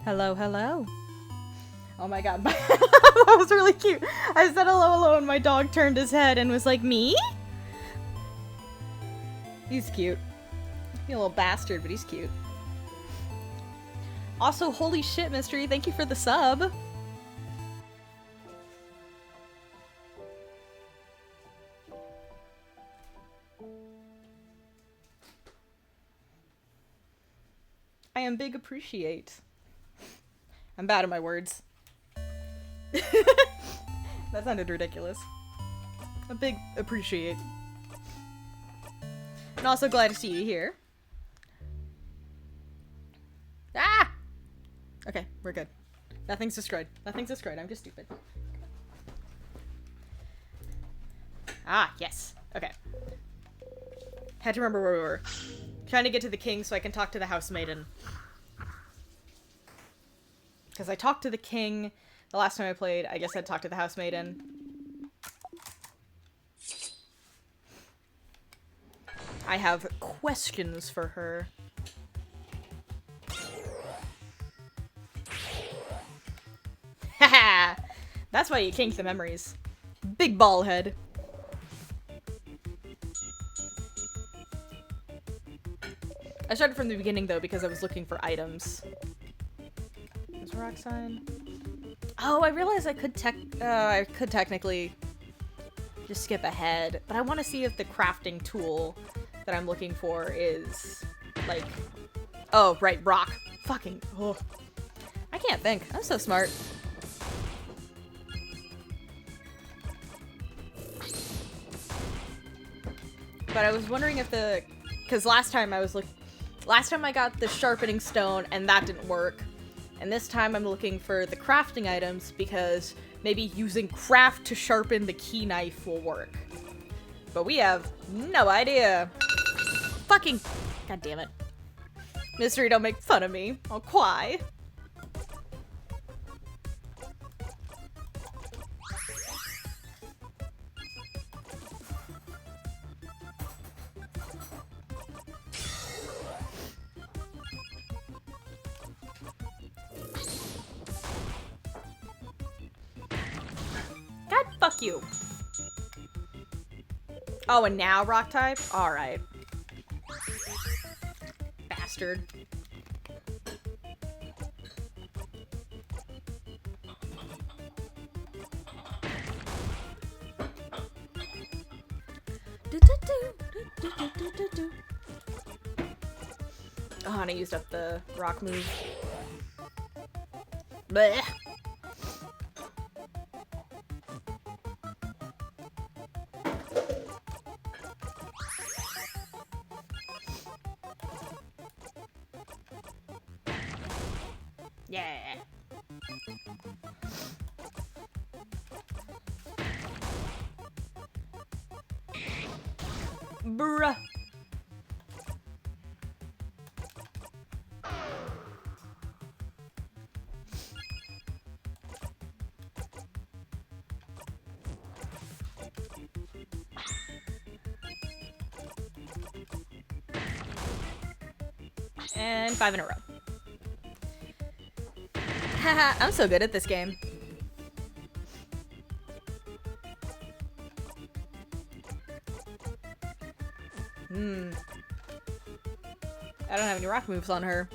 Hello, hello. Oh my god, that was really cute. I said hello, hello, and my dog turned his head and was like, me? He's cute. He's a little bastard, but he's cute. Also, holy shit, Mystery, thank you for the sub. I am big appreciate. I'm bad at my words. That sounded ridiculous. A big appreciate. And also glad to see you here. Ah! Okay, we're good. Nothing's destroyed. Nothing's destroyed. I'm just stupid. Ah, yes. Okay. Had to remember where we were. Trying to get to the king so I can talk to the house maiden. Because I talked to the king the last time I played. I guess I'd talk to the house maiden. I have questions for her. Haha! That's why you kink the memories. Big ball head. I started from the beginning though because I was looking for items. There's a rock sign. Oh, I realized I could technically just skip ahead, but I want to see if the crafting tool that I'm looking for is like, oh right, rock. Fucking, oh. I can't think. I'm so smart. But I was wondering if because last time I got the sharpening stone and that didn't work. And this time I'm looking for the crafting items because maybe using craft to sharpen the key knife will work. But we have no idea. Fucking, god damn it. Mystery, don't make fun of me. I'll cry. God, fuck you. Oh, and now rock type? Alright. Bastard. Oh, and I used up the rock move. Blech. Yeah. Bruh. And 5 in a row. Haha, I'm so good at this game. I don't have any rock moves on her.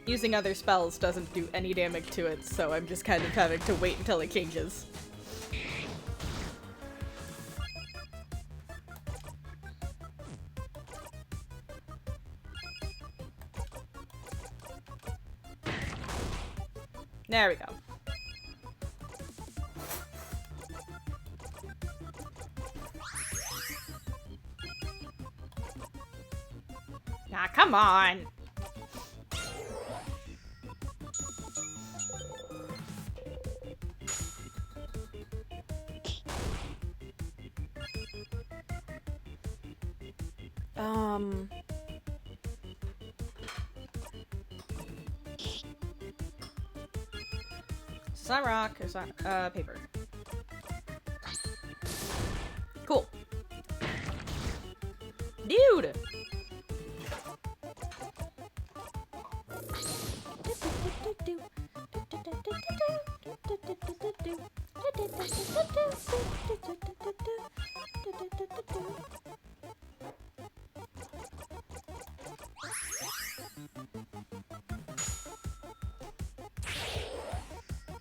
Using other spells doesn't do any damage to it, so I'm just kind of having to wait until it changes. There we go. Ah, come on! Slime rock, or slime, paper. Cool. Dude!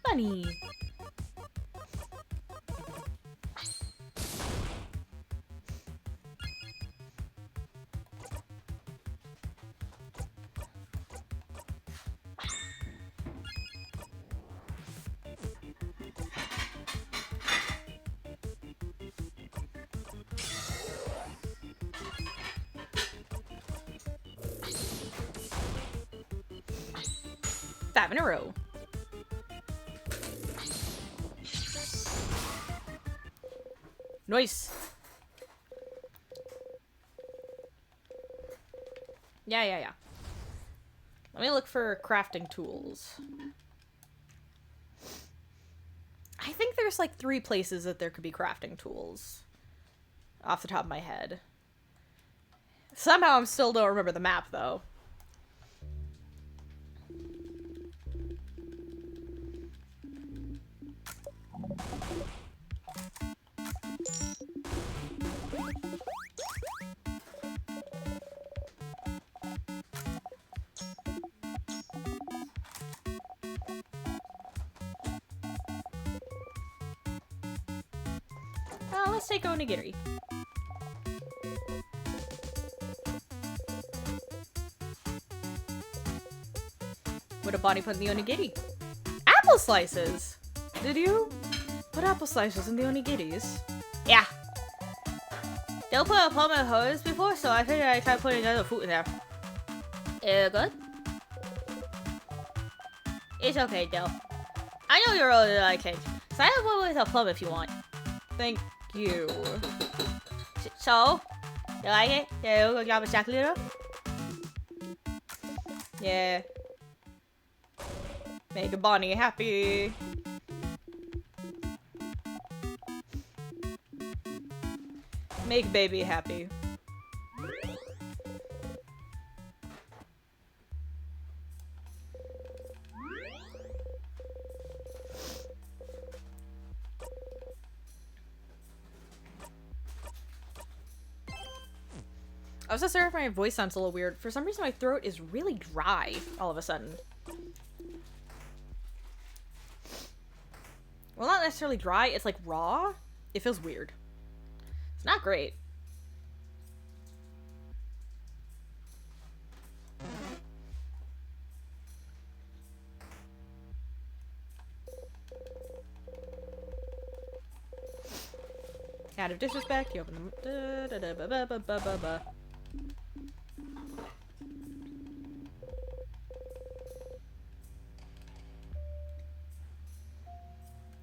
Bunny. Five in a row. Nice. Yeah. Let me look for crafting tools. I think there's like 3 places that there could be crafting tools. Off the top of my head. Somehow I still don't remember the map though. Let's take onigiri. What did Bonnie put in the onigiri? Apple slices! Did you? Put apple slices in the onigiris? Yeah. Don't put a plum in hers before, so I figured I'd try putting another fruit in there. Good? It's okay, Dale. I know you're older than I can, so I have one with a plum if you want. Thank you. So, you like it? Yeah, good job with chocolate. Yeah. Make Bonnie happy. Make baby happy. I was just sorry if my voice sounds a little weird. For some reason, my throat is really dry all of a sudden. Well, not necessarily dry. It's like raw. It feels weird. It's not great. Out of disrespect, you open them.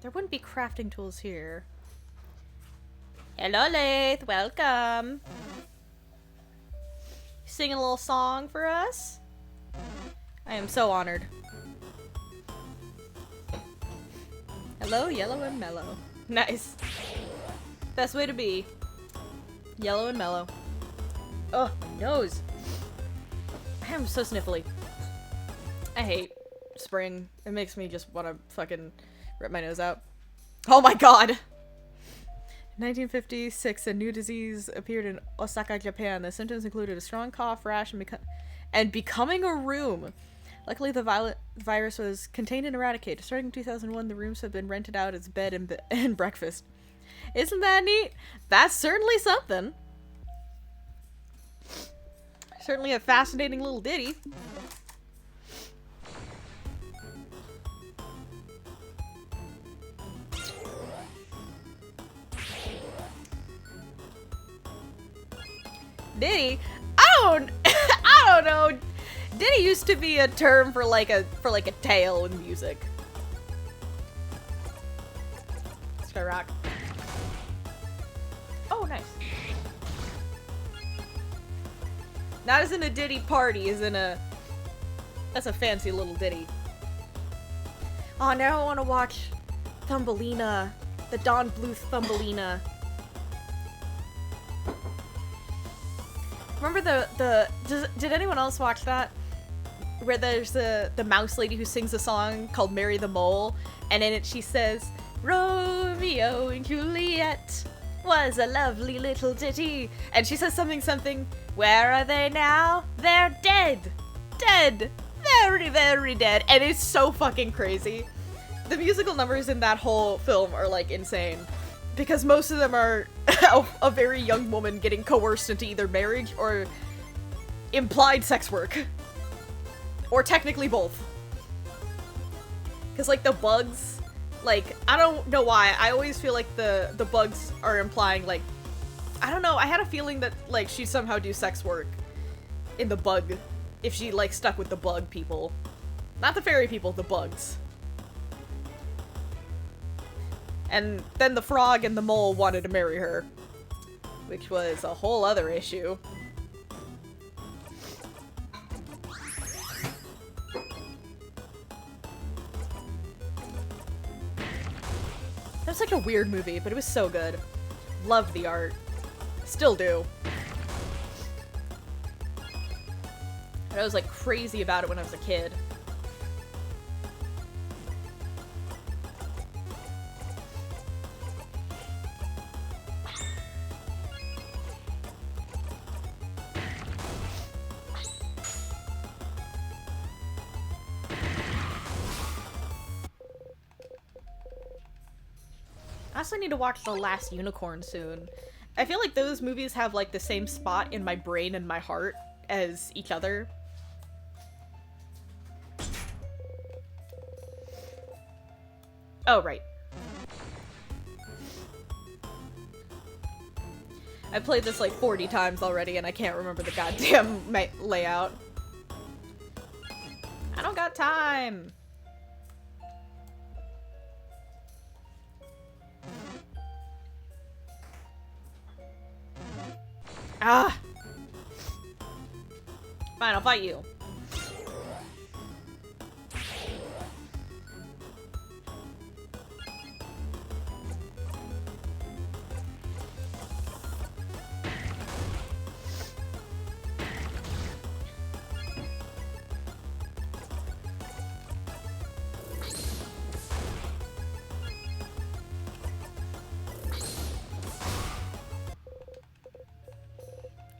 There wouldn't be crafting tools here. Hello, Lath. Welcome. Singing a little song for us? I am so honored. Hello, yellow and mellow. Nice. Best way to be. Yellow and mellow. Oh, my nose. I am so sniffly. I hate spring. It makes me just want to fucking rip my nose out. Oh my god! In 1956, a new disease appeared in Osaka, Japan. The symptoms included a strong cough, rash, and becoming a room. Luckily, the virus was contained and eradicated. Starting in 2001, the rooms have been rented out as bed and breakfast. Isn't that neat? That's certainly something. Certainly a fascinating little ditty. Ditty? I don't know. Ditty used to be a term for like a tale in music. Let's go rock. Oh, nice. Not as in a ditty party, as in a... That's a fancy little ditty. Oh, now I want to watch Thumbelina. The Don Bluth Thumbelina. Remember did anyone else watch that? Where there's the mouse lady who sings a song called Mary the Mole, and in it she says, Romeo and Juliet was a lovely little ditty. And she says something, where are they now? They're dead. Dead. Very, very dead. And it's so fucking crazy. The musical numbers in that whole film are, like, insane. Because most of them are a very young woman getting coerced into either marriage or implied sex work. Or technically both. Because, like, the bugs, like, I don't know why, I always feel like the bugs are implying, like, I don't know, I had a feeling that, like, she'd somehow do sex work in the bug, if she, like, stuck with the bug people. Not the fairy people, the bugs. And then the frog and the mole wanted to marry her, which was a whole other issue. That was such a weird movie, but it was so good. Loved the art. Still do. And I was like crazy about it when I was a kid. I also need to watch The Last Unicorn soon. I feel like those movies have like the same spot in my brain and my heart as each other. Oh, right. I played this like 40 times already and I can't remember the goddamn layout. I don't got time. Ah! Fine, I'll fight you.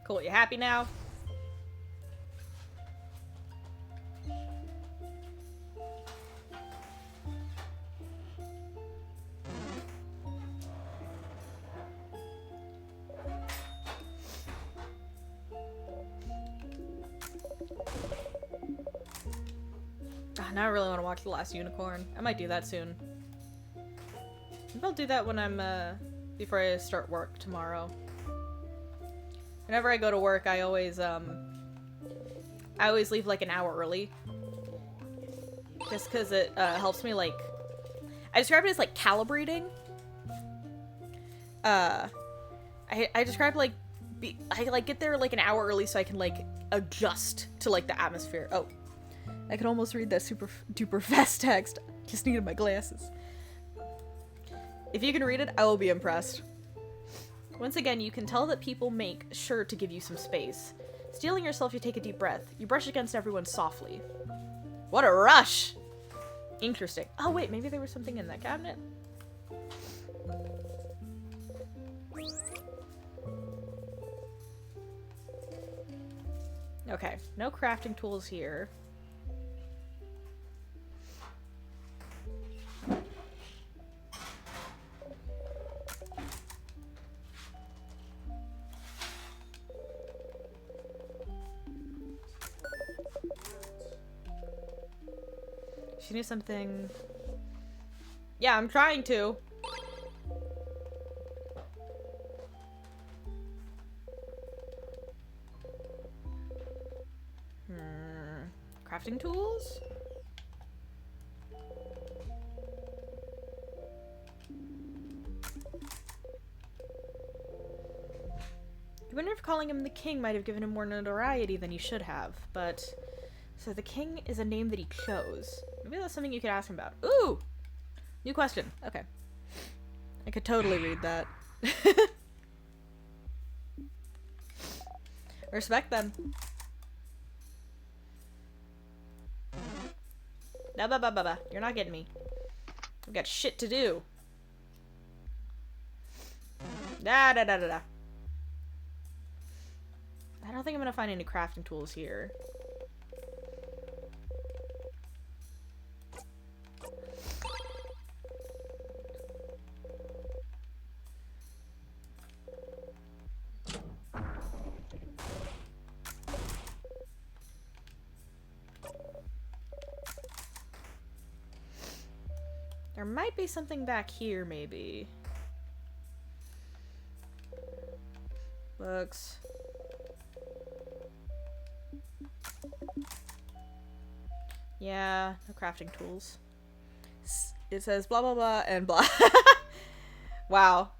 Cool, you happy now? Now I really want to watch The Last Unicorn. I might do that soon. Maybe I'll do that when I'm, before I start work tomorrow. Whenever I go to work, I always leave like an hour early. Just because it, helps me, like, I describe it as, like, calibrating. I describe, like, I, like, get there, like, an hour early so I can, like, adjust to, like, the atmosphere. Oh. I can almost read that super duper fast text. Just needed my glasses. If you can read it, I will be impressed. Once again, you can tell that people make sure to give you some space. Steeling yourself, you take a deep breath. You brush against everyone softly. What a rush! Interesting. Oh wait, maybe there was something in that cabinet? Okay, no crafting tools here. She knew something. Yeah, I'm trying to. Crafting tools? You wonder if calling him the king might have given him more notoriety than he should have, but... So the king is a name that he chose. Maybe that's something you could ask him about. Ooh! New question. Okay. I could totally read that. Respect them. No, you're not getting me. I've got shit to do. Da. I don't think I'm gonna find any crafting tools here. There might be something back here, maybe. Books. Yeah, no crafting tools. It says blah blah blah and blah. Wow.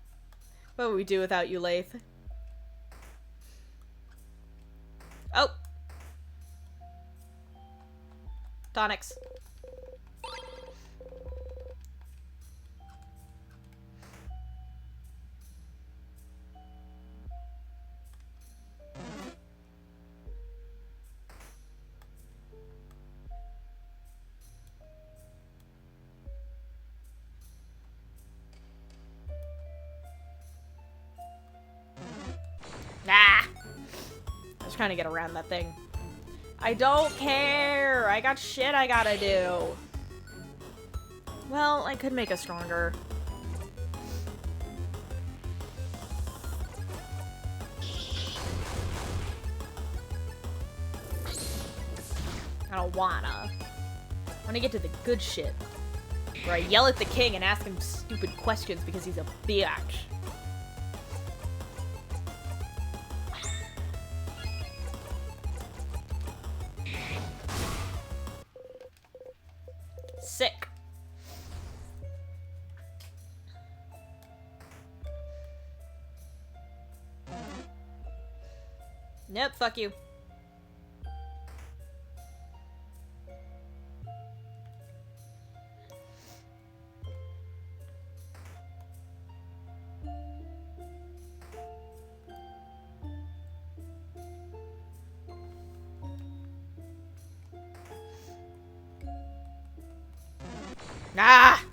What would we do without you, Lathe? Oh! Tonics. Ah! I was trying to get around that thing. I don't care! I got shit I gotta do. Well, I could make us stronger. I don't wanna. I wanna get to the good shit. Where I yell at the king and ask him stupid questions because he's a bitch. Sick. Nope, fuck you. Ah!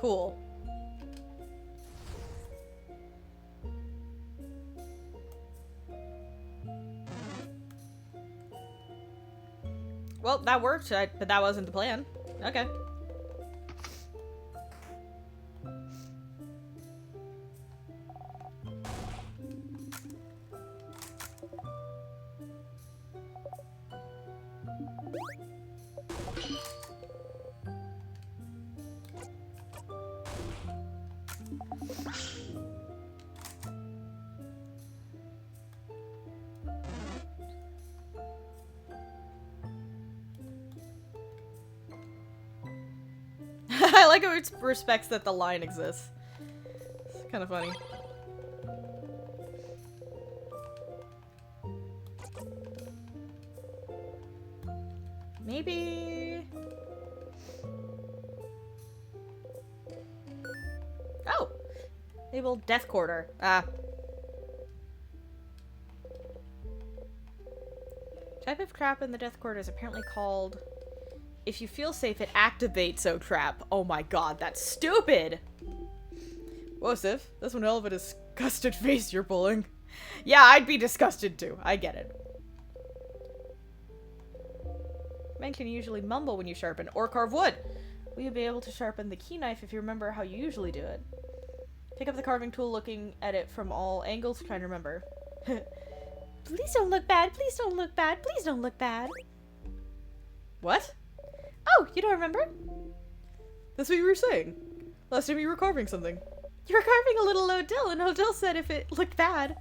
Cool. Well, that worked, but that wasn't the plan. Okay. I like how it respects that the line exists. It's kind of funny. Maybe... Oh! Labeled Death Quarter. Ah. Type of trap in the Death Quarter is apparently called... If you feel safe, it activates so trap. Oh my god, that's stupid! Whoa, Sif. That's one hell of a disgusted face you're pulling. Yeah, I'd be disgusted too. I get it. Men can usually mumble when you sharpen or carve wood. Will you be able to sharpen the key knife if you remember how you usually do it? Pick up the carving tool, looking at it from all angles, trying to remember. Please don't look bad. Please don't look bad. Please don't look bad. What? Oh, you don't remember? That's what you were saying. Last time you were carving something. You were carving a little Odile, and Odile said if it looked bad.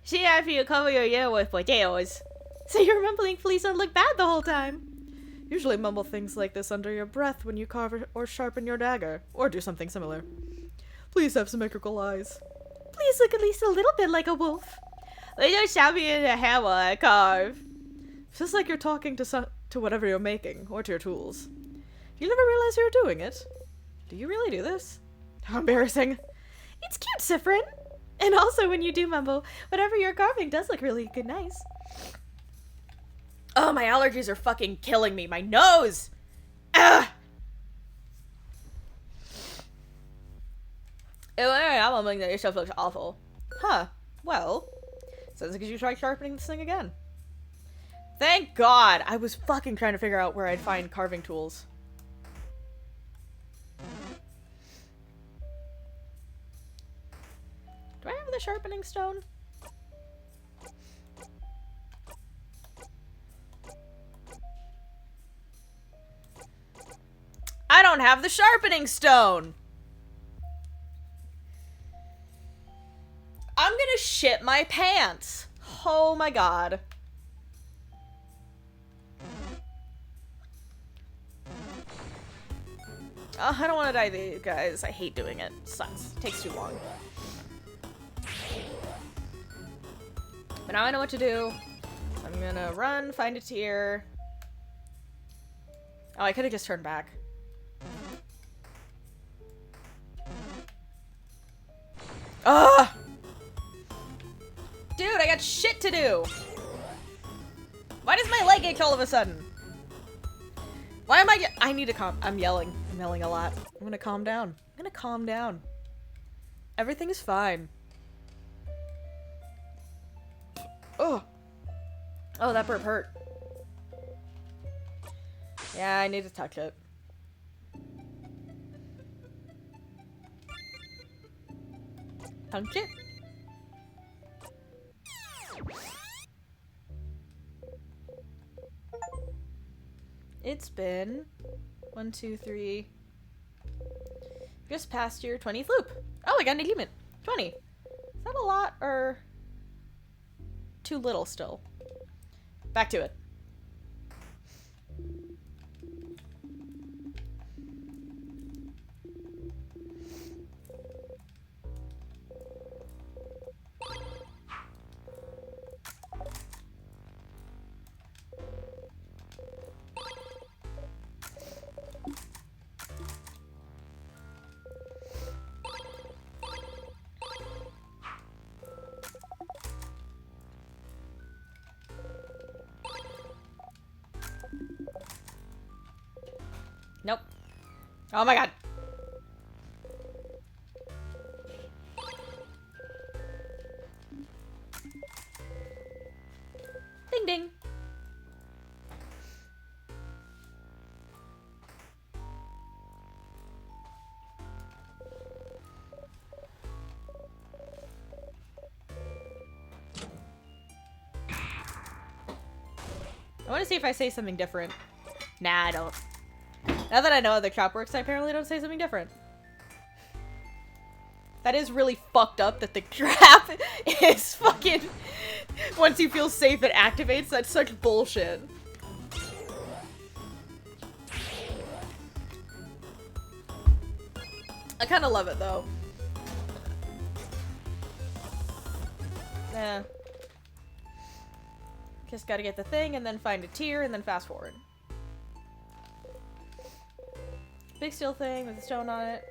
She had you cover your ear with potatoes. So you're mumbling please don't look bad the whole time. Usually mumble things like this under your breath when you carve or sharpen your dagger, or do something similar. Please have symmetrical eyes. Please look at least a little bit like a wolf. They don't shout me in the hair while I carve. It's just like you're talking to whatever you're making, or to your tools. You never realize you're doing it. Do you really do this? How embarrassing. It's cute, Sifrin. And also when you do mumble, whatever you're carving does look really good nice. Oh, my allergies are fucking killing me. My nose! Ugh! I'm mumbling that your stuff looks awful. Huh. Well, sounds like you should try sharpening this thing again. Thank God! I was fucking trying to figure out where I'd find carving tools. Do I have the sharpening stone? I don't have the sharpening stone! I'm gonna shit my pants! Oh my God. Oh, I don't want to die, these guys. I hate doing it. It sucks. It takes too long. But now I know what to do. So I'm gonna run, find a tier. Oh, I could have just turned back. Ugh! Dude, I got shit to do! Why does my leg ache all of a sudden? Why am I need to calm- I'm yelling. I'm yelling a lot. I'm gonna calm down. I'm gonna calm down. Everything is fine. Oh! Oh, that burp hurt. Yeah, I need to touch it. Punch it? It's been 1, 2, 3. Just past your 20th loop. Oh, I got an achievement. 20. Is that a lot or too little still? Back to it. Nope. Oh my God. Ding ding. I want to see if I say something different. Nah, I don't. Now that I know how the trap works, I apparently don't say something different. That is really fucked up that the trap is fucking... Once you feel safe, it activates. That's such bullshit. I kind of love it, though. Yeah. Just gotta get the thing, and then find a tier, and then fast forward. Big steel thing with a stone on it.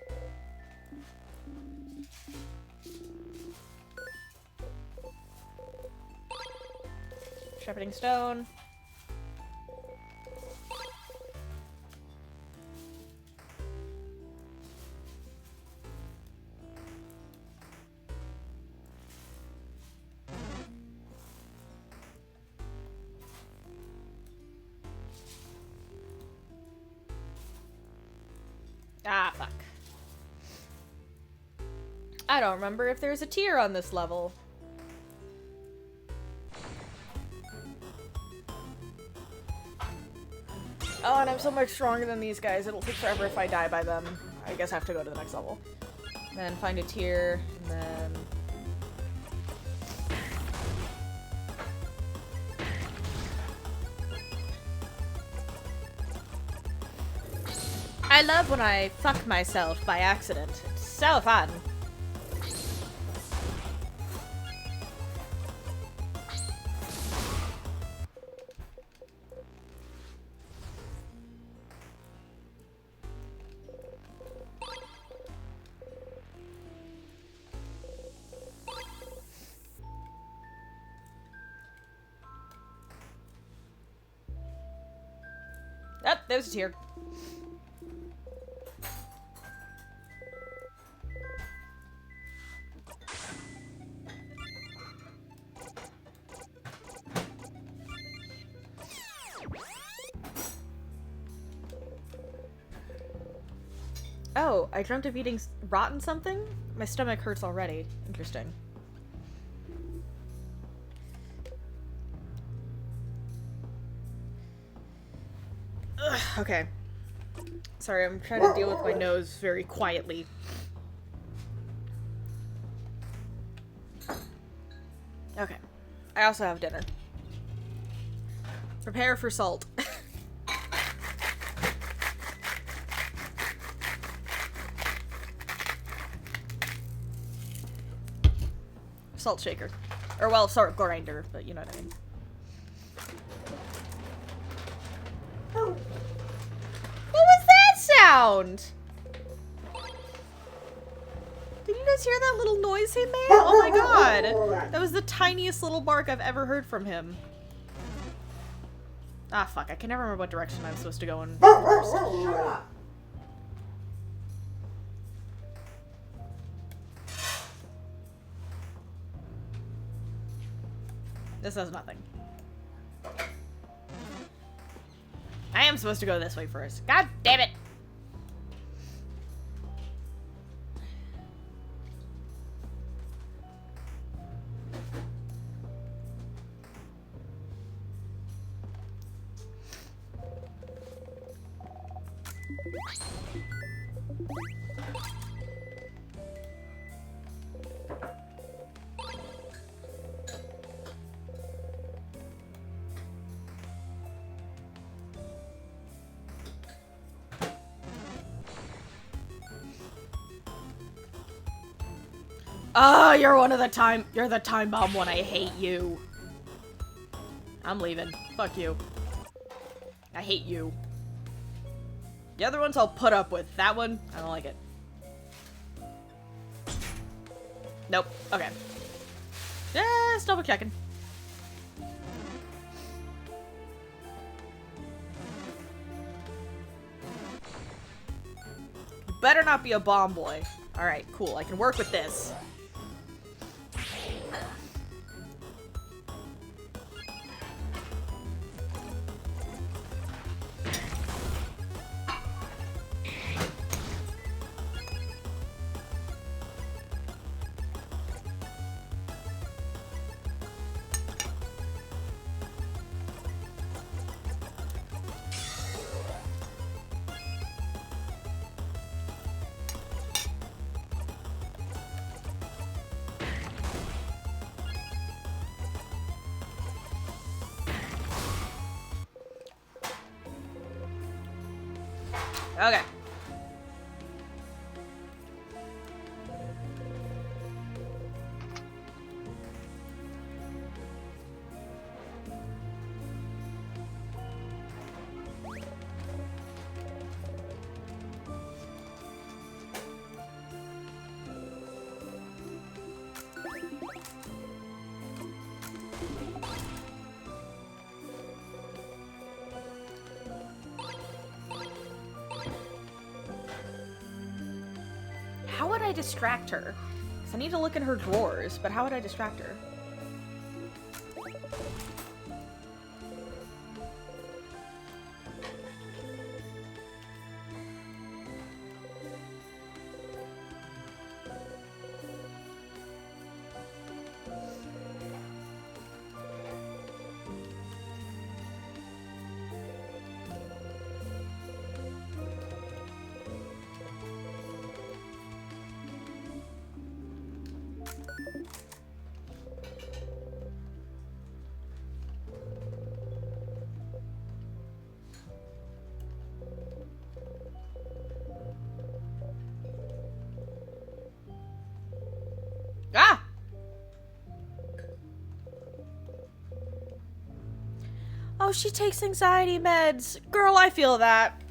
Sharpening stone. Ah, fuck. I don't remember if there's a tier on this level. Oh, and I'm so much stronger than these guys. It'll take forever if I die by them. I guess I have to go to the next level. Then find a tier, and then... I love when I fuck myself by accident. It's so fun. Oh, there's a tier. Oh, I dreamt of eating rotten something? My stomach hurts already. Interesting. Ugh, okay. Sorry, I'm trying to deal with my nose very quietly. Okay. I also have dinner. Prepare for salt. Salt shaker. Or, well, salt grinder, but you know what I mean. What was that sound? Did you guys hear that little noise he made? Oh my god! That was the tiniest little bark I've ever heard from him. Ah, fuck. I can never remember what direction I'm supposed to go in first. Shut up. This does nothing. I am supposed to go this way first. God damn it! Oh, you're the time bomb one. I hate you. I'm leaving. Fuck you. I hate you. The other ones I'll put up with. That one, I don't like it. Nope. Okay. Just double checking. Better not be a bomb boy. Alright, cool. I can work with this. Okay. How would I distract her? 'Cause I need to look in her drawers, but how would I distract her? she takes anxiety meds. Girl, I feel that.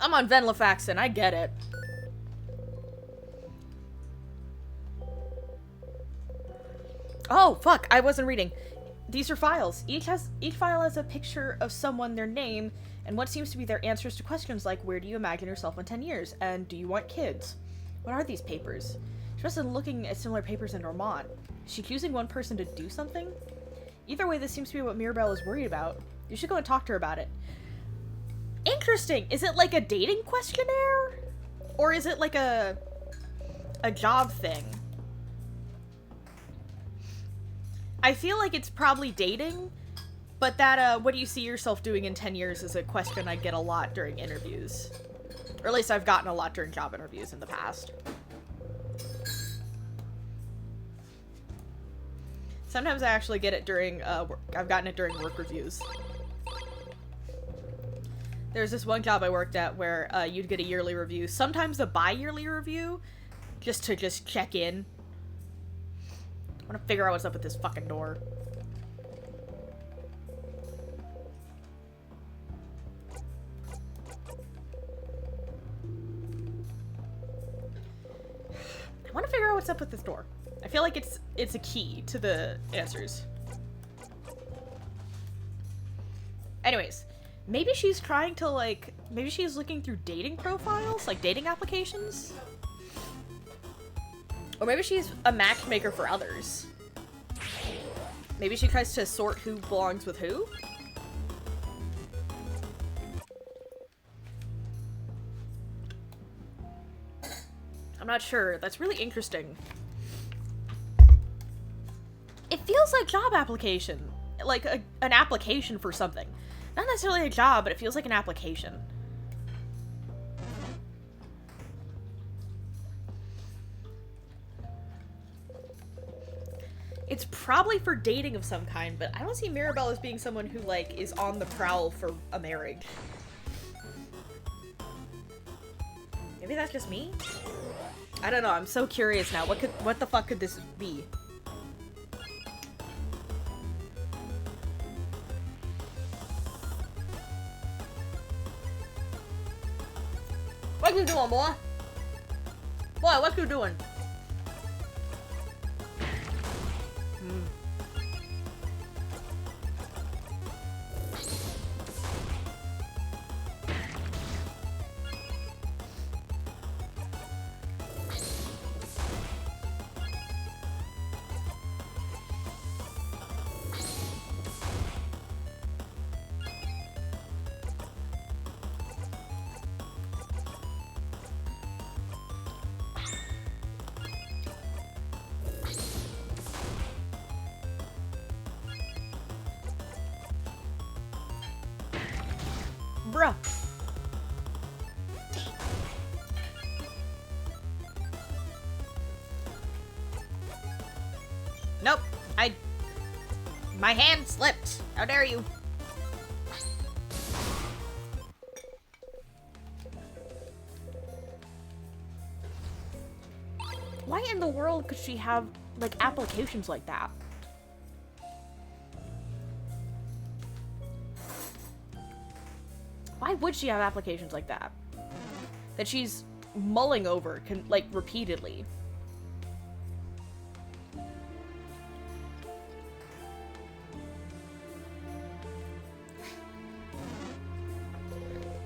I'm on venlafaxine, I get it. Oh, fuck, I wasn't reading. These are files. Each file has a picture of someone, their name, and what seems to be their answers to questions like, where do you imagine yourself in 10 years? And do you want kids? What are these papers? She must have been looking at similar papers in Vermont. Is she accusing one person to do something? Either way, this seems to be what Mirabelle is worried about. You should go and talk to her about it. Interesting! Is it like a dating questionnaire? Or is it like a job thing? I feel like it's probably dating, but that, what do you see yourself doing in 10 years is a question I get a lot during interviews. Or at least I've gotten a lot during job interviews in the past. Sometimes I actually get it during, I've gotten it during work reviews. There's this one job I worked at where, you'd get a yearly review. Sometimes a bi-yearly review, just to check in. I want to figure out what's up with this fucking door. I want to figure out what's up with this door. I feel like it's a key to the answers. Anyways, maybe she's trying to, like, maybe she's looking through dating profiles, like dating applications? Or maybe she's a matchmaker for others. Maybe she tries to sort who belongs with who? I'm not sure. That's really interesting. It feels like job application. Like an application for something. Not necessarily a job, but it feels like an application. It's probably for dating of some kind, but I don't see Mirabelle as being someone who, like, is on the prowl for a marriage. Maybe that's just me? I don't know, I'm so curious now. What the fuck could this be? What you doing, boy? Boy, what you doing? Bruh. Nope. My hand slipped. How dare you? Why in the world could she have, like, applications like that? Why would she have applications like that? That she's mulling over, like, repeatedly.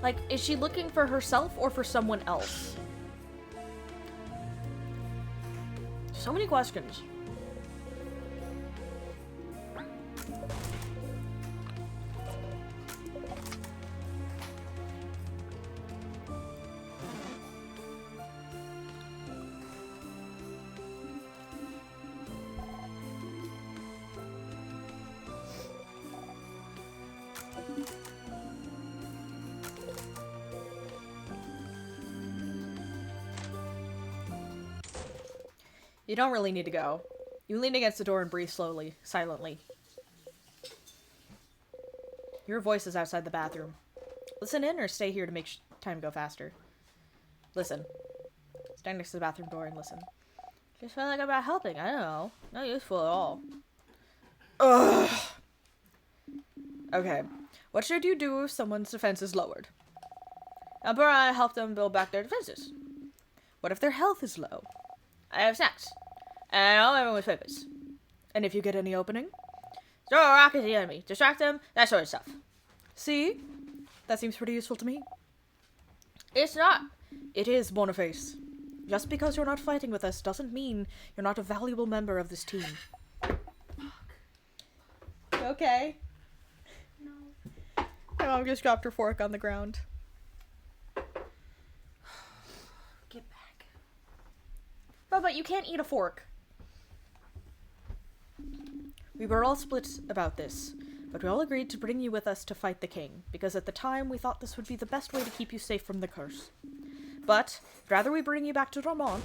Like, is she looking for herself or for someone else? So many questions. You don't really need to go. You lean against the door and breathe slowly, silently. Your voice is outside the bathroom. Listen in or stay here to make time go faster. Listen. Stand next to the bathroom door and listen. Just felt like about helping. I don't know. Not useful at all. Ugh. Okay. What should you do if someone's defense is lowered? Emperor, I help them build back their defenses. What if their health is low? I have snacks. And I'll everyone with papers. And if you get any opening? Throw a rock at the enemy. Distract them. That sort of stuff. See? That seems pretty useful to me. It's not. It is, Boniface. Just because you're not fighting with us doesn't mean you're not a valuable member of this team. Okay. No. My mom just dropped her fork on the ground. Get back. But you can't eat a fork. We were all split about this, but we all agreed to bring you with us to fight the king, because at the time we thought this would be the best way to keep you safe from the curse. But, rather we bring you back to Dormont.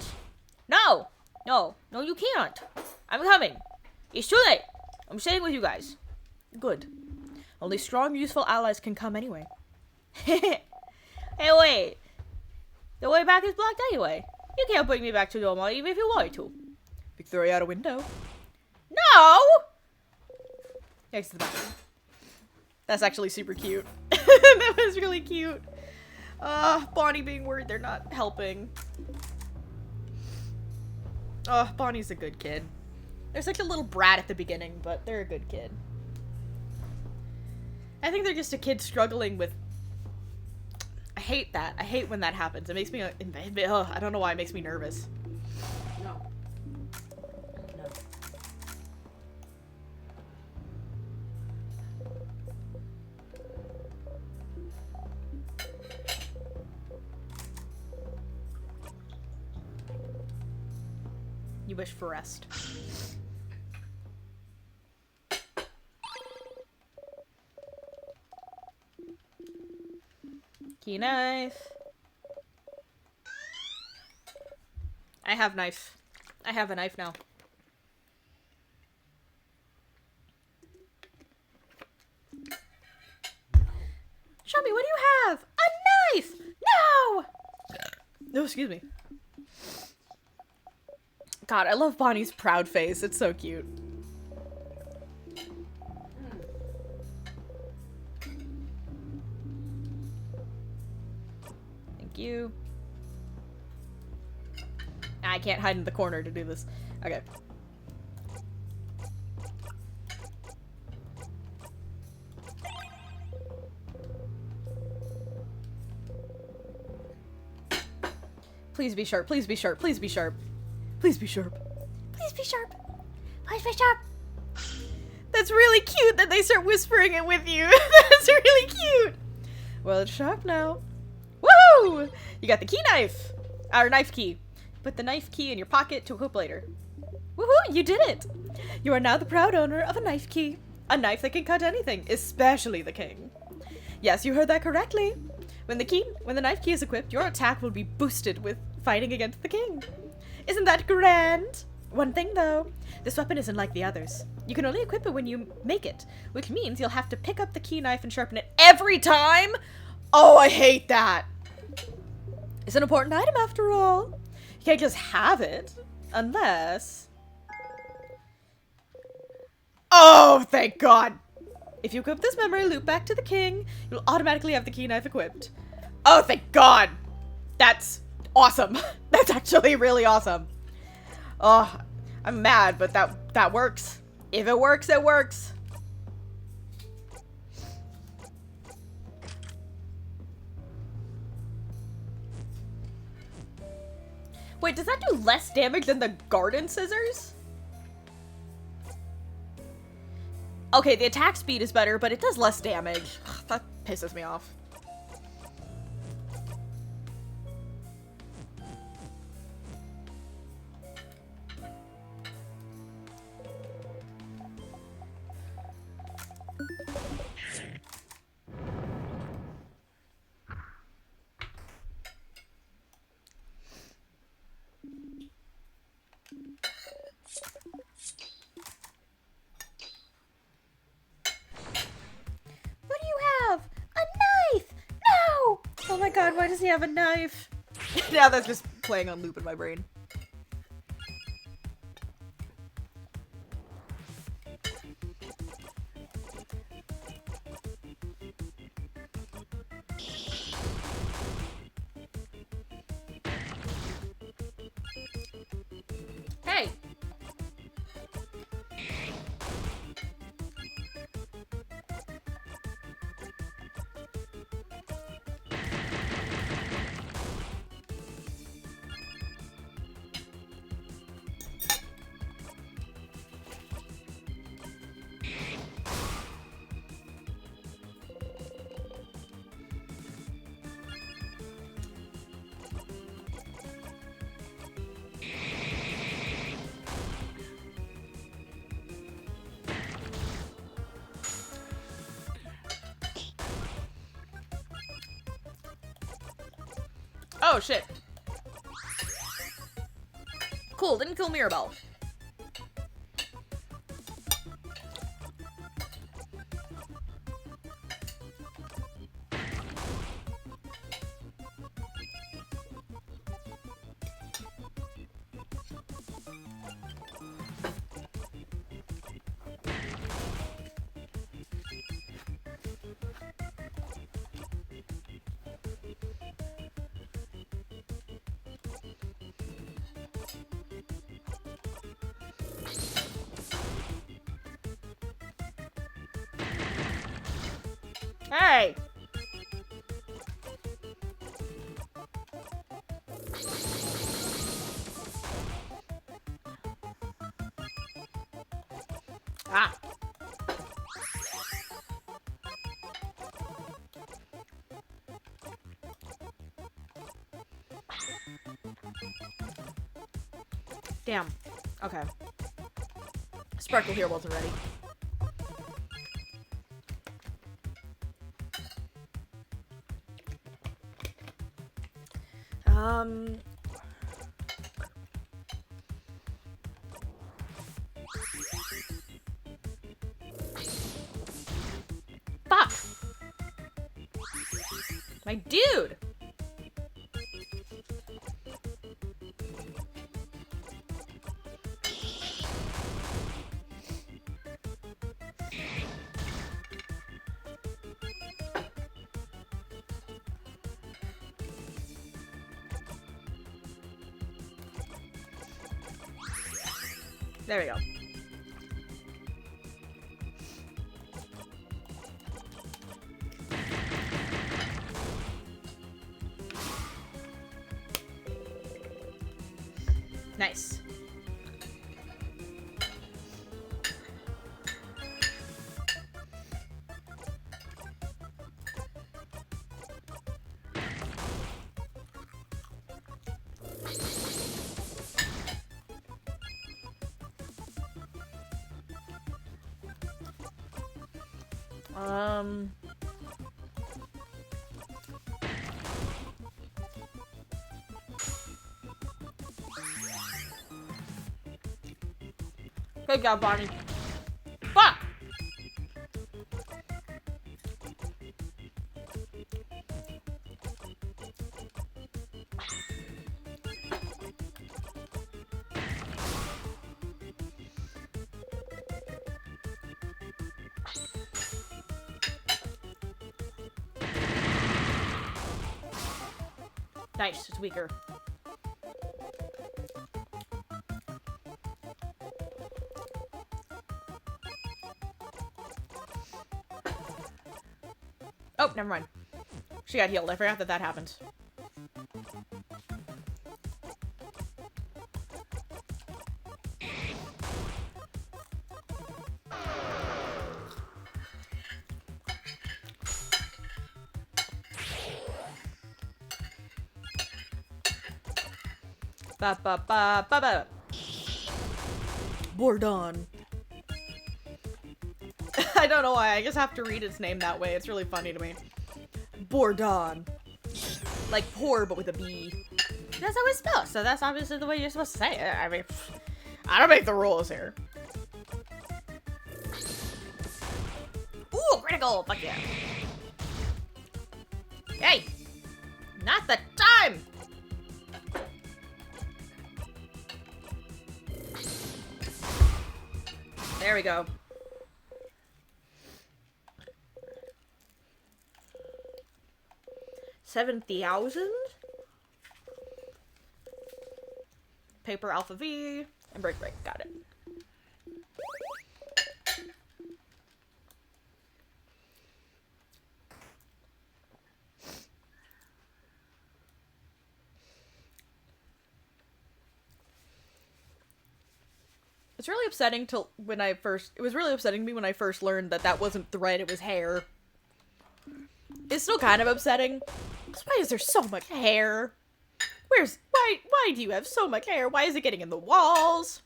No! No, you can't. I'm coming. It's too late. I'm staying with you guys. Good. Only strong, useful allies can come anyway. Hey, wait. The way back is blocked anyway. You can't bring me back to Dormont even if you wanted to. We could throw you out a window. No! Next to the bathroom. That's actually super cute. That was really cute. Bonnie being worried they're not helping. Bonnie's a good kid. They're such a little brat at the beginning, but they're a good kid. I think they're just a kid struggling with... I hate that. I hate when that happens. It makes me... I don't know why it makes me nervous. No. You wish for rest. Key knife. I have knife. I have a knife now. Show me, what do you have? A knife! No! No, excuse me. God, I love Bonnie's proud face. It's so cute. Thank you. I can't hide in the corner to do this. Okay. Please be sharp. Please be sharp. Please be sharp. Please be sharp. Please be sharp. Please be sharp. That's really cute that they start whispering it with you. That's really cute. Well, it's sharp now. Woohoo! You got the key knife. Or knife key. Put the knife key in your pocket to equip later. Woohoo! You did it. You are now the proud owner of a knife key. A knife that can cut anything, especially the king. Yes, you heard that correctly. When the knife key is equipped, your attack will be boosted with fighting against the king. Isn't that grand? One thing though, this weapon isn't like the others. You can only equip it when you make it, which means you'll have to pick up the key knife and sharpen it every time? Oh, I hate that. It's an important item after all. You can't just have it, unless... Oh, thank God. If you equip this memory loop back to the king, you'll automatically have the key knife equipped. Oh, thank God. That's awesome. That's actually really awesome. Oh, I'm mad, but that works. If it works, it works. Wait, does that do less damage than the garden scissors? Okay, the attack speed is better, but it does less damage. Ugh, that pisses me off. What do you have? A knife! No! Oh my God, why does he have a knife? Now that's just playing on loop in my brain. Hey! Oh, shit. Cool, didn't kill Mirabelle. Hey! Ah! Damn. Okay. Sparkle here wasn't ready. Fuck! My dude! There we go. Nice. Good job, Bonnie. Fuck! Nice, it's weaker. Oh, never mind. She got healed. I forgot that that happened. Ba ba ba ba ba. Bordon. I don't know why. I just have to read its name that way. It's really funny to me. Bordon. Like poor, but with a B. That's how it's spelled, so that's obviously the way you're supposed to say it. I mean, I don't make the rules here. Ooh, critical! Fuck yeah. Hey! Not the time! There we go. 7,000? Paper Alpha V, and Break. Got it. It's really upsetting it was really upsetting me when I first learned that that wasn't thread, it was hair. It's still kind of upsetting. Why is there so much hair? Why do you have so much hair? Why is it getting in the walls?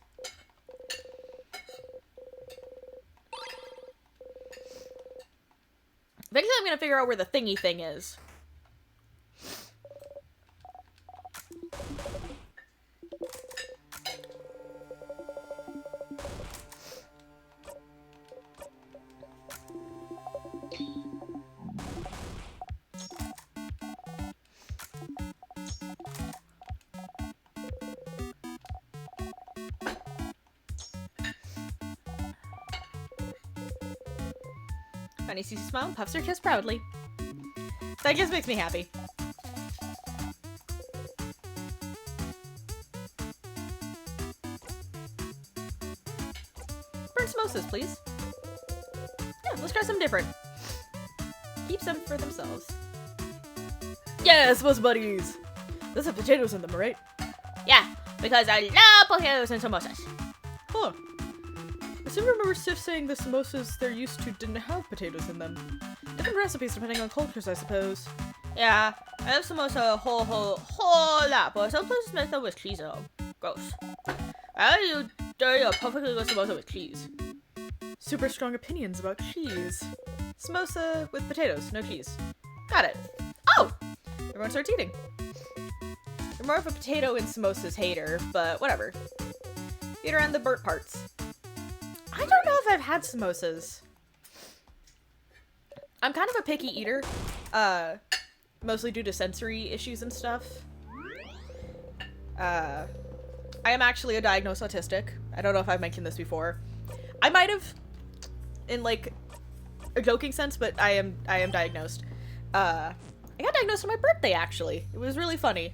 Eventually I'm gonna figure out where the thingy thing is. Funny Susie smile, puffs her chest proudly. That just makes me happy. Burnt samosas, please. Yeah, let's try something different. Keep some for themselves. Yes, most buddies! Those have potatoes in them, right? Yeah, because I love potatoes and samosas. Huh. I seem to remember Sif saying the samosas they're used to didn't have potatoes in them. Different recipes depending on cultures, I suppose. Yeah, I love samosa a whole lot, but some places make them with cheese though. Gross. I do a perfectly good samosa with cheese. Super strong opinions about cheese. Samosa with potatoes, no cheese. Got it. Oh! Everyone starts eating. I'm more of a potato and samosas hater, but whatever. Eat around the burnt parts. I don't know if I've had samosas. I'm kind of a picky eater, mostly due to sensory issues and stuff. I am actually a diagnosed autistic. I don't know if I've mentioned this before. I might have, in like a joking sense, but I am diagnosed. I got diagnosed on my birthday, actually. It was really funny.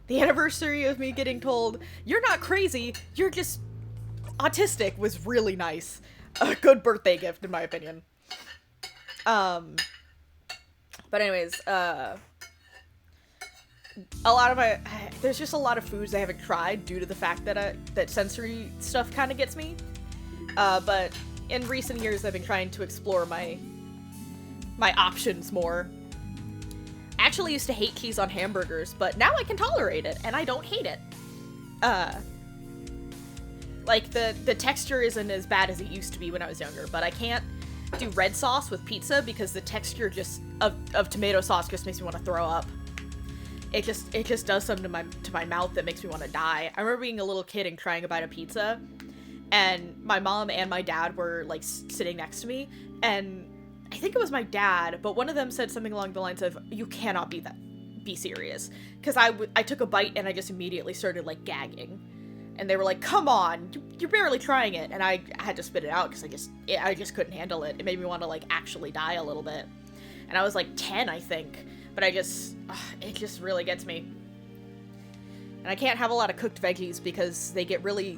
The anniversary of me getting told, "You're not crazy, you're just autistic," was really nice. A good birthday gift, in my opinion. But anyways, a lot of there's just a lot of foods I haven't tried due to the fact that that sensory stuff kind of gets me. But in recent years, I've been trying to explore my options more. I actually used to hate cheese on hamburgers, but now I can tolerate it, and I don't hate it. Like, the texture isn't as bad as it used to be when I was younger, but I can't do red sauce with pizza because the texture of tomato sauce just makes me want to throw up. It just does something to my mouth that makes me want to die. I remember being a little kid and trying a bite of pizza, and my mom and my dad were, like, sitting next to me, and I think it was my dad, but one of them said something along the lines of, "You cannot be serious." Because I took a bite and I just immediately started, like, gagging. And they were like, "Come on, you're barely trying it." And I had to spit it out because I just couldn't handle it. It made me want to, like, actually die a little bit. And I was, like, 10, I think. But it just really gets me. And I can't have a lot of cooked veggies because they get really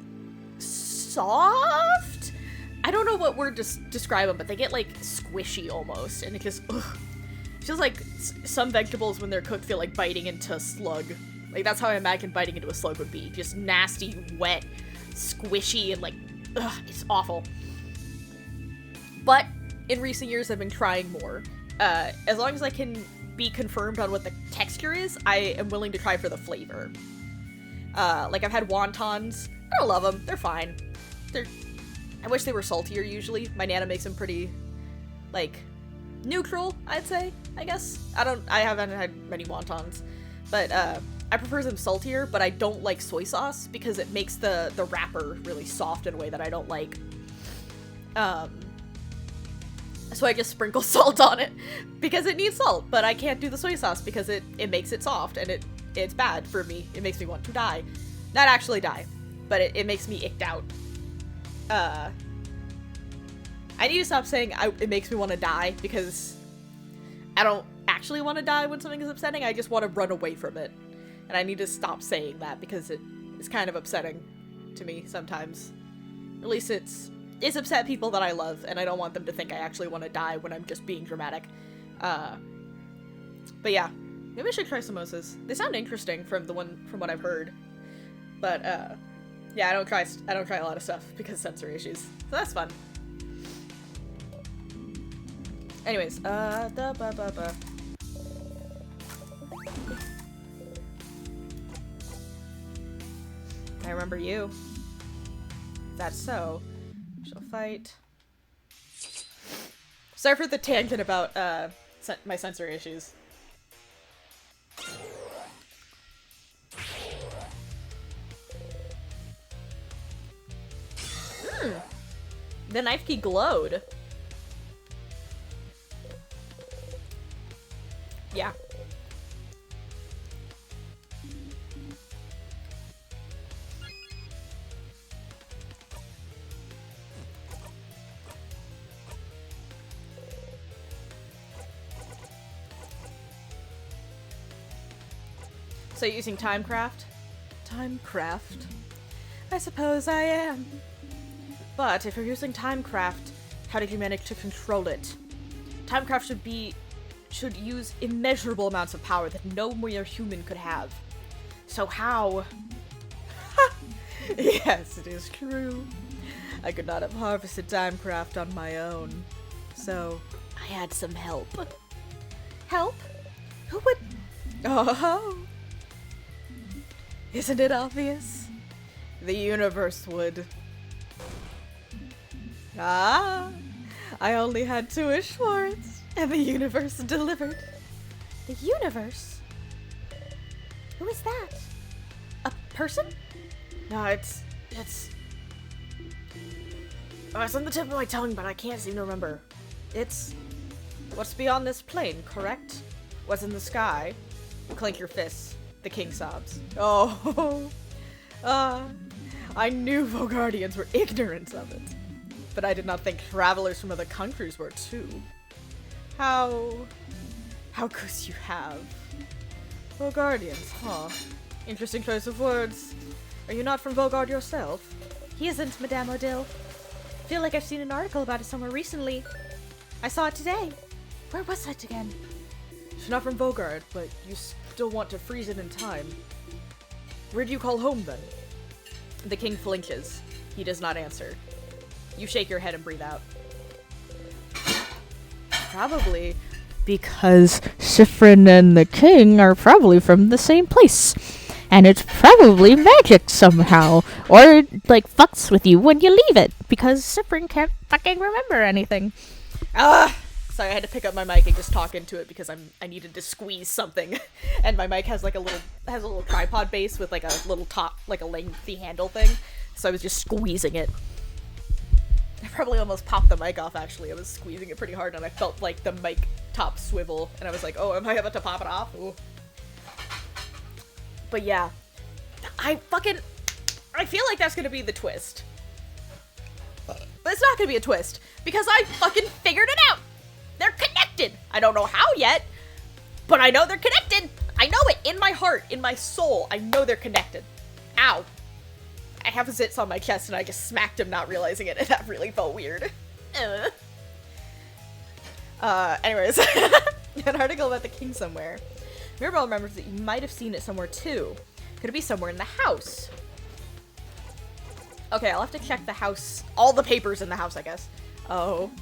soft? I don't know what word to describe them, but they get, like, squishy almost. And it just, ugh. It feels like some vegetables, when they're cooked, feel like biting into a slug. Like, that's how I imagine biting into a slug would be. Just nasty, wet, squishy, and, like, ugh, it's awful. But in recent years, I've been trying more. As long as I can be confirmed on what the texture is, I am willing to try for the flavor. Like, I've had wontons. I don't love them. They're fine. I wish they were saltier, usually. My Nana makes them pretty, like, neutral, I'd say, I guess. I haven't had many wontons. But, I prefer them saltier, but I don't like soy sauce because it makes the wrapper really soft in a way that I don't like. So I just sprinkle salt on it because it needs salt, but I can't do the soy sauce because it makes it soft and it's bad for me. It makes me want to die. Not actually die, but it makes me icked out. I need to stop saying it makes me want to die because I don't actually want to die when something is upsetting. I just want to run away from it. And I need to stop saying that because it is kind of upsetting to me sometimes. At least it's upset people that I love, and I don't want them to think I actually want to die when I'm just being dramatic. But yeah, maybe I should try samosas. They sound interesting from what I've heard. But yeah, I don't try a lot of stuff because of sensory issues. So that's fun. Anyways, I remember you. That's so. She'll fight. Sorry for the tangent about my sensory issues. The knife key glowed. Yeah. So you're using Timecraft? Timecraft? I suppose I am. But if you're using Timecraft, how did you manage to control it? Timecraft should use immeasurable amounts of power that no mere human could have. So how? Yes, it is true. I could not have harvested Timecraft on my own. So I had some help. Help? Who would? Oh. Isn't it obvious? The universe would. Ah, I only had 2 wish words, and the universe delivered. The universe? Who is that? A person? No, it's oh, it's on the tip of my tongue, but I can't seem to remember. It's what's beyond this plane, correct? What's in the sky? Clink your fists. The king sobs. Oh, I knew Vogardians were ignorant of it, but I did not think travelers from other countries were too. How could you have? Vogardians, huh? Interesting choice of words. Are you not from Vogard yourself? He isn't, Madame Odile. Feel like I've seen an article about it somewhere recently. I saw it today. Where was it again? She's not from Vogard, but you still want to freeze it in time. Where do you call home, then? The king flinches. He does not answer. You shake your head and breathe out. Probably because Siffrin and the king are probably from the same place. And it's probably magic somehow. Or, like, fucks with you when you leave it. Because Siffrin can't fucking remember anything. Sorry, I had to pick up my mic and just talk into it because I needed to squeeze something. And my mic has like a little tripod base with like a little top, like a lengthy handle thing. So I was just squeezing it. I probably almost popped the mic off, actually. I was squeezing it pretty hard and I felt like the mic top swivel. And I was like, oh, am I about to pop it off? Ooh. But yeah. I feel like that's gonna be the twist. But it's not gonna be a twist. Because I fucking figured it out! They're connected! I don't know how yet, but I know they're connected! I know it! In my heart, in my soul, I know they're connected. Ow. I have zits on my chest and I just smacked him not realizing it, and that really felt weird. Anyways. An article about the king somewhere. Mirabelle remembers that you might have seen it somewhere too. Could it be somewhere in the house? Okay, I'll have to check the house, all the papers in the house, I guess. Oh.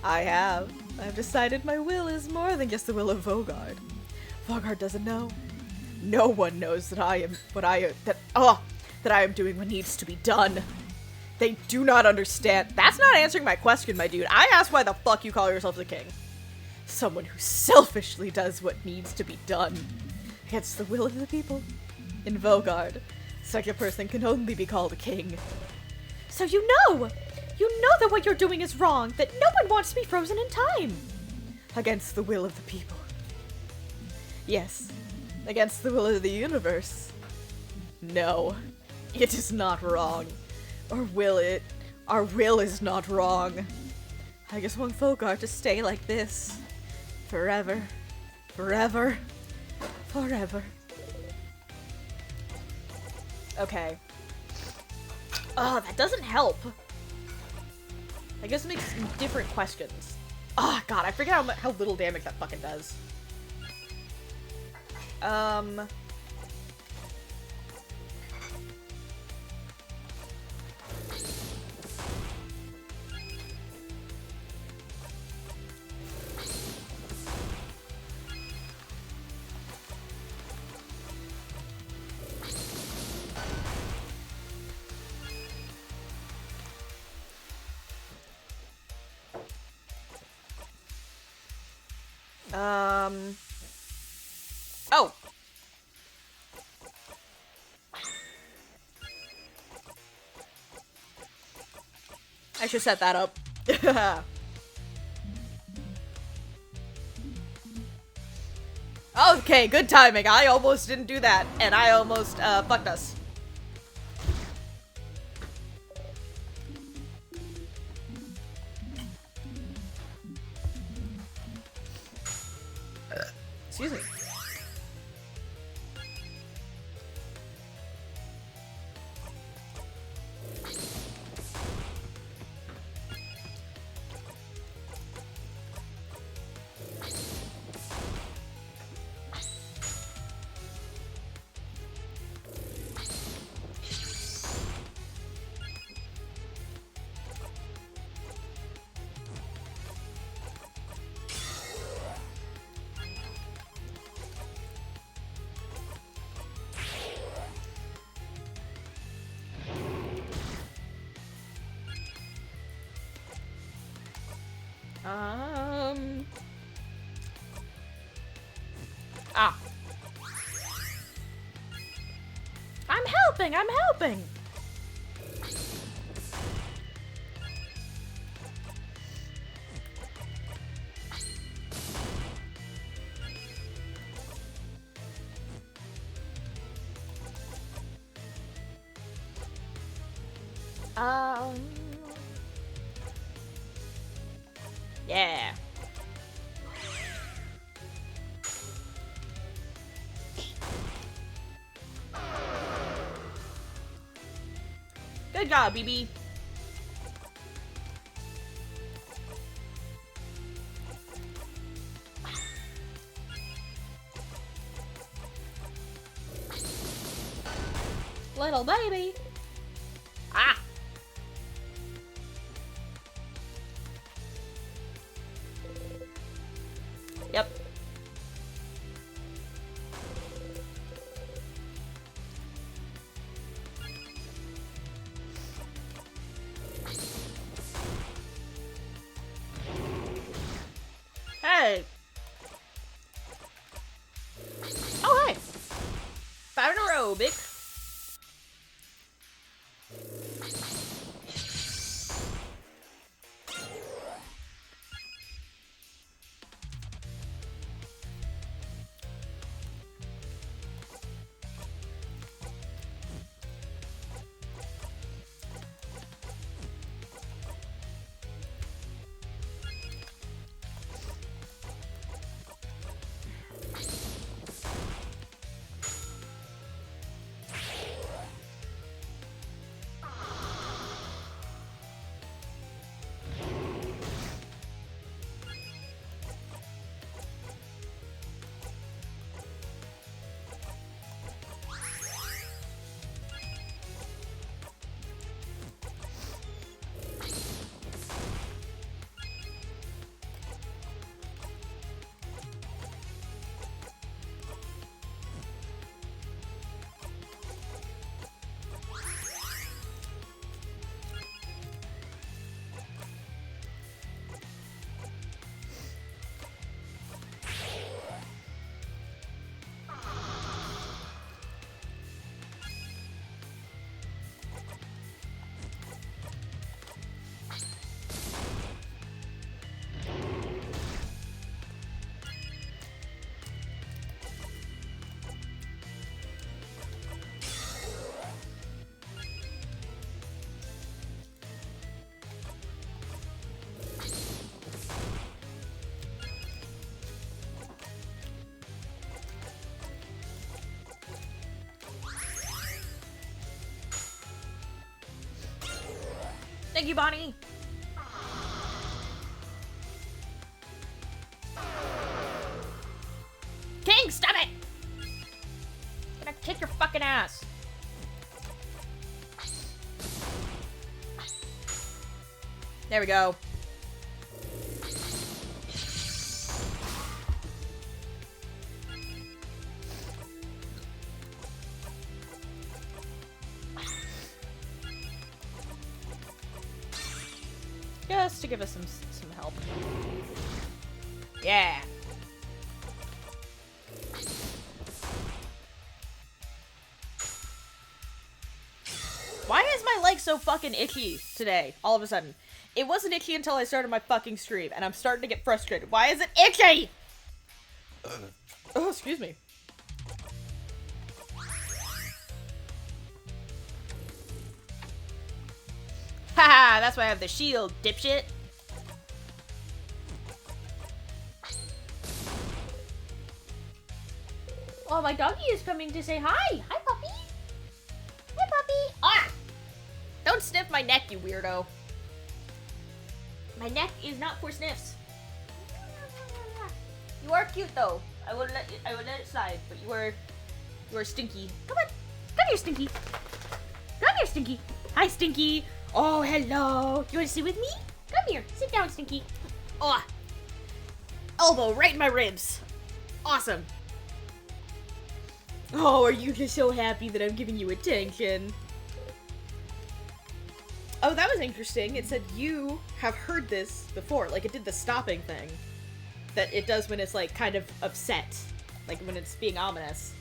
I've decided my will is more than just the will of Vogard. Vogard doesn't know. No one knows that I am doing what needs to be done. They do not understand. That's not answering my question, my dude. I asked why the fuck you call yourself the king. Someone who selfishly does what needs to be done against the will of the people. In Vogard, such a person can only be called a king. So you know that what you're doing is wrong, that no one wants to be frozen in time. Against the will of the people. Yes, against the will of the universe. No, it is not wrong. Or will it? Our will is not wrong. I just want Vogard to stay like this. Forever. Forever. Forever. Okay. Oh, that doesn't help. I guess it makes different questions. Oh, God, I forget how little damage that fucking does. Oh! I should set that up. Okay, good timing. I almost didn't do that, and I almost, fucked us. Excuse me. Ah. I'm helping! Yeah. Good job, BB. Little baby. Ah. Yep. Hey. Oh, hey. 5 in a row, Bick. Thank you, Bonnie. King, stop it! I'm gonna kick your fucking ass. There we go. Just to give us some help. Yeah. Why is my leg so fucking itchy today, all of a sudden? It wasn't itchy until I started my fucking stream, and I'm starting to get frustrated. Why is it itchy? Oh, excuse me. Haha, that's why I have the shield, dipshit. Oh, my doggy is coming to say hi. Hi, puppy. Hi, puppy. Ah! Don't sniff my neck, you weirdo. My neck is not for sniffs. You are cute, though. I will let it slide, but you are stinky. Come on. Come here, Stinky. Come here, Stinky. Hi, Stinky. Oh, hello. You want to sit with me? Come here. Sit down, Stinky. Oh. Elbow right in my ribs. Awesome. Oh, are you just so happy that I'm giving you attention? Oh, that was interesting. It said you have heard this before. Like, it did the stopping thing that it does when it's, like, kind of upset. Like, when it's being ominous.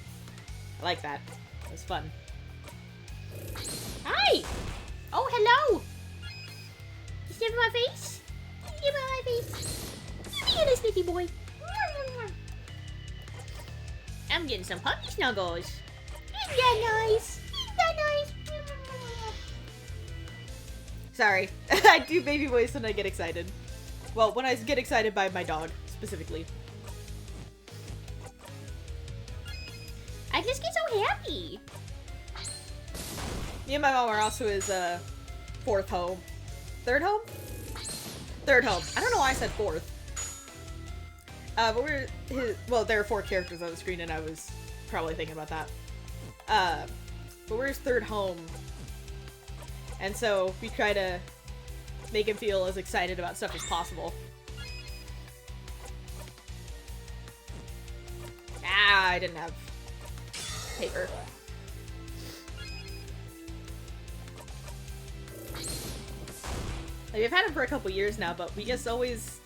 I like that. It was fun. Hi! Oh, hello! You sniffing my face? You sniffing my face? You little sniffy boy. I'm getting some puppy snuggles. Isn't that nice? Isn't that nice? Sorry. I do baby voice when I get excited. Well, when I get excited by my dog, specifically. I just get so happy. Me and my mom are also his, fourth home. Third home? Third home. I don't know why I said fourth. But we're his, well, there are 4 characters on the screen and I was probably thinking about that. But we're his third home. And so we try to make him feel as excited about stuff as possible. Ah, I didn't have paper. Like, we've had him for a couple years now, but we just always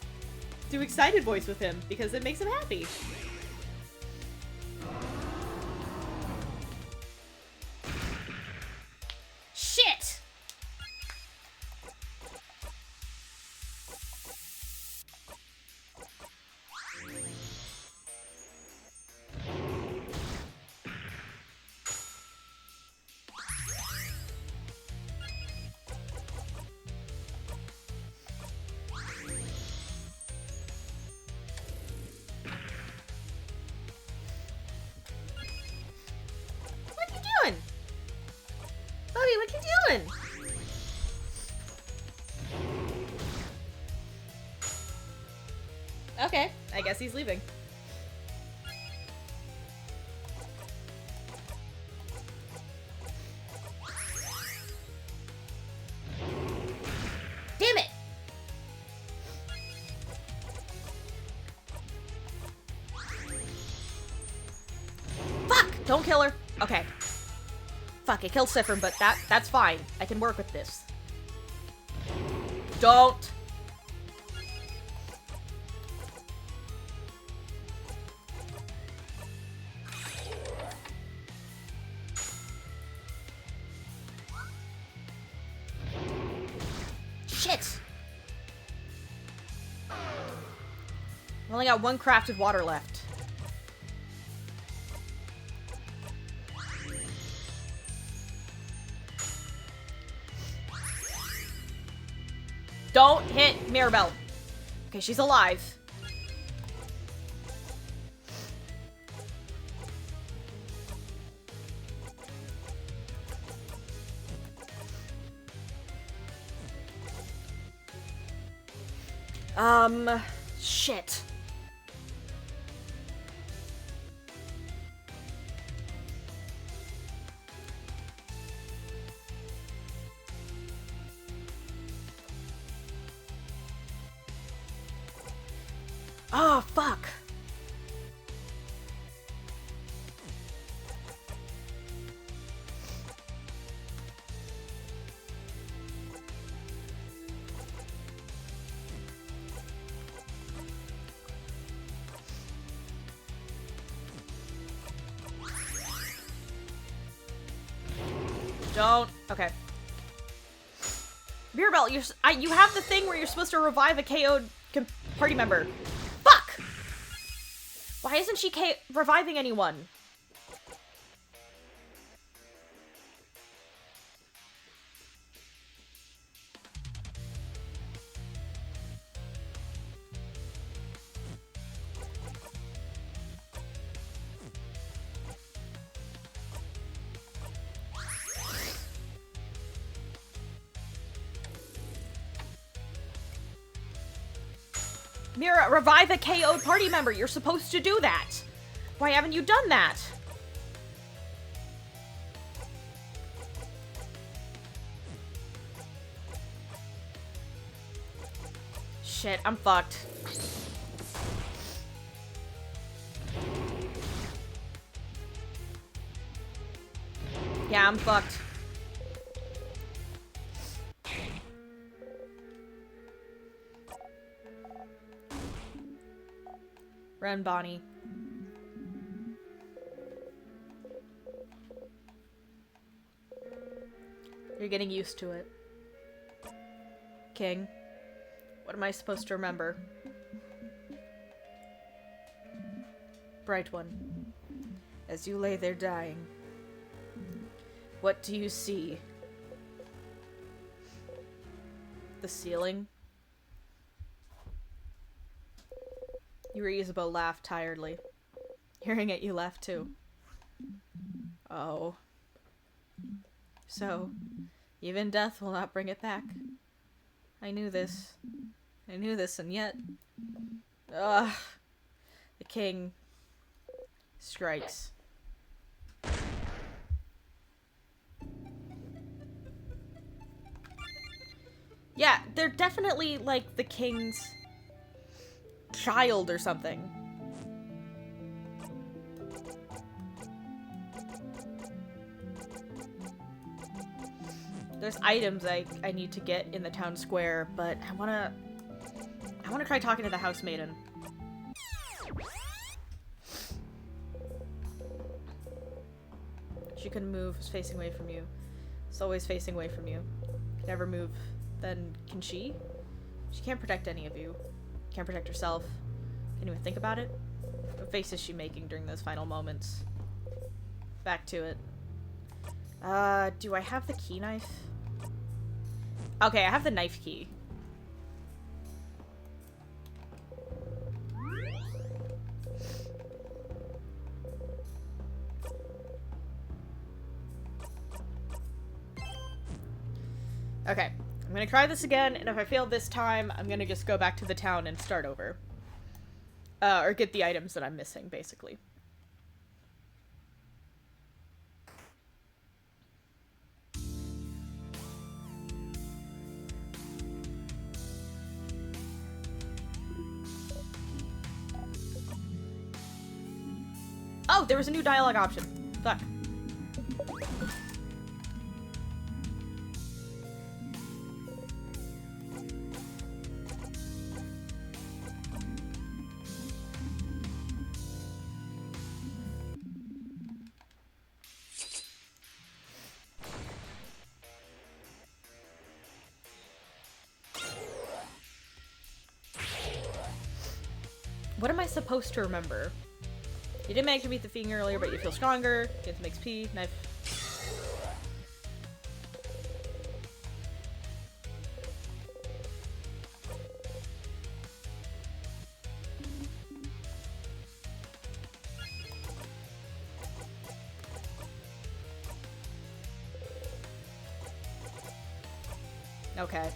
do excited voice with him because it makes him happy. Shit! What you doing? Okay, I guess he's leaving. Damn it! Fuck! Don't kill her. Okay. Fuck, I killed Sifrin, but that's fine. I can work with this. Don't! Shit! I only got 1 crafted water left. Don't hit Mirabelle. Okay, she's alive. Shit. Oh, fuck. Don't. Okay. Mirabelle, you have the thing where you're supposed to revive a KO'd party member. Fuck! Why isn't she reviving anyone? Mira, revive a KO'd party member. You're supposed to do that. Why haven't you done that? Shit, I'm fucked. Yeah, I'm fucked. Run, Bonnie. You're getting used to it. King, what am I supposed to remember? Bright one, as you lay there dying, what do you see? The ceiling? Isabel laughed tiredly. Hearing it, you laughed too. Oh. So, even death will not bring it back. I knew this. I knew this, and yet... Ugh. The king... strikes. Yeah, they're definitely, like, the king's... child or something. There's items I need to get in the town square, but I wanna try talking to the house maiden. She couldn't move, was facing away from you. It's always facing away from you. Can never move. Then can she? She can't protect any of you. Can't protect herself. Can't even think about it. What face is she making during those final moments? Back to it. Do I have the key knife? Okay, I have the knife key. Okay, I'm gonna try this again, and if I fail this time, I'm gonna just go back to the town and start over. Or get the items that I'm missing, basically. Oh, there was a new dialogue option. Fuck. What am I supposed to remember? You didn't manage to beat the thing earlier, but you feel stronger. Get some XP. Knife. Okay.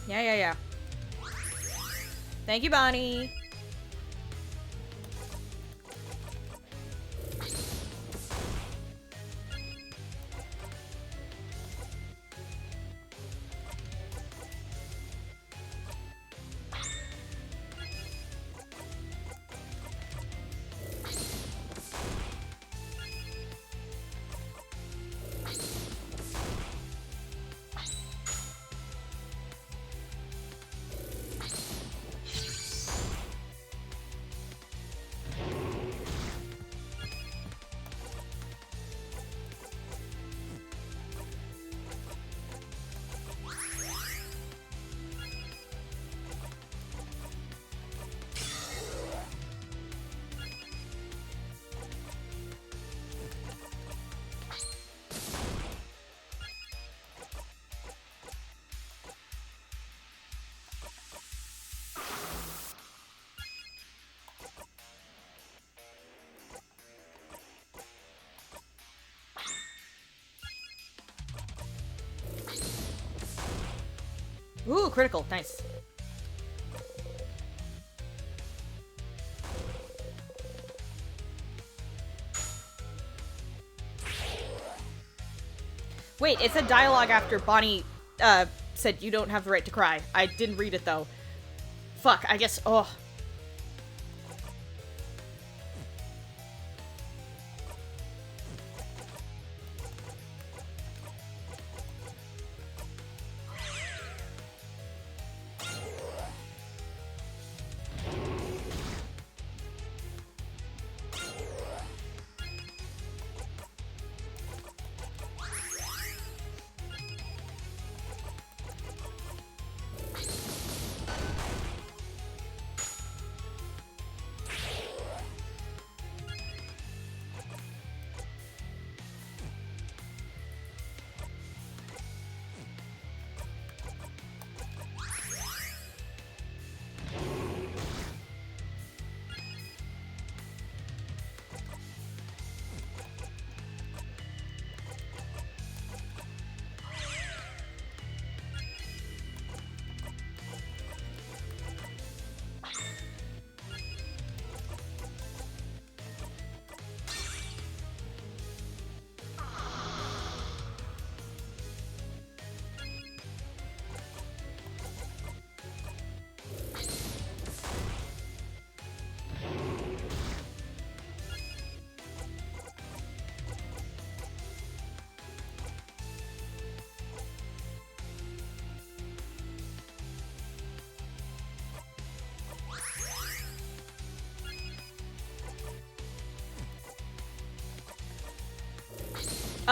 Yeah, yeah, yeah. Thank you, Bonnie. Ooh, critical. Nice. Wait, it said dialogue after Bonnie said you don't have the right to cry. I didn't read it though. Fuck, I guess. Oh.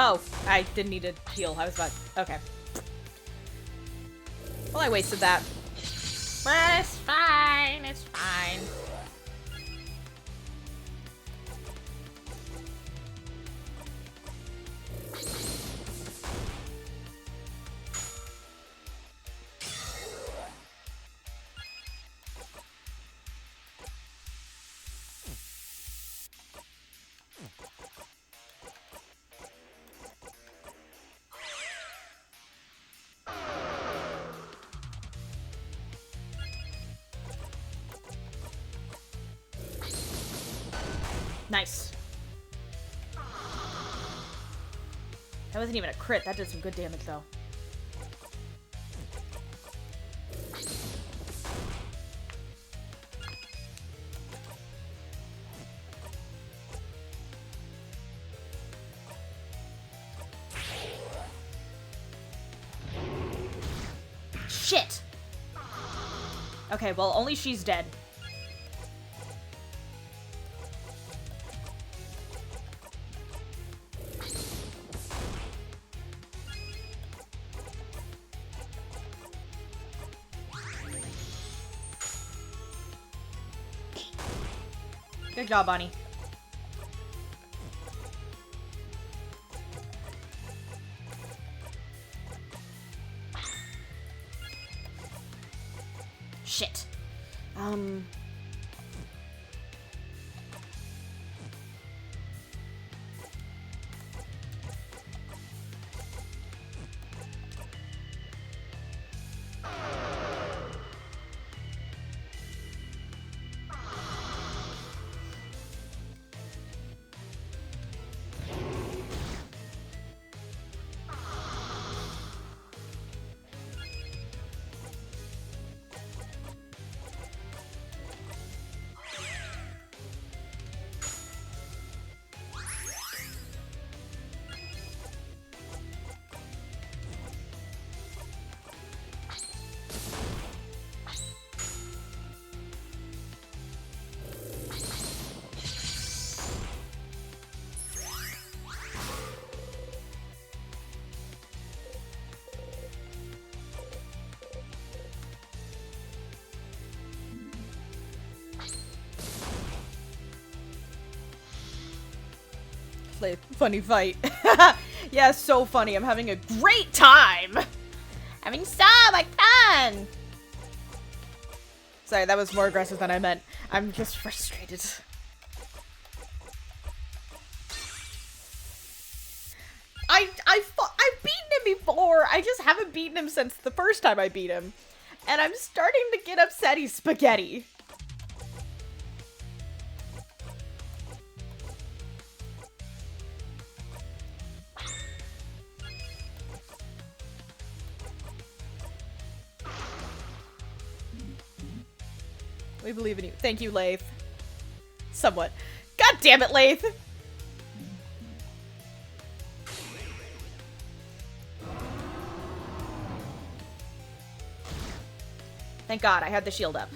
Oh, I didn't need to heal. I was about... Okay. Well, I wasted that. But it's fine. It's fine. Nice. That wasn't even a crit. That did some good damage, though. Shit! Okay, well, only she's dead. Good job, Bonnie. Shit. Funny fight. Yeah, so funny. I'm having a great time. Having so much fun. Sorry, that was more aggressive than I meant. I'm just frustrated. I've beaten him before. I just haven't beaten him since the first time I beat him. And I'm starting to get upset he's spaghetti. We believe in you. Thank you, Lathe. Somewhat. God damn it, Lathe! Thank God, I had the shield up.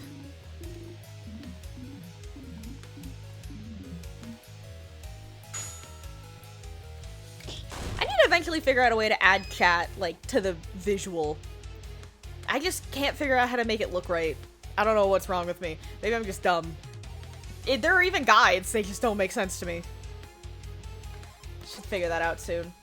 I need to eventually figure out a way to add chat, like, to the visual. I just can't figure out how to make it look right. I don't know what's wrong with me. Maybe I'm just dumb. There are even guides, they just don't make sense to me. Should figure that out soon.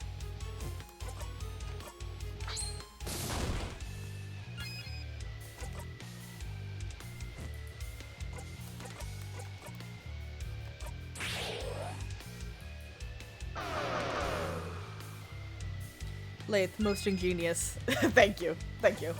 Lathe, most ingenious. Thank you. Thank you.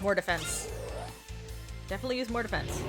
More defense. Definitely use more defense.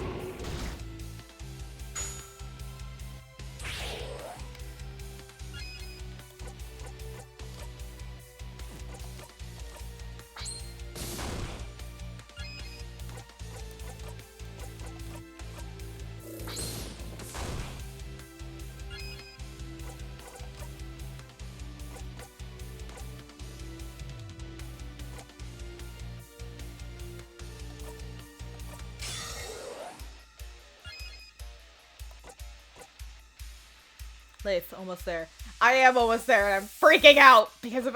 Lathe, almost there. I am almost there, and I'm freaking out because if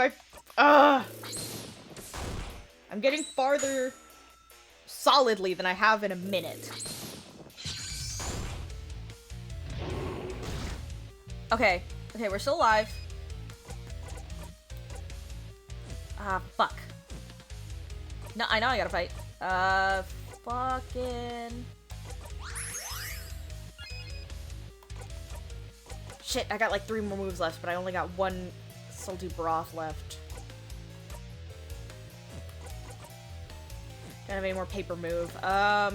I'm getting farther solidly than I have in a minute. Okay, we're still alive. Ah, fuck. No, I know I gotta fight. Fucking... Shit, I got like 3 more moves left, but I only got 1 salty broth left. Don't have any more paper move. I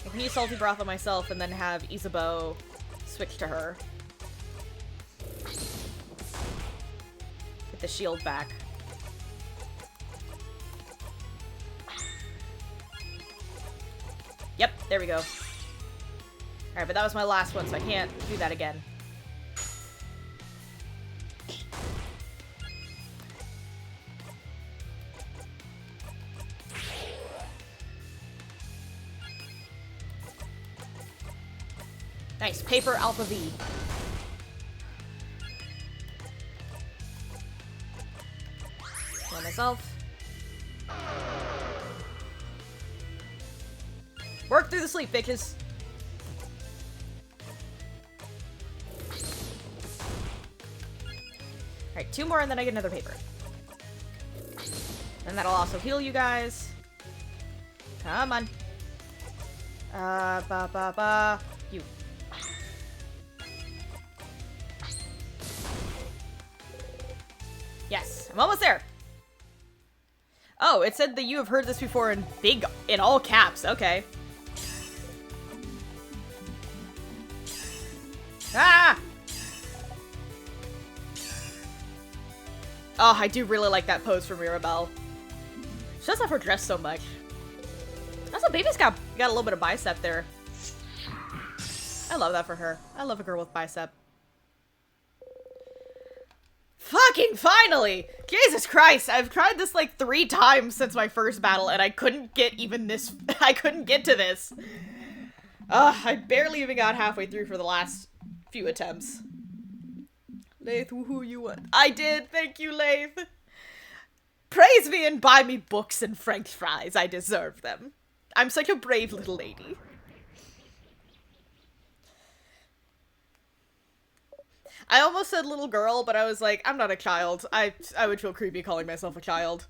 can use salty broth on myself and then have Isabeau switch to her. Get the shield back. Yep, there we go. Alright, but that was my last one, so I can't do that again. Nice, paper alpha V. Kill myself. Work through the sleep, bitches. Alright, 2 more and then I get another paper. And that'll also heal you guys. Come on. You. Yes, I'm almost there. Oh, it said that you have heard this before in all caps. Okay. Ah! Oh, I do really like that pose for Mirabelle. She does have her dress so much. Also, baby's got a little bit of bicep there. I love that for her. I love a girl with bicep. Fucking finally! Jesus Christ, I've tried this like 3 times since my first battle and I couldn't get even this- I couldn't get to this. I barely even got halfway through for the last few attempts. Laith, woohoo, you won. I did, thank you, Laith. Praise me and buy me books and french fries, I deserve them. I'm such a brave little lady. I almost said little girl, but I was like, I'm not a child. I would feel creepy calling myself a child.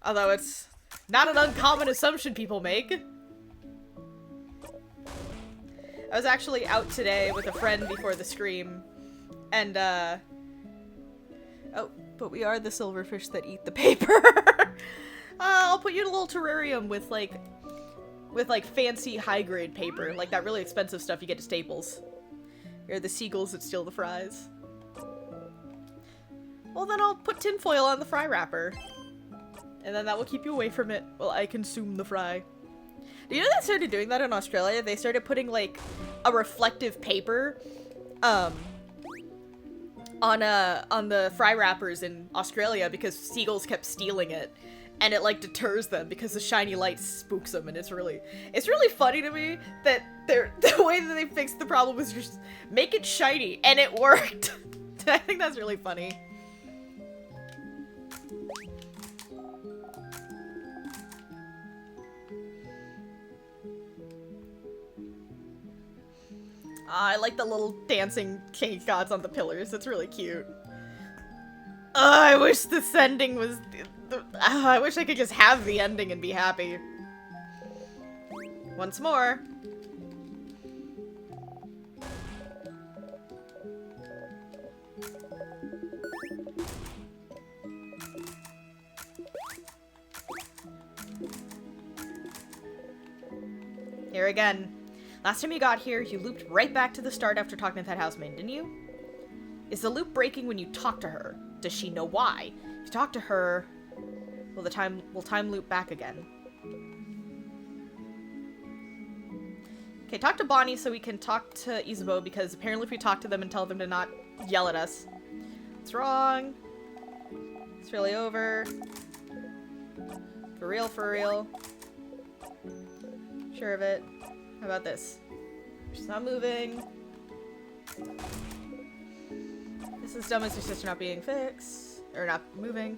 Although it's not an uncommon assumption people make. I was actually out today with a friend before the stream, and oh, but we are the silverfish that eat the paper. I'll put you in a little terrarium with like fancy high-grade paper, like that really expensive stuff you get to Staples. You're the seagulls that steal the fries. Well, then I'll put tinfoil on the fry wrapper. And then that will keep you away from it while I consume the fry. Do you know they started doing that in Australia? They started putting, like, a reflective paper, on the fry wrappers in Australia because seagulls kept stealing it. And it, like, deters them because the shiny light spooks them, and it's really funny to me that the way that they fixed the problem was just make it shiny, and it worked. I think that's really funny. I like the little dancing cake gods on the pillars. It's really cute. I wish this ending was... I wish I could just have the ending and be happy. Once more. Here again. Last time you got here, you looped right back to the start after talking to that housemaid, didn't you? Is the loop breaking when you talk to her? Does she know why? If you talk to her, will time loop back again? Okay, talk to Bonnie so we can talk to Isabeau, because apparently if we talk to them and tell them to not yell at us. What's wrong? It's really over. For real, for real. Sure of it. How about this? She's not moving. This is dumb as your sister not being fixed. Or not moving.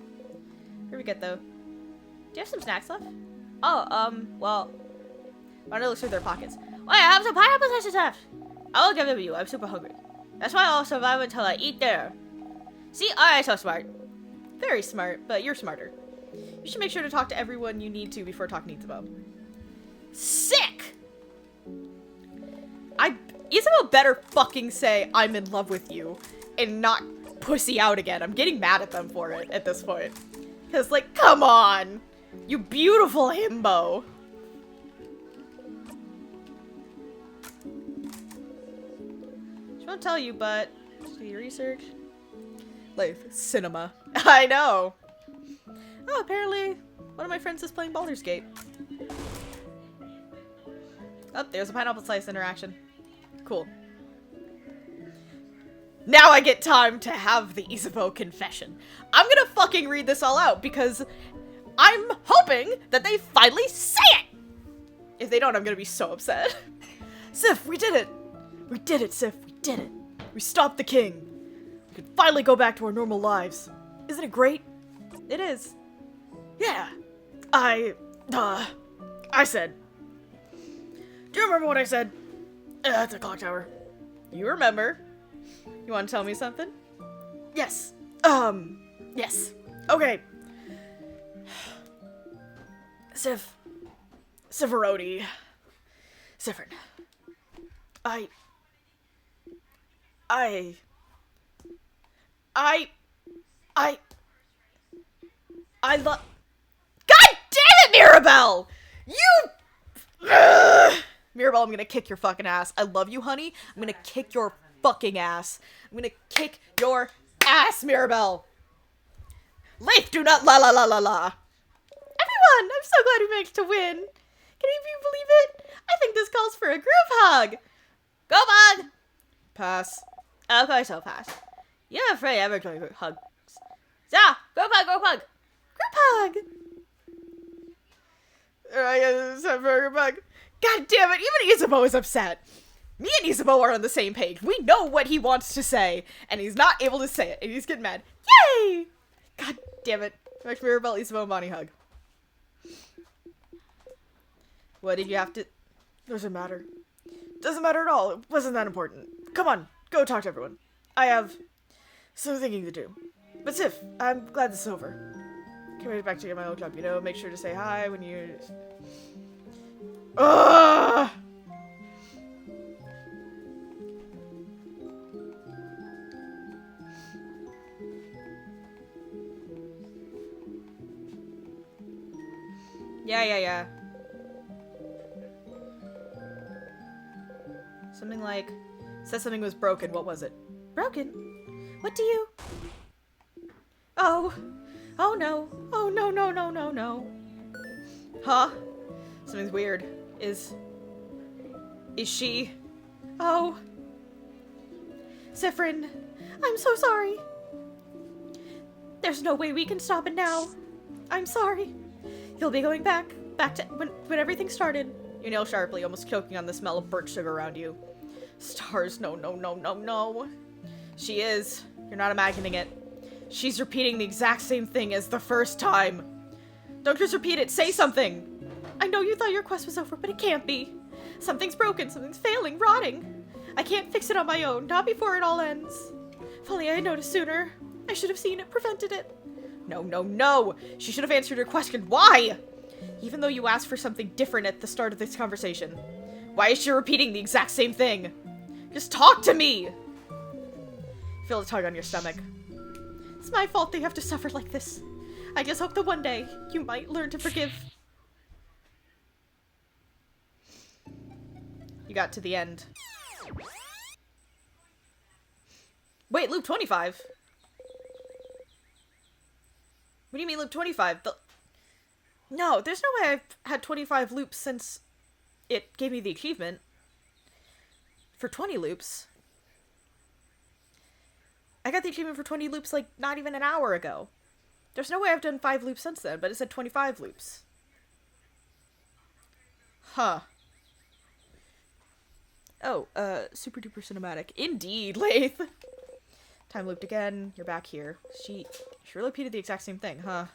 Here we get though. Do you have some snacks left? Oh, well. I don't look through their pockets. Oh, I have some pineapple slices left. I will give them to you. I'm super hungry. That's why I'll survive until I eat there. See, I'm so smart. Very smart, but you're smarter. You should make sure to talk to everyone you need to before talking to Isabeau. Sick! Isabeau better fucking say, I'm in love with you, and not pussy out again. I'm getting mad at them for it at this point. Because, like, come on! You beautiful himbo! She won't tell you, but just do your research. Like, cinema. I know! Oh, apparently one of my friends is playing Baldur's Gate. Oh, there's a pineapple slice interaction. Cool. Now I get time to have the Isabeau confession. I'm gonna fucking read this all out because I'm hoping that they finally say it! If they don't, I'm gonna be so upset. Sif, we did it! We did it, Sif, we did it! We stopped the king! We can finally go back to our normal lives. Isn't it great? It is. Yeah. I said. Do you remember what I said? At the clock tower. You remember. You want to tell me something? Yes. Yes. Okay. Sivarodi. Sifrin. I love. God damn it, Mirabelle! Mirabelle, I'm gonna kick your fucking ass. I love you, honey. I'm gonna kick your fucking ass. I'm gonna kick your ass, Mirabelle. Leif, do not la la la la la! Everyone, I'm so glad we managed to win! Can any of you believe it? I think this calls for a group hug! Group hug! Pass. Of course I'll pass. You're afraid ever to group hugs. Yeah, group hug, group hug! Group hug! I guess it's time for a group hug. God damn it, even Isabeau is upset! Me and Isabeau are on the same page. We know what he wants to say, and he's not able to say it, and he's getting mad. Yay! God damn it. Max Mirabelle, Isabeau, Bonnie hug. What did you have to... Doesn't matter. Doesn't matter at all. It wasn't that important. Come on, go talk to everyone. I have some thinking to do. But Sif, I'm glad this is over. Can't wait back to get my old job, you know? Make sure to say hi when you... Ugh! Yeah. Something like... Said something was broken. What was it? Broken? What do you... Oh. Oh no. Oh no, no, no, no, no. Huh? Something's weird. Is she... Oh. Siffrin, I'm so sorry. There's no way we can stop it now. I'm sorry. You'll be going back to when everything started. You nail sharply, almost choking on the smell of burnt sugar around you. Stars, no, no, no, no, no. She is. You're not imagining it. She's repeating the exact same thing as the first time. Don't just repeat it, say something. I know you thought your quest was over, but it can't be. Something's broken, something's failing, rotting. I can't fix it on my own, not before it all ends. If only I had noticed sooner. I should have seen it, prevented it. No, no, no! She should have answered your question. Why? Even though you asked for something different at the start of this conversation. Why is she repeating the exact same thing? Just talk to me! Feel a tug on your stomach. It's my fault they have to suffer like this. I just hope that one day you might learn to forgive. You got to the end. Wait, loop 25? What do you mean loop 25? No, there's no way I've had 25 loops since it gave me the achievement. For 20 loops. I got the achievement for 20 loops like not even an hour ago. There's no way I've done 5 loops since then, but it said 25 loops. Huh. Oh, super duper cinematic. Indeed, Lathe! Time looped again. You're back here. She repeated the exact same thing, huh?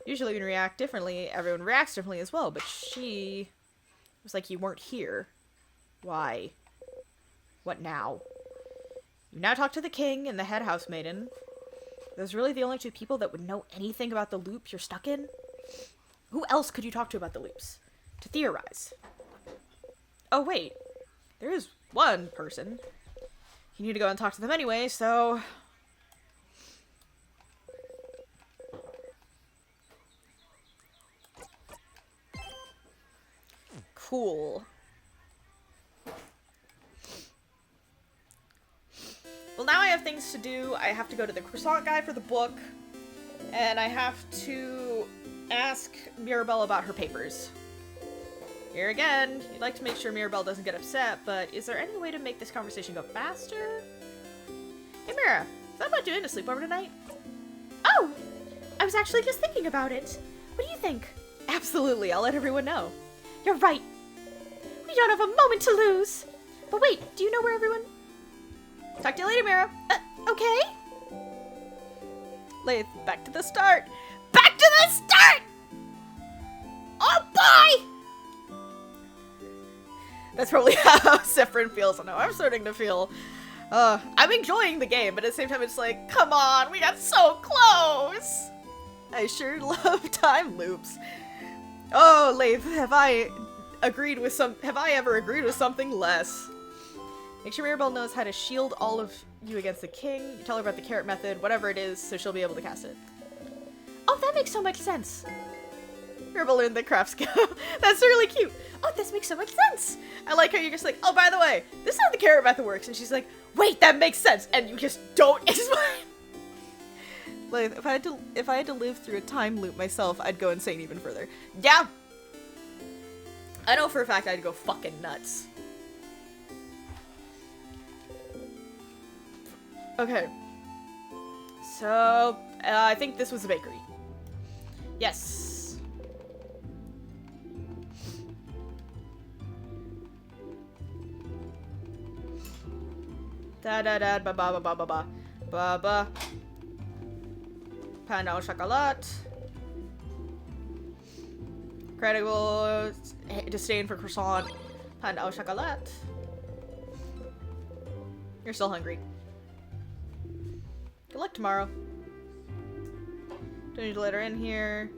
Usually when you react differently, everyone reacts differently as well, but she... It was like you weren't here. Why? What now? You now talk to the king and the head housemaiden. Those really the only 2 people that would know anything about the loop you're stuck in? Who else could you talk to about the loops? To theorize. Oh wait. There is one person. You need to go and talk to them anyway, so... Cool. Well, now I have things to do. I have to go to the croissant guy for the book, and I have to ask Mirabelle about her papers. Here again, you'd like to make sure Mirabelle doesn't get upset, but is there any way to make this conversation go faster? Hey Mira, thought about doing a sleepover tonight? Oh! I was actually just thinking about it. What do you think? Absolutely, I'll let everyone know. You're right. We don't have a moment to lose. But wait, do you know where everyone... Talk to you later, Mira. Okay? Lathe, back to the start. Back to the start! Oh boy! That's probably how Siffrin feels. I know, I'm starting to feel... I'm enjoying the game, but at the same time it's like, come on, we got so close! I sure love time loops. Oh, Lathe, have I ever agreed with something less? Make sure Mirabelle knows how to shield all of you against the king. You tell her about the carrot method, whatever it is, so she'll be able to cast it. Oh, that makes so much sense. Mirabelle learned the craft skill. That's really cute. Oh, this makes so much sense. I like how you're just like, oh, by the way, this is how the carrot method works. And she's like, wait, that makes sense. And you just don't explain. Like, if I had to live through a time loop myself, I'd go insane even further. Yeah! I know for a fact I'd go fucking nuts. Okay. So, I think this was a bakery. Yes. Da-da-da, ba-ba-ba-ba-ba-ba. Ba-ba. Pain au chocolat. Incredible disdain for croissant. Pain au chocolat. You're still hungry. Good luck tomorrow. Don't need to let her in here.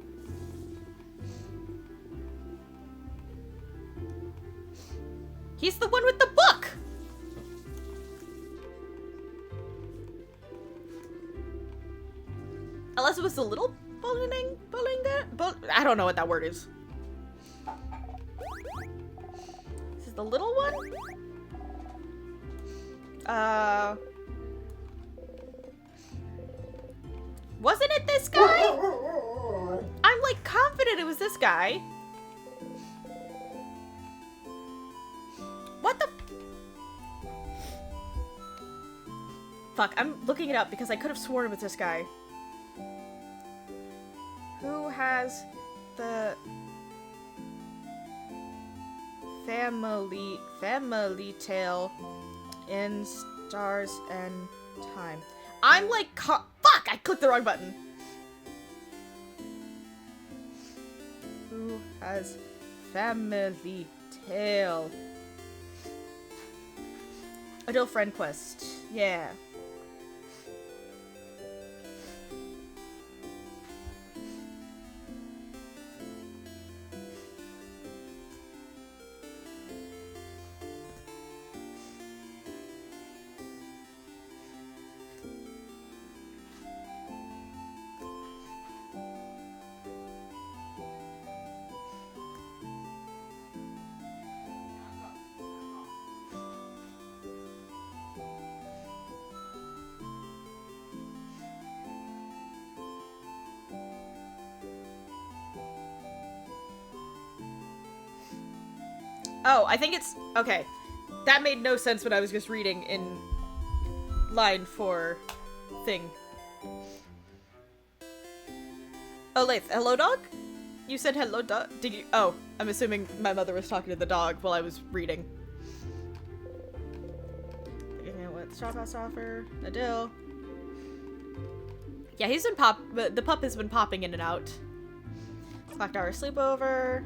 He's the one with the book! Unless it was the little bowling there? I don't know what that word is. This is the little one? Wasn't it this guy? I'm like confident it was this guy. What the? Fuck, I'm looking it up because I could have sworn it was this guy. Who has the family tale in Stars and Time? I'm like, fuck! I clicked the wrong button. Who has family tale? Adult friend quest. Yeah. Oh, I think it's... Okay. That made no sense when I was just reading in line 4 thing. Oh, Laith, hello, dog? You said hello, dog? Did you... Oh, I'm assuming my mother was talking to the dog while I was reading. You know what? Straw Pass offer. Adil. Yeah, he's been the pup has been popping in and out. Clock hour sleepover.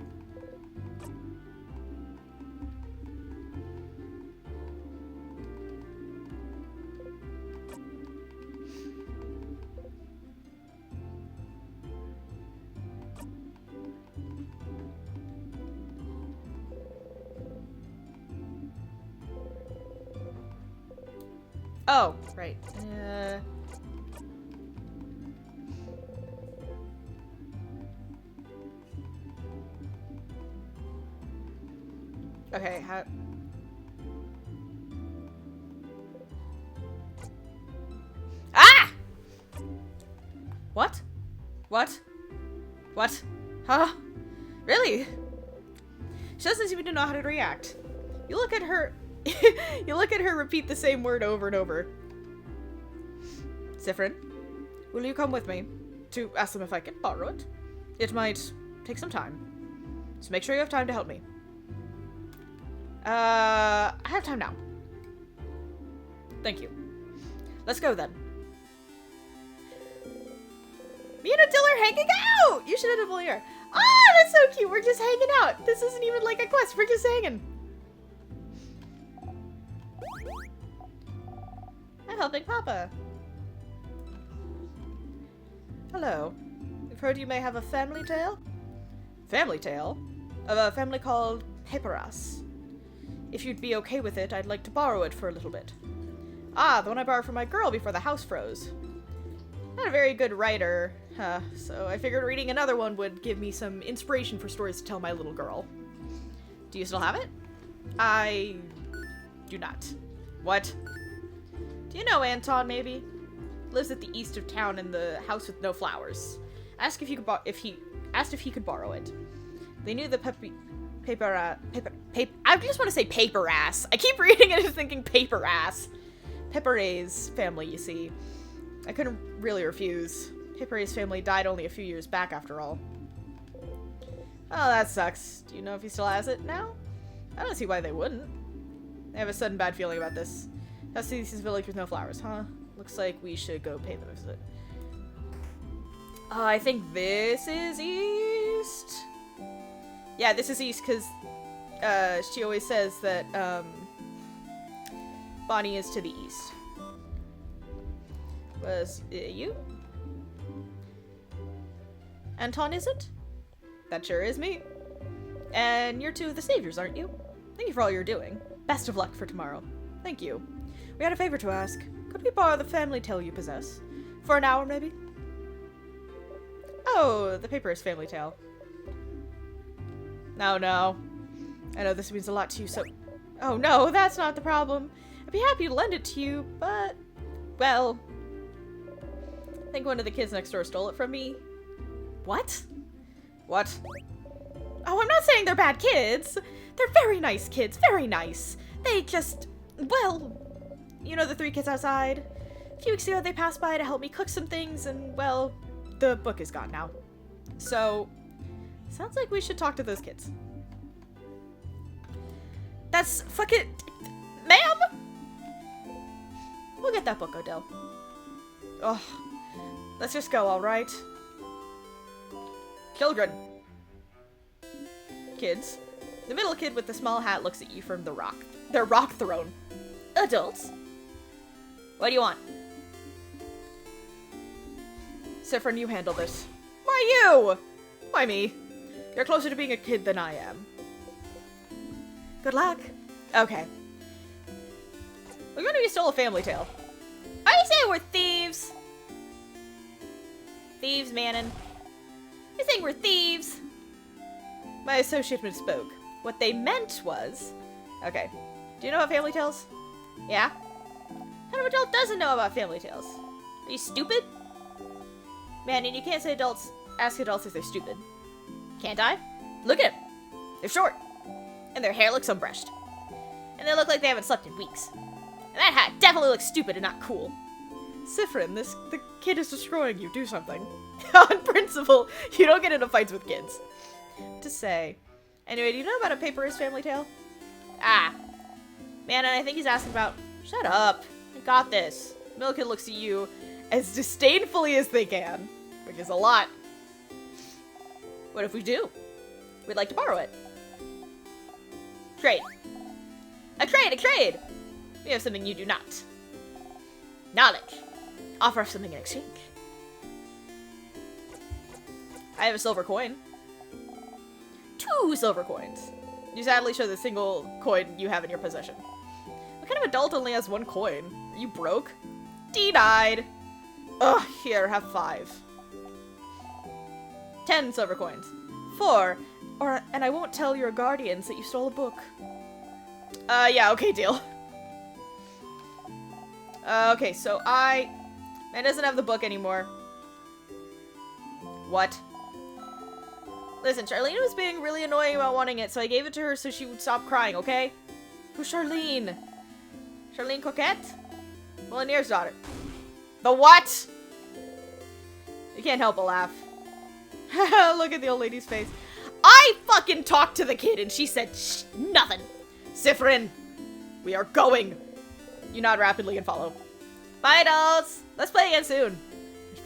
Oh, right. Okay, how... Ah! What? What? What? Huh? Really? She doesn't seem to know how to react. You look at her... You look at her repeat the same word over and over. Zifrin, will you come with me to ask them if I can borrow it? It might take some time. So make sure you have time to help me. I have time now. Thank you. Let's go then. Me and Adil are hanging out! You should have a here. Ah, that's so cute. We're just hanging out. This isn't even like a quest. We're just hanging. I'm helping Papa. Hello. I've heard you may have a family tale? Family tale? Of a family called Paperas. If you'd be okay with it, I'd like to borrow it for a little bit. Ah, the one I borrowed from my girl before the house froze. Not a very good writer, so I figured reading another one would give me some inspiration for stories to tell my little girl. Do you still have it? I do not. What? Do you know Anton, maybe? lives at the east of town in the house with no flowers. Asked if he could borrow it. They knew the I just want to say paper ass. I keep reading it and thinking paper ass. Peppere's family, you see. I couldn't really refuse. Peppere's family died only a few years back, after all. Oh, that sucks. Do you know if he still has it now? I don't see why they wouldn't. I have a sudden bad feeling about this. That's this village with no flowers, huh? Looks like we should go pay them a visit. I think this is east. Yeah, this is east because she always says that Bonnie is to the east. Was it you? Anton, is it? That sure is me. And you're two of the saviors, aren't you? Thank you for all you're doing. Best of luck for tomorrow. Thank you. We had a favor to ask. Could we borrow the family tale you possess? For an hour, maybe? Oh, the paper is family tale. No. I know this means a lot to you, so... Oh no, that's not the problem. I'd be happy to lend it to you, but... Well... I think one of the kids next door stole it from me. What? What? Oh, I'm not saying they're bad kids. They're very nice kids, very nice. They just... Well... You know the three kids outside? A few weeks ago they passed by to help me cook some things and, well... The book is gone now. So... Sounds like we should talk to those kids. That's fucking... Ma'am? We'll get that book, Odell. Ugh. Let's just go, alright? Children. Kids. The middle kid with the small hat looks at you from their rock throne. Adults. What do you want? Sifrin, you handle this. Why you? Why me? You're closer to being a kid than I am. Good luck. Okay. We're gonna be stole a family tale. Are you saying we're thieves? Thieves, Manon. You're saying we're thieves? My associate misspoke. What they meant was... Okay. Do you know about family tales? Yeah? How do an adult doesn't know about family tales? Are you stupid? Manon, you can't say ask adults if they're stupid. Can't I? Look at them. They're short. And their hair looks unbrushed. And they look like they haven't slept in weeks. And that hat definitely looks stupid and not cool. Sifrin, the kid is destroying you. Do something. On principle, you don't get into fights with kids. To say. Anyway, do you know about a paper's family tale? Ah. Man, and I think he's asking about... Shut up. I got this. Middle kid looks at you as disdainfully as they can. Which is a lot. What if we do? We'd like to borrow it. Trade. A trade! We have something you do not. Knowledge. Offer us something in exchange. I have a silver coin. 2 silver coins. You sadly show the single coin you have in your possession. What kind of adult only has 1 coin? Are you broke? Denied. Ugh, here, have 5. 10 silver coins. 4. And I won't tell your guardians that you stole a book. Yeah, okay, deal. Okay, so Man doesn't have the book anymore. What? Listen, Charlene was being really annoying about wanting it, so I gave it to her so she would stop crying, okay? Who's Charlene? Charlene Coquette? Molinier's daughter. The what? You can't help but laugh. Look at the old lady's face. I fucking talked to the kid and she said nothing. Sifrin, we are going. You nod rapidly and follow. Bye, dolls. Let's play again soon.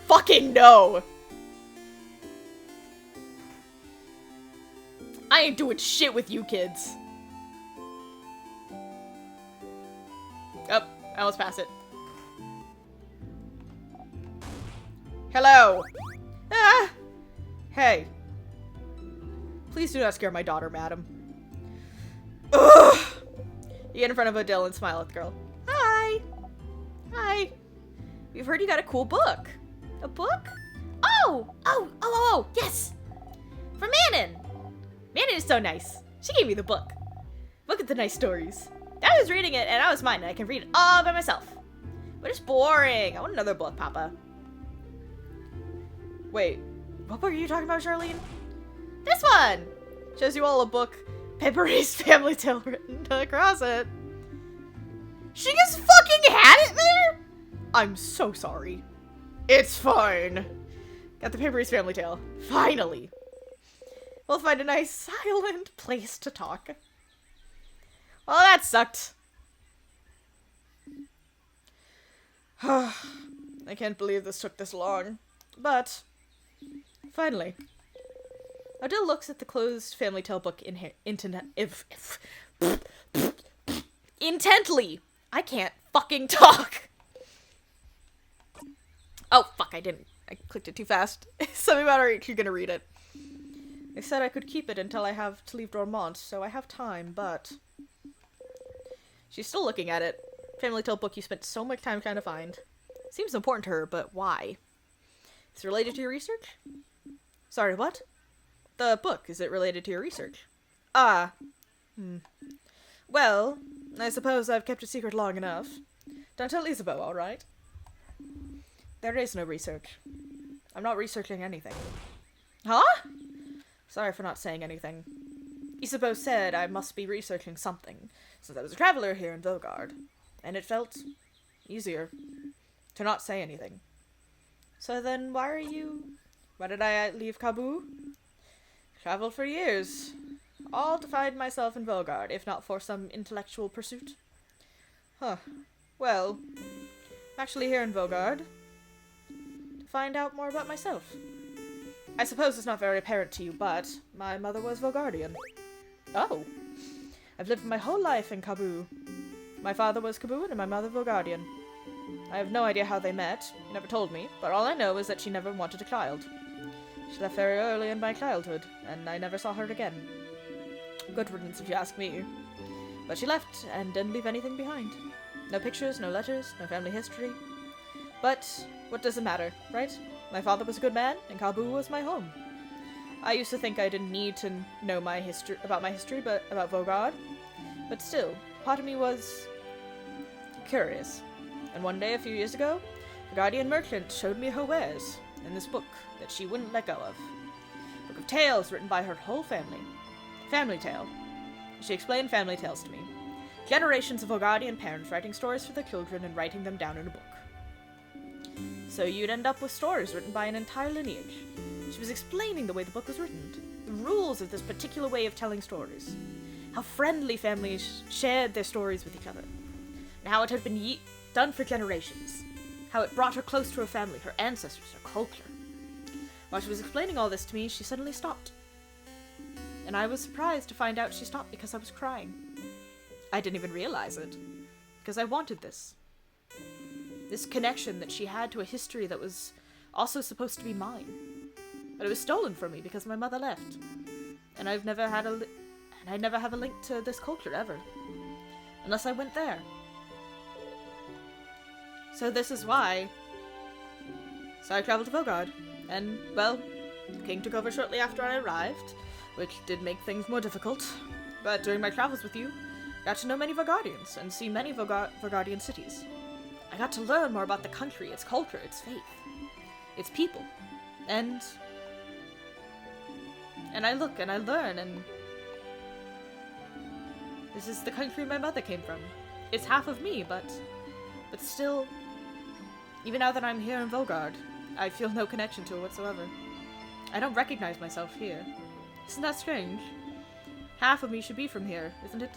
Fucking no. I ain't doing shit with you kids. Oh, I almost passed it. Hello. Ah. Hey. Please do not scare my daughter, madam. Ugh. You get in front of Odell and smile at the girl. Hi. Hi. We've heard you got a cool book. A book? Oh, yes. From Manon. Manon is so nice. She gave me the book. Look at the nice stories. I was reading it and I was mine and I can read it all by myself. But it's boring. I want another book, Papa. Wait, what book are you talking about, Charlene? This one! Shows you all a book. Peppery's family tale written across it. She just fucking had it there? I'm so sorry. It's fine. Got the Peppery's family tale. Finally. We'll find a nice silent place to talk. Well, that sucked. I can't believe this took this long. But, finally. Odile looks at the closed family tale book intently. I can't fucking talk. Oh, fuck, I didn't. I clicked it too fast. Something about, are you gonna read it? I said I could keep it until I have to leave Dormont, so I have time, but... She's still looking at it. Family tale book you spent so much time trying to find. Seems important to her, but why? Is it related to your research? Sorry, what? The book, is it related to your research? Well, I suppose I've kept it secret long enough. Don't tell Isabeau, alright? There is no research. I'm not researching anything. Huh? Sorry for not saying anything. Isabeau said I must be researching something, since I was a traveler here in Vogard, and it felt easier to not say anything. So then why did I leave Kabul? Traveled for years, all to find myself in Vogard, if not for some intellectual pursuit. Huh. Well, I'm actually here in Vogard to find out more about myself. I suppose it's not very apparent to you, but my mother was Vogardian. Oh. I've lived my whole life in Kabul. My father was Kabul and my mother Vogardian. I have no idea how they met, never told me, but all I know is that she never wanted a child. She left very early in my childhood, and I never saw her again. Good riddance if you ask me. But she left, and didn't leave anything behind. No pictures, no letters, no family history. But what does it matter, right? My father was a good man, and Kabul was my home. I used to think I didn't need to know my history about Vogard, but still, part of me was curious. And one day, a few years ago, a Guardian merchant showed me her wares in this book that she wouldn't let go of. A book of tales written by her whole family. Family tale. She explained family tales to me. Generations of Vogardian parents writing stories for their children and writing them down in a book. So you'd end up with stories written by an entire lineage. She was explaining the way the book was written, the rules of this particular way of telling stories, how friendly families shared their stories with each other, and how it had been done for generations, how it brought her close to her family, her ancestors, her culture. While she was explaining all this to me, she suddenly stopped. And I was surprised to find out she stopped because I was crying. I didn't even realize it, because I wanted this. This connection that she had to a history that was also supposed to be mine. But it was stolen from me because my mother left. And I never have a link to this culture ever. Unless I went there. So this is why. So I traveled to Vogard. And, well, the king took over shortly after I arrived, which did make things more difficult. But during my travels with you, I got to know many Vogardians and see many Vogardian cities. I got to learn more about the country, its culture, its faith, its people. And I look and I learn, and this is the country my mother came from. It's half of me, but still, even now that I'm here in Vogard, I feel no connection to it whatsoever. I don't recognize myself here. Isn't that strange? Half of me should be from here, isn't it?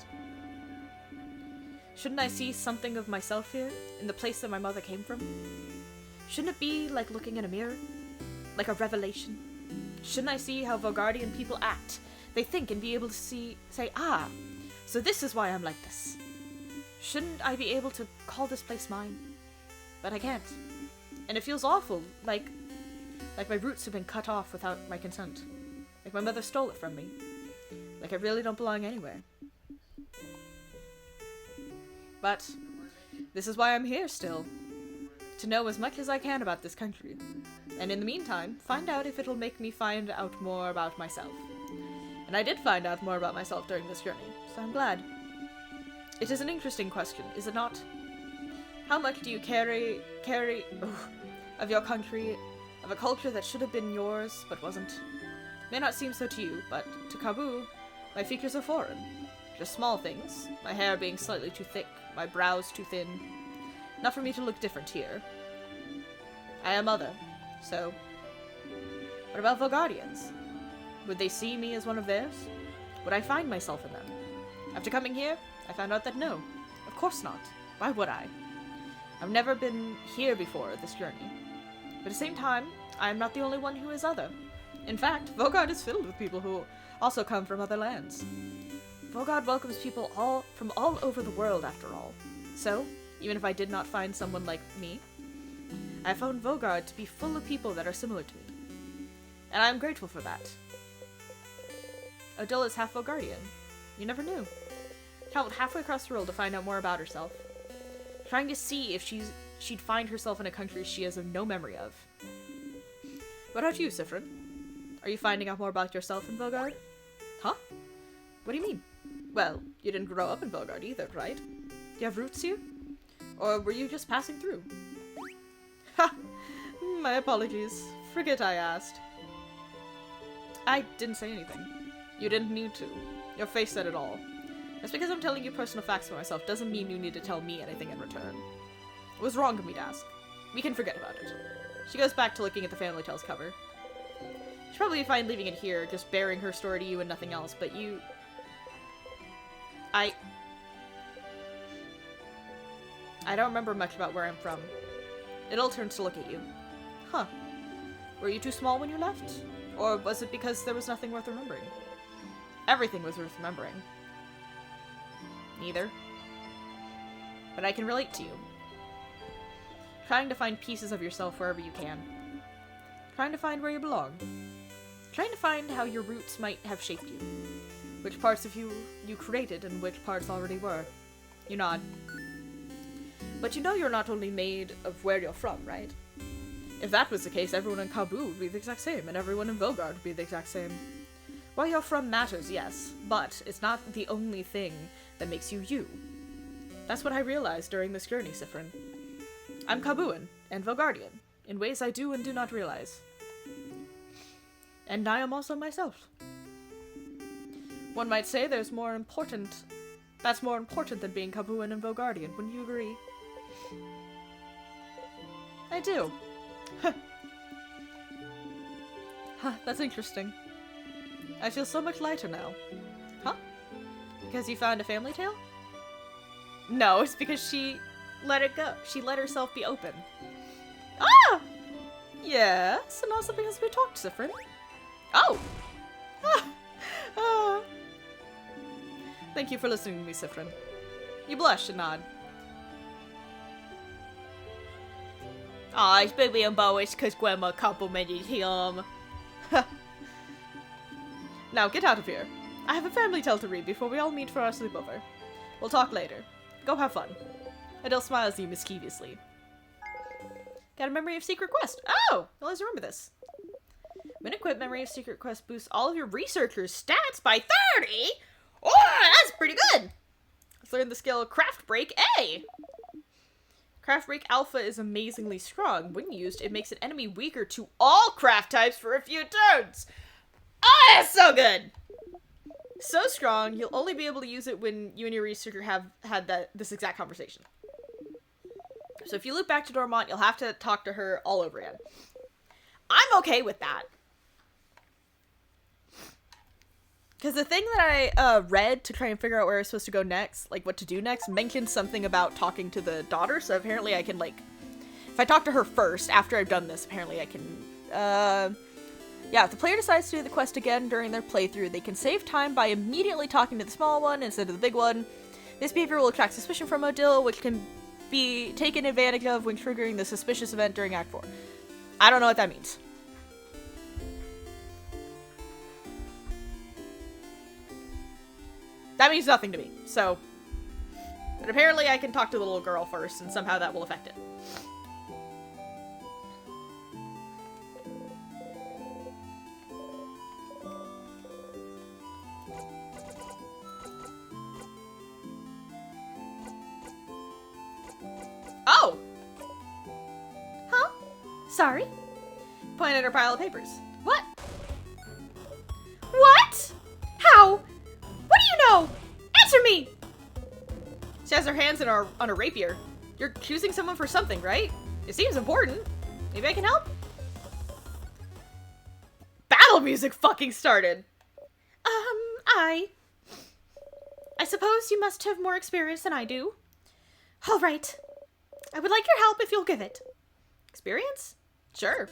Shouldn't I see something of myself here, in the place that my mother came from? Shouldn't it be like looking in a mirror? Like a revelation? Shouldn't I see how Vogardian people act? They think and be able to say, ah, so this is why I'm like this. Shouldn't I be able to call this place mine? But I can't. And it feels awful, like my roots have been cut off without my consent. Like my mother stole it from me. Like I really don't belong anywhere. But this is why I'm here still. To know as much as I can about this country. And in the meantime, find out if it'll make me find out more about myself. And I did find out more about myself during this journey, so I'm glad. It is an interesting question, is it not? How much do you carry of your country, of a culture that should have been yours, but wasn't? May not seem so to you, but to Kabu, my features are foreign. Just small things, my hair being slightly too thick, my brows too thin. Not for me to look different here. I am other, so... What about Volgardians? Would they see me as one of theirs? Would I find myself in them? After coming here, I found out that no. Of course not. Why would I? I've never been here before this journey. But at the same time, I am not the only one who is other. In fact, Vogard is filled with people who also come from other lands. Vogard welcomes people from all over the world, after all. So, even if I did not find someone like me, I found Vogard to be full of people that are similar to me. And I am grateful for that. Odile is half Vogardian. You never knew. Traveled halfway across the world to find out more about herself. Trying to see if she'd find herself in a country she has no memory of. What about you, Sifrin? Are you finding out more about yourself in Vogard? Huh? What do you mean? Well, you didn't grow up in Vogard either, right? Do you have roots here? Or were you just passing through? Ha! My apologies. Forget I asked. I didn't say anything. You didn't need to. Your face said it all. Just because I'm telling you personal facts about myself doesn't mean you need to tell me anything in return. It was wrong of me to ask. We can forget about it. She goes back to looking at the Family Tales cover. She'd probably be fine leaving it here, just bearing her story to you and nothing else, but you... I don't remember much about where I'm from. It all turns to look at you. Huh. Were you too small when you left? Or was it because there was nothing worth remembering? Everything was worth remembering. Neither. But I can relate to you. Trying to find pieces of yourself wherever you can. Trying to find where you belong. Trying to find how your roots might have shaped you. Which parts of you created and which parts already were. You nod. But you know you're not only made of where you're from, right? If that was the case, everyone in Kabu would be the exact same, and everyone in Vogard would be the exact same. Where you're from matters, yes, but it's not the only thing that makes you you. That's what I realized during this journey, Sifrin. I'm Kabuan and Vogardian, in ways I do and do not realize. And I am also myself. One might say that's more important than being Kabuan and Vogardian, wouldn't you agree? I do. Huh, that's interesting. I feel so much lighter now. Huh? Because you found a family tale? No, it's because she let it go. She let herself be open. Ah! Yes, and also because we talked, Sifrin. Oh! Ah! Ah! Thank you for listening to me, Sifrin. You blush and nod. Aw, he's baby embarrassed because Grandma complimented him. Now, get out of here. I have a family tale to read before we all meet for our sleepover. We'll talk later. Go have fun. Adele smiles at you mischievously. Got a Memory of Secret Quest. Oh! You'll always remember this. When equipped, Memory of Secret Quest boosts all of your researchers' stats by 30? Oh, that's pretty good! Let's learn the skill Craft Break A. Craft Break Alpha is amazingly strong. When used, it makes an enemy weaker to all craft types for a few turns. Oh, that's so good! So strong, you'll only be able to use it when you and your researcher have had this exact conversation. So if you loop back to Dormont, you'll have to talk to her all over again. I'm okay with that. Because the thing that I read to try and figure out where I was supposed to go next, like what to do next, mentioned something about talking to the daughter, so apparently I can, like, if I talk to her first, after I've done this, apparently I can, yeah, if the player decides to do the quest again during their playthrough, they can save time by immediately talking to the small one instead of the big one. This behavior will attract suspicion from Odile, which can be taken advantage of when triggering the suspicious event during Act 4. I don't know what that means. That means nothing to me, so... But apparently I can talk to the little girl first, and somehow that will affect it. Oh! Sorry? Point at her pile of papers. What? What? How? What do you know? Answer me! She has her hands on a rapier. You're accusing someone for something, right? It seems important. Maybe I can help? Battle music fucking started. I suppose you must have more experience than I do. All right. I would like your help if you'll give it. Experience? Sure.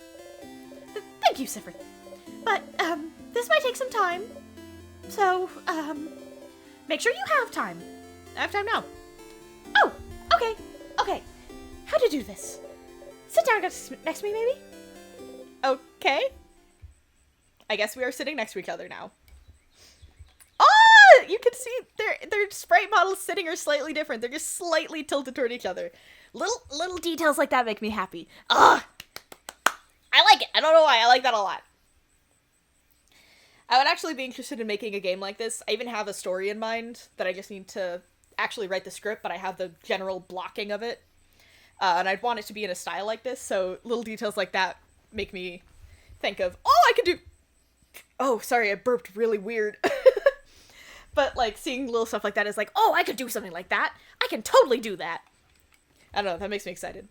Thank you, Sifrin. But, this might take some time. So, make sure you have time. I have time now. Oh, okay. Okay. How to do this? Sit down next to me, maybe? Okay. I guess we are sitting next to each other now. Oh! You can see their sprite models sitting are slightly different. They're just slightly tilted toward each other. Little details like that make me happy. Ugh! I like it. I don't know why. I like that a lot. I would actually be interested in making a game like this. I even have a story in mind that I just need to actually write the script, but I have the general blocking of it. And I'd want it to be in a style like this, so little details like that make me think of, oh, I could do... Oh, sorry, I burped really weird. But, like, seeing little stuff like that is like, oh, I could do something like that. I can totally do that. I don't know, that makes me excited.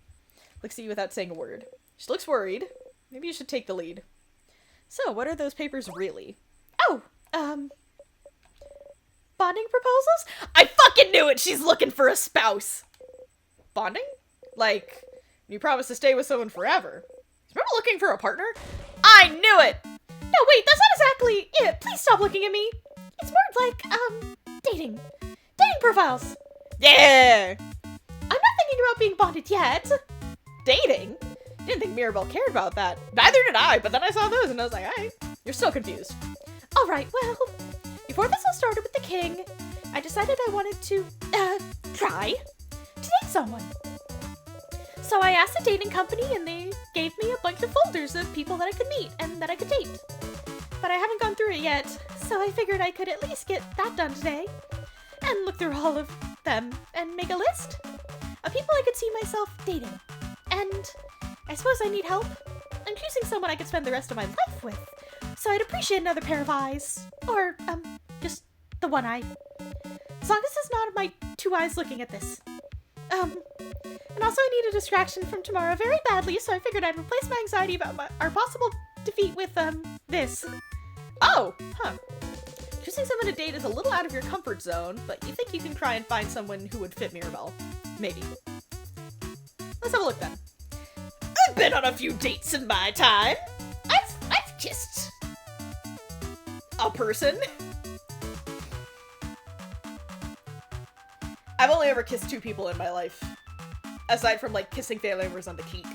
Looks at you without saying a word. She looks worried. Maybe you should take the lead. So, what are those papers really? Oh, bonding proposals? I fucking knew it! She's looking for a spouse! Bonding? Like, you promise to stay with someone forever. Remember looking for a partner? I knew it! No, wait, that's not exactly it. Please stop looking at me. It's more like, dating. Dating profiles. Yeah! I'm not thinking about being bonded yet. Dating? Didn't think Mirabelle cared about that. Neither did I, but then I saw those and I was like, alright, you're still confused. Alright, well, before this all started with the king, I decided I wanted to, try to date someone. So I asked a dating company and they gave me a bunch of folders of people that I could meet and that I could date. But I haven't gone through it yet, so I figured I could at least get that done today. And look through all of them and make a list of people I could see myself dating. And I suppose I need help. I'm choosing someone I could spend the rest of my life with, so I'd appreciate another pair of eyes. Or, just the one eye. As long as it's not my two eyes looking at this. And also I need a distraction from tomorrow very badly, so I figured I'd replace my anxiety about our possible defeat with, this. Oh, huh. Choosing someone to date is a little out of your comfort zone, but you think you can try and find someone who would fit Mirabelle. Maybe. Let's have a look then. I've been on a few dates in my time. I've kissed a person. I've only ever kissed 2 people in my life. Aside from, like, kissing family members on the cheek.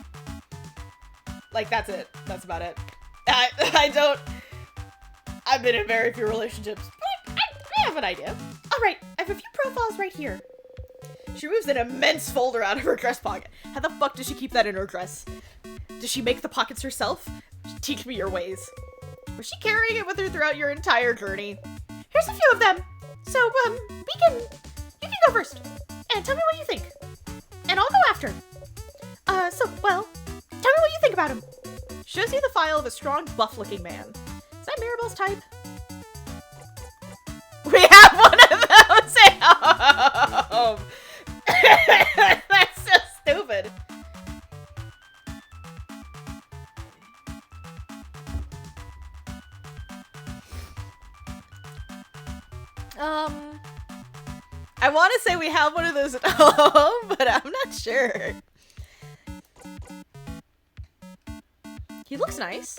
Like, that's it. That's about it. I've been in very few relationships, but I have an idea. Alright, I have a few profiles right here. She moves an immense folder out of her dress pocket. How the fuck does she keep that in her dress? Does she make the pockets herself? Teach me your ways. Was she carrying it with her throughout your entire journey? Here's a few of them. So, you can go first. And tell me what you think. And I'll go after. Well, tell me what you think about him. Shows you the file of a strong, buff-looking man. Is that Mirabelle's type? We have one of those at home! That's so stupid. I want to say we have one of those at home, but I'm not sure. He looks nice.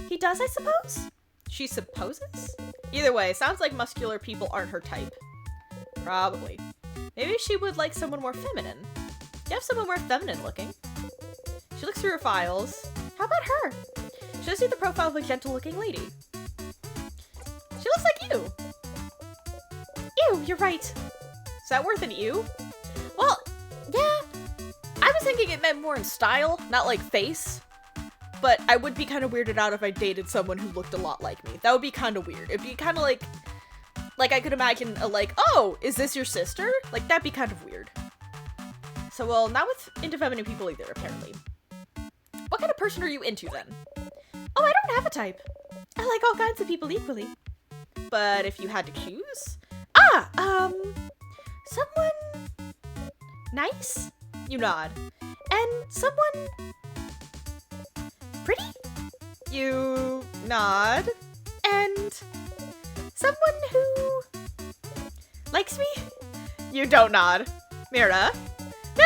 He does, I suppose? She supposes? Either way, sounds like muscular people aren't her type. Probably. Maybe she would like someone more feminine. You have someone more feminine looking. She looks through her files. How about her? Shows you the profile of a gentle-looking lady. She looks like you. Ew, you're right. Is that worth an ew? Well, yeah. I was thinking it meant more in style, not like face. But I would be kind of weirded out if I dated someone who looked a lot like me. That would be kind of weird. It'd be kind of like I could imagine oh, is this your sister? Like, that'd be kind of weird. So, well, not with into feminine people either, apparently. What kind of person are you into then? Oh, I don't have a type. I like all kinds of people equally. But if you had to choose? Someone nice You nod. and someone pretty You nod. and someone who likes me. You don't nod. Mira. No,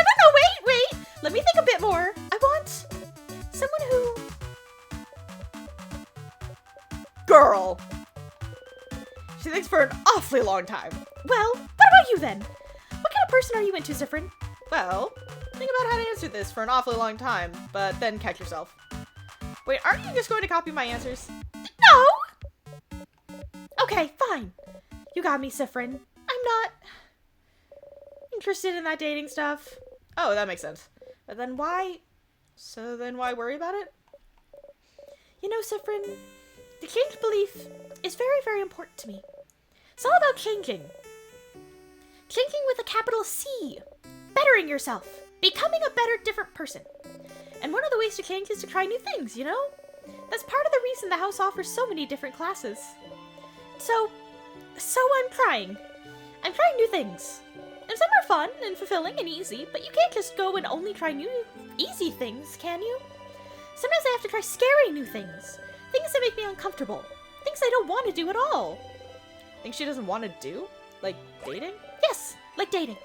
wait. Let me think a bit more. I want someone who... Girl. She thinks for an awfully long time. Well, what about you then? What kind of person are you into, Zifrin? Well, think about how to answer this for an awfully long time, but then catch yourself. Wait, aren't you just going to copy my answers? No! Okay, fine. You got me, Zifrin. I'm not interested in that dating stuff. Oh, that makes sense. But then why? So then why worry about it? You know, Zifrin, the change belief is very, very important to me. It's all about changing. Changing with a capital C. Bettering yourself. Becoming a better, different person. And one of the ways to change is to try new things, you know? That's part of the reason the house offers so many different classes. So I'm trying. I'm trying new things. And some are fun and fulfilling and easy, but you can't just go and only try new, easy things, can you? Sometimes I have to try scary new things. Things that make me uncomfortable. Things I don't want to do at all. Think she doesn't want to do? Like, dating? Yes, like dating.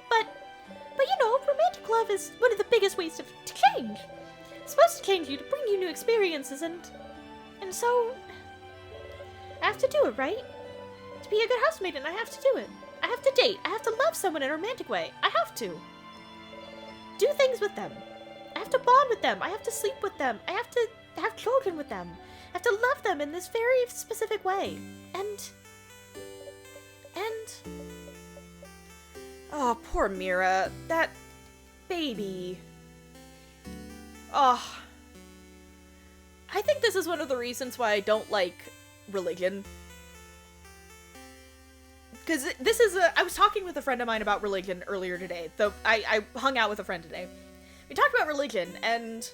But you know, romantic love is one of the biggest ways to change. It's supposed to change you, to bring you new experiences, and so I have to do it, right? To be a good housemaiden, I have to do it. I have to date. I have to love someone in a romantic way. I have to. Do things with them. I have to bond with them. I have to sleep with them. I have to have children with them. I have to love them in this very specific way. And Oh, poor Mira. That baby. Oh. I think this is one of the reasons why I don't like religion. Because this is I was talking with a friend of mine about religion earlier today. Though I hung out with a friend today. We talked about religion, and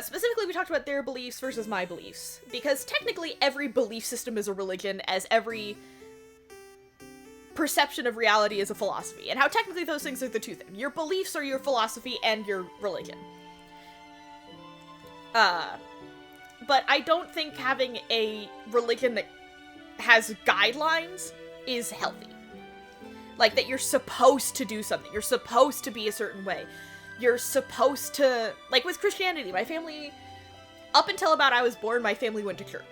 specifically we talked about their beliefs versus my beliefs. Because technically every belief system is a religion, as every perception of reality is a philosophy. And how technically those things are the two things. Your beliefs are your philosophy and your religion. But I don't think having a religion that has guidelines is healthy. Like, that you're supposed to do something. You're supposed to be a certain way. You're supposed to... Like, with Christianity, my family... Up until about I was born, my family went to church.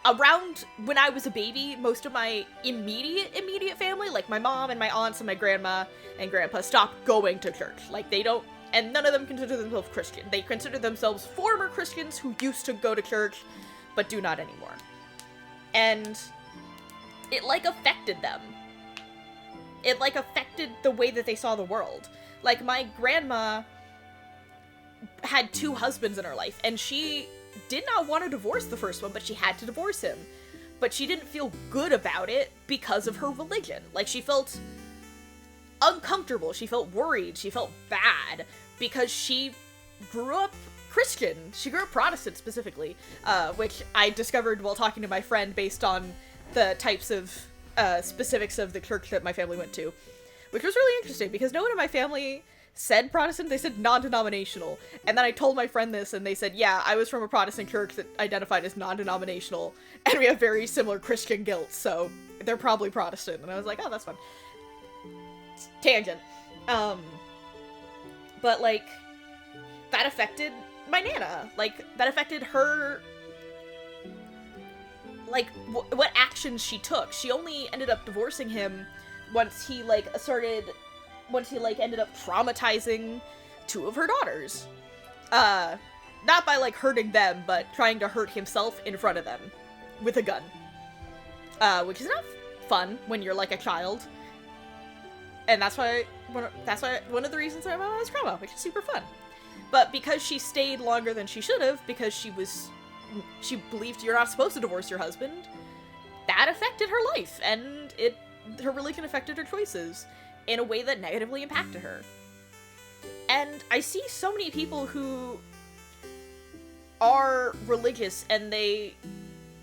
Around when I was a baby, most of my immediate family, like my mom and my aunts and my grandma and grandpa, stopped going to church. Like, they don't... And none of them consider themselves Christian. They consider themselves former Christians who used to go to church, but do not anymore. And it, like, affected them. It, like, affected the way that they saw the world. Like, my grandma had 2 husbands in her life, and she did not want to divorce the first one, but she had to divorce him. But she didn't feel good about it because of her religion. Like, she felt uncomfortable, she felt worried, she felt bad, because she grew up Christian. She grew up Protestant, specifically, which I discovered while talking to my friend based on the types of specifics of the church that my family went to, which was really interesting, because no one in my family said Protestant, they said non-denominational. And then I told my friend this, and they said, yeah, I was from a Protestant church that identified as non-denominational, and we have very similar Christian guilt, so they're probably Protestant. And I was like, oh, that's fun. Tangent. But, like, that affected my Nana. Like, that affected her, like, what actions she took. She only ended up divorcing him once he, like, ended up traumatizing 2 of her daughters. Not by, like, hurting them, but trying to hurt himself in front of them with a gun. Which is not fun when you're, like, a child. And that's why one of the reasons my mom has grandma, which is super fun. But because she stayed longer than she should have, because she believed you're not supposed to divorce your husband, that affected her life, and her religion affected her choices in a way that negatively impacted her. And I see so many people who are religious and they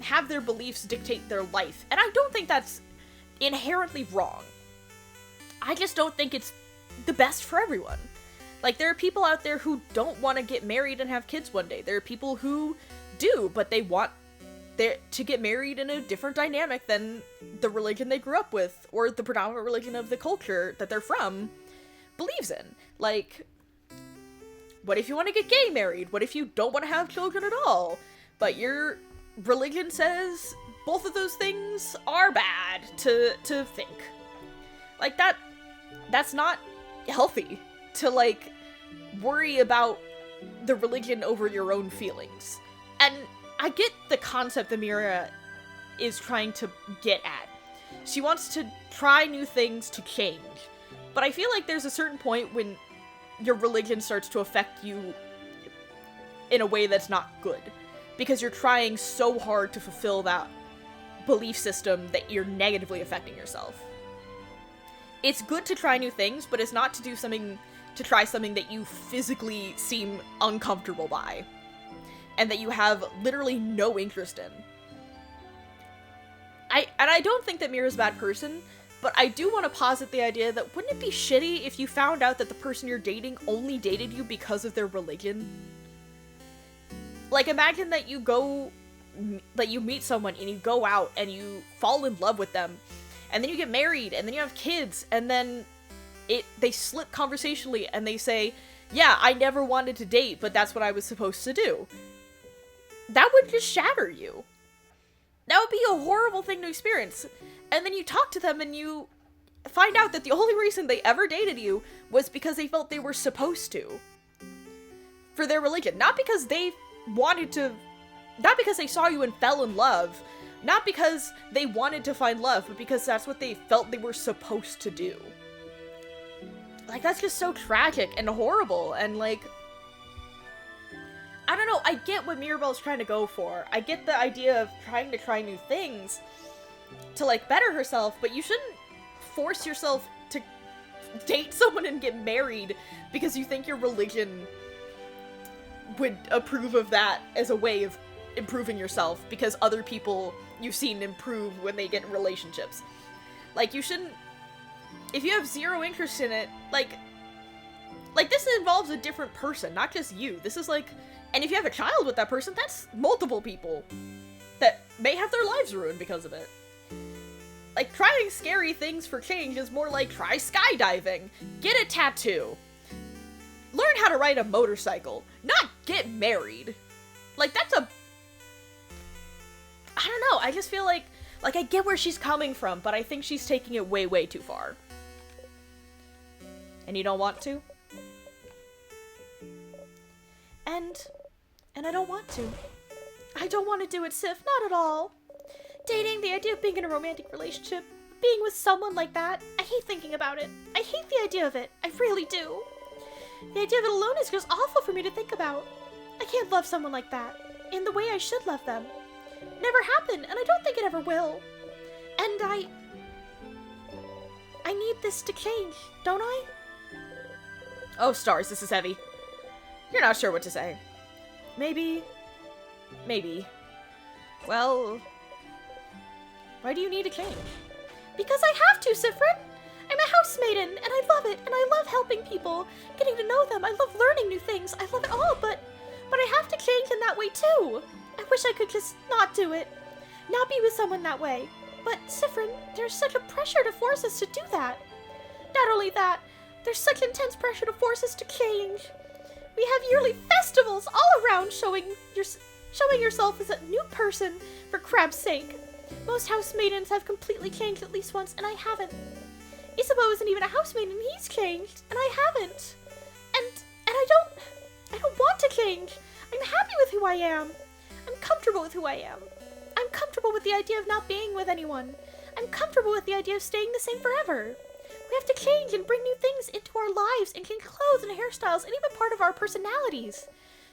have their beliefs dictate their life. And I don't think that's inherently wrong. I just don't think it's the best for everyone. Like, there are people out there who don't want to get married and have kids one day. There are people who do, but they want to get married in a different dynamic than the religion they grew up with, or the predominant religion of the culture that they're from believes in. Like, what if you want to get gay married? What if you don't want to have children at all? But your religion says both of those things are bad to think. Like, that's not healthy to, like, worry about the religion over your own feelings. And I get the concept that Mira is trying to get at. She wants to try new things to change. But I feel like there's a certain point when your religion starts to affect you in a way that's not good. Because you're trying so hard to fulfill that belief system that you're negatively affecting yourself. It's good to try new things, but it's not to try something that you physically seem uncomfortable by. And that you have literally no interest in. I don't think that Mira's a bad person, but I do want to posit the idea that wouldn't it be shitty if you found out that the person you're dating only dated you because of their religion? Like, imagine that you meet someone and you go out and you fall in love with them, and then you get married, and then you have kids, and then they slip conversationally and they say, yeah, I never wanted to date, but that's what I was supposed to do. That would just shatter you. That would be a horrible thing to experience. And then you talk to them and you find out that the only reason they ever dated you was because they felt they were supposed to. For their religion. Not because they saw you and fell in love. Not because they wanted to find love, but because that's what they felt they were supposed to do. Like, that's just so tragic and horrible, and, like, I don't know, I get what Mirabelle's trying to go for. I get the idea of trying to try new things to, like, better herself, but you shouldn't force yourself to date someone and get married because you think your religion would approve of that as a way of improving yourself, because other people you've seen improve when they get in relationships. Like, you shouldn't, if you have zero interest in it, like this involves a different person, not just you. This is like, and if you have a child with that person, that's multiple people that may have their lives ruined because of it. Like, trying scary things for change is more like try skydiving, get a tattoo, learn how to ride a motorcycle, not get married. Like, that's a, I don't know, I just feel like I get where she's coming from, but I think she's taking it way, way too far. And you don't want to? And I don't want to. I don't want to do it, Sif, not at all. Dating, the idea of being in a romantic relationship, being with someone like that, I hate thinking about it. I hate the idea of it. I really do. The idea of it alone is just awful for me to think about. I can't love someone like that, in the way I should love them. Never happened, and I don't think it ever will. And I need this to change, don't I? Oh, stars, this is heavy. You're not sure what to say. Maybe. Well, why do you need to change? Because I have to, Sifrin! I'm a housemaiden, and I love it, and I love helping people, getting to know them, I love learning new things, I love it all, but I have to change in that way too. I wish I could just not do it. Not be with someone that way. But, Sifrin, there's such a pressure to force us to do that. Not only that, there's such intense pressure to force us to change. We have yearly festivals all around showing yourself as a new person, for crab's sake. Most housemaidens have completely changed at least once, and I haven't. Isabeau isn't even a housemaiden, and he's changed, and I haven't. And I don't want to change. I'm happy with who I am. I'm comfortable with who I am. I'm comfortable with the idea of not being with anyone. I'm comfortable with the idea of staying the same forever. We have to change and bring new things into our lives, and change clothes and hairstyles and even part of our personalities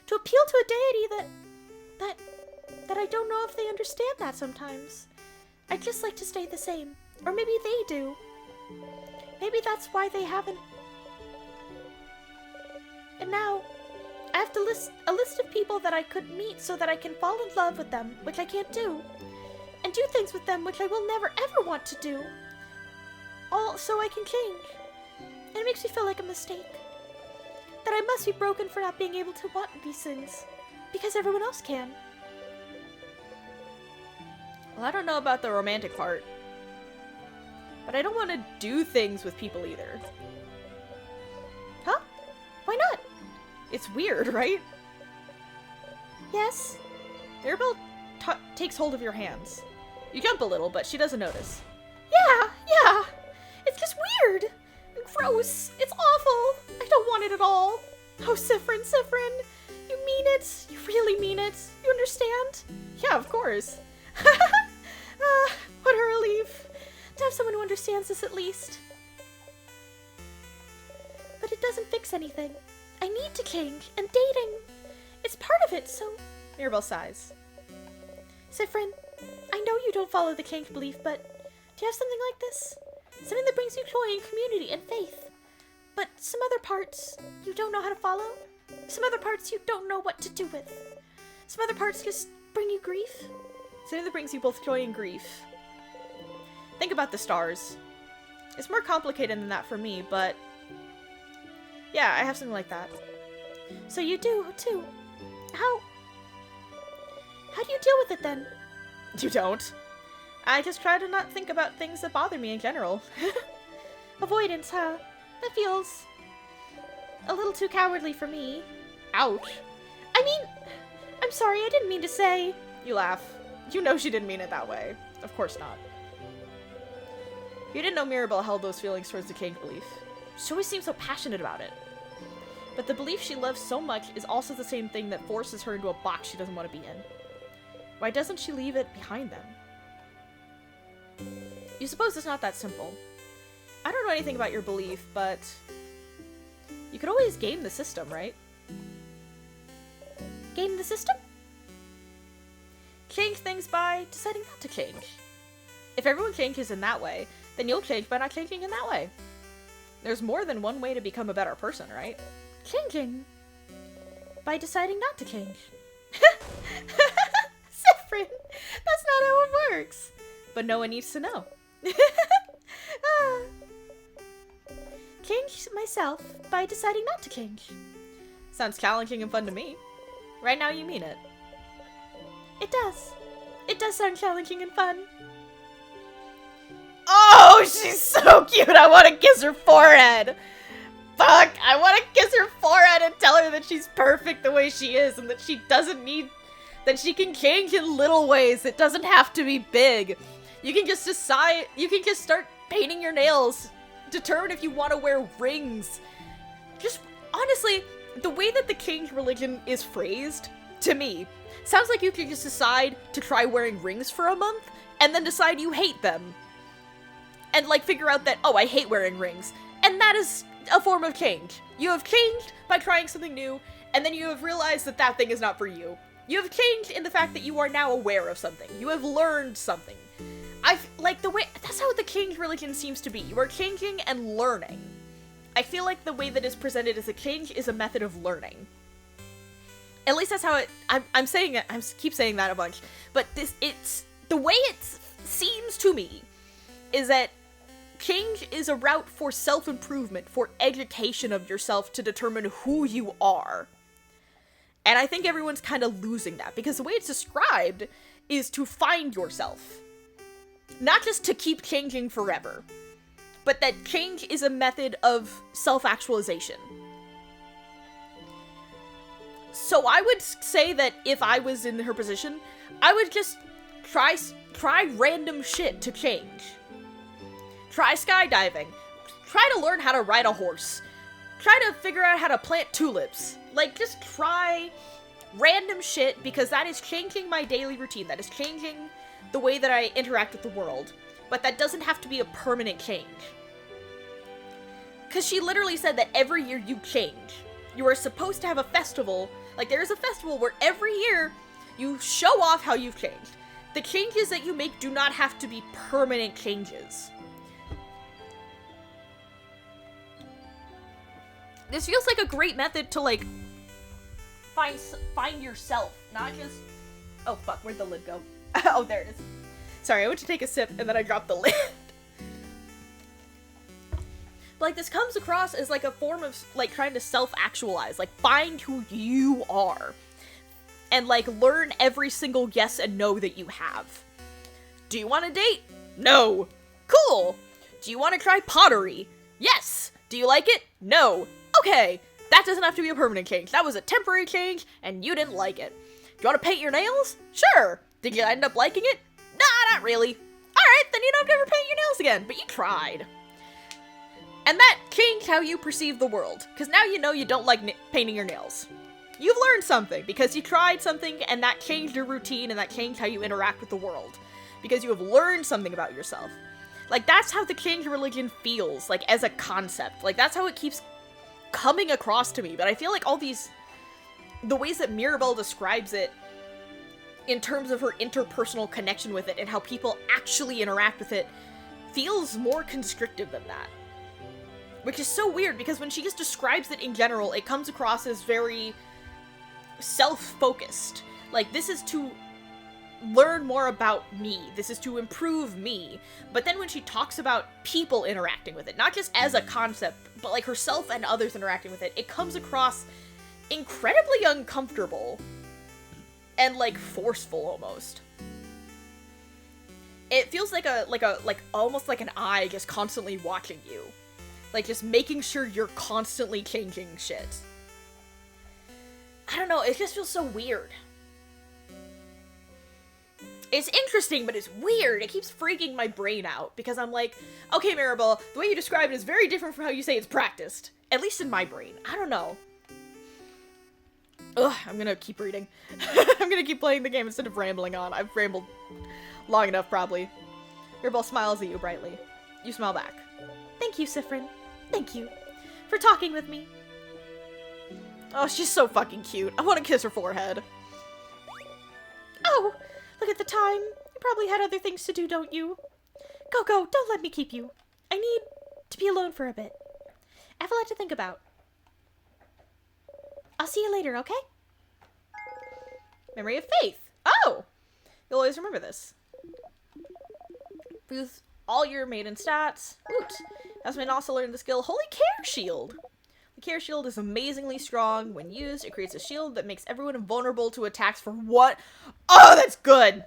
to appeal to a deity that I don't know if they understand that sometimes. I'd just like to stay the same. Or maybe they do. Maybe that's why they haven't. And now, I have to list a list of people that I could meet so that I can fall in love with them, which I can't do. And do things with them which I will never ever want to do. All so I can change. And it makes me feel like a mistake. That I must be broken for not being able to want these things. Because everyone else can. Well, I don't know about the romantic part. But I don't want to do things with people either. Huh? Why not? It's weird, right? Yes. Mirabelle takes hold of your hands. You jump a little, but she doesn't notice. Yeah. It's just weird. Gross. It's awful. I don't want it at all. Oh, Siffrin, you mean it. You really mean it. You understand? Yeah, of course. What a relief. To have someone who understands this at least. But it doesn't fix anything. I need to change, and dating. It's part of it, so... Mirabelle sighs. Siffrin, I know you don't follow the kink belief, but do you have something like this? Something that brings you joy and community and faith. But some other parts you don't know how to follow? Some other parts you don't know what to do with? Some other parts just bring you grief? Something that brings you both joy and grief. Think about the stars. It's more complicated than that for me, but... yeah, I have something like that. So you do, too. How do you deal with it, then? You don't. I just try to not think about things that bother me in general. Avoidance, huh? That feels a little too cowardly for me. Ouch. I mean, I'm sorry, I didn't mean to say... You laugh. You know she didn't mean it that way. Of course not. You didn't know Mirabelle held those feelings towards the kink belief. She always seems so passionate about it. But the belief she loves so much is also the same thing that forces her into a box she doesn't want to be in. Why doesn't she leave it behind them? You suppose it's not that simple. I don't know anything about your belief, but... you could always game the system, right? Game the system? Change things by deciding not to change. If everyone changes in that way, then you'll change by not changing in that way. There's more than one way to become a better person, right? Changing. By deciding not to change. Siffrin, that's not how it works. But no one needs to know. Change myself by deciding not to change. Sounds challenging and fun to me. Right now you mean it. It does. It does sound challenging and fun. Oh, she's so cute! I want to kiss her forehead! Fuck! I want to kiss her forehead and tell her that she's perfect the way she is and that she doesn't need... that she can change in little ways. It doesn't have to be big. You can just decide... you can just start painting your nails. Determine if you want to wear rings. Just, honestly, the way that the kink religion is phrased, to me, sounds like you could just decide to try wearing rings for a month and then decide you hate them. And, like, figure out that, oh, I hate wearing rings. And that is a form of change. You have changed by trying something new, and then you have realized that that thing is not for you. You have changed in the fact that you are now aware of something. You have learned something. Like, the way, that's how the change religion seems to be. You are changing and learning. I feel like the way that it's presented as a change is a method of learning. At least that's how it, I'm saying it, I keep saying that a bunch. But the way it seems to me is that change is a route for self-improvement, for education of yourself to determine who you are. And I think everyone's kind of losing that, because the way it's described is to find yourself. Not just to keep changing forever, but that change is a method of self-actualization. So I would say that if I was in her position, I would just try random shit to change. Try skydiving. Try to learn how to ride a horse. Try to figure out how to plant tulips. Like, just try random shit, because that is changing my daily routine. That is changing the way that I interact with the world. But that doesn't have to be a permanent change. Because she literally said that every year you change. You are supposed to have a festival. Like, there is a festival where every year you show off how you've changed. The changes that you make do not have to be permanent changes. This feels like a great method to, like, find yourself, not just... Oh, fuck, where'd the lid go? Oh, there it is. Sorry, I went to take a sip, and then I dropped the lid. But, like, this comes across as, like, a form of, like, trying to self-actualize. Like, find who you are. And, like, learn every single yes and no that you have. Do you want to date? No. Cool. Do you want to try pottery? Yes. Do you like it? No. Okay. That doesn't have to be a permanent change. That was a temporary change, and you didn't like it. Do you want to paint your nails? Sure. Did you end up liking it? Nah, not really. Alright, then you don't have to ever paint your nails again, but you tried. And that changed how you perceive the world, because now you know you don't like painting your nails. You've learned something, because you tried something, and that changed your routine, and that changed how you interact with the world. Because you have learned something about yourself. Like, that's how the change in religion feels, like, as a concept. Like, that's how it keeps coming across to me, but I feel like all these... The ways that Mirabelle describes it, in terms of her interpersonal connection with it, and how people actually interact with it, feels more constrictive than that. Which is so weird, because when she just describes it in general, it comes across as very self-focused. Like, this is to learn more about me. This is to improve me. But then when she talks about people interacting with it, not just as a concept, but like herself and others interacting with it, it comes across incredibly uncomfortable and like forceful almost. It feels like almost like an eye just constantly watching you. Like, just making sure you're constantly changing shit. I don't know, it just feels so weird. It's interesting, but it's weird. It keeps freaking my brain out, because I'm like, okay, Mirabelle, the way you describe it is very different from how you say it's practiced. At least in my brain. I don't know. Ugh, I'm gonna keep reading. I'm gonna keep playing the game instead of rambling on. I've rambled long enough, probably. Mirabelle smiles at you brightly. You smile back. Thank you, Siffrin. Thank you for talking with me. Oh, she's so fucking cute. I want to kiss her forehead. Oh, look at the time. You probably had other things to do, don't you? Go, don't let me keep you. I need to be alone for a bit. I have a lot to think about. I'll see you later, okay? Memory of Faith. Oh! You'll always remember this. Boost all your maiden stats. Oot. Asmin also learned the skill Holy Care Shield. The Care Shield is amazingly strong. When used, it creates a shield that makes everyone invulnerable to attacks for what? Oh, that's good!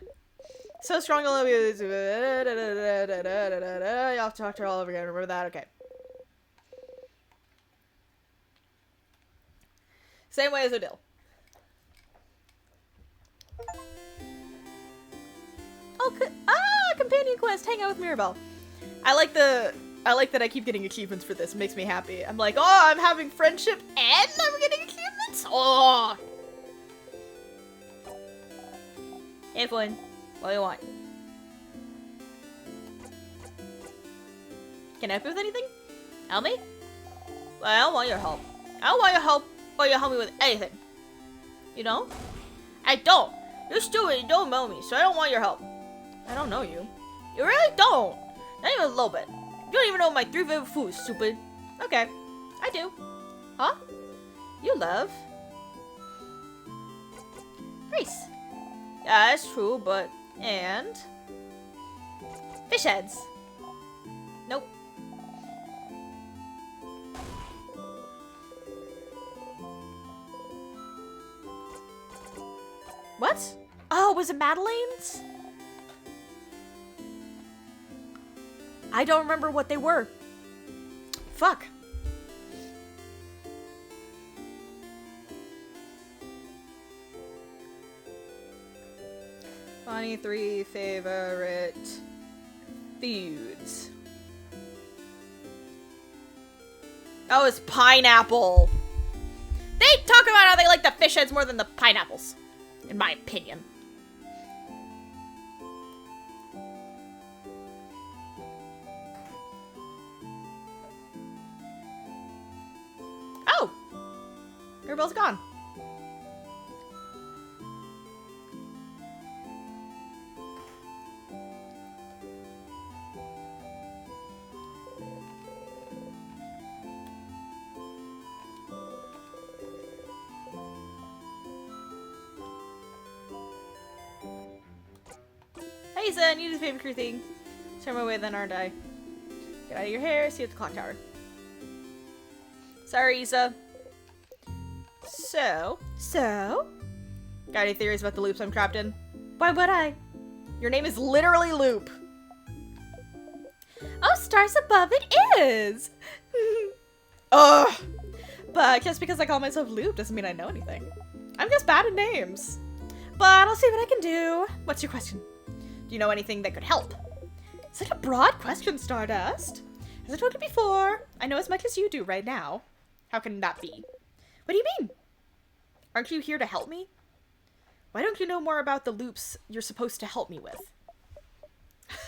So strong, I love you. You'll have to talk to her all over again. Remember that? Okay. Same way as Odile. Oh, companion quest. Hang out with Mirabelle. I like that I keep getting achievements for this. It makes me happy. I'm like, oh, I'm having friendship and I'm getting achievements? Oh! Hey, Flynn. What do you want? Can I help you with anything? Help me? Well, I don't want your help. I don't want your help or you help me with anything. You know? I don't. You're stupid. You don't know me, so I don't want your help. I don't know you. You really don't. Not even a little bit. You don't even know my 3 favorite foods, stupid. Okay. I do. Huh? You love? Race. Yeah, that's true, but... And? Fish heads. Nope. What? Oh, was it Madeleine's? I don't remember what they were. Fuck. Funny 3 favorite foods. Oh, it's pineapple. They talk about how they like the fish heads more than the pineapples, in my opinion. Oh! Mirabelle's gone. Isa, I need a favorite crew thing. Turn my way then, aren't I? Get out of your hair, see you at the clock tower. Sorry, Isa. So? Got any theories about the loops I'm trapped in? Why would I? Your name is literally Loop. Oh, stars above, it is! Ugh! But just because I call myself Loop doesn't mean I know anything. I'm just bad at names. But I'll see what I can do. What's your question? Do you know anything that could help? Such a broad question, Stardust. As I told you before, I know as much as you do right now. How can that be? What do you mean? Aren't you here to help me? Why don't you know more about the loops you're supposed to help me with?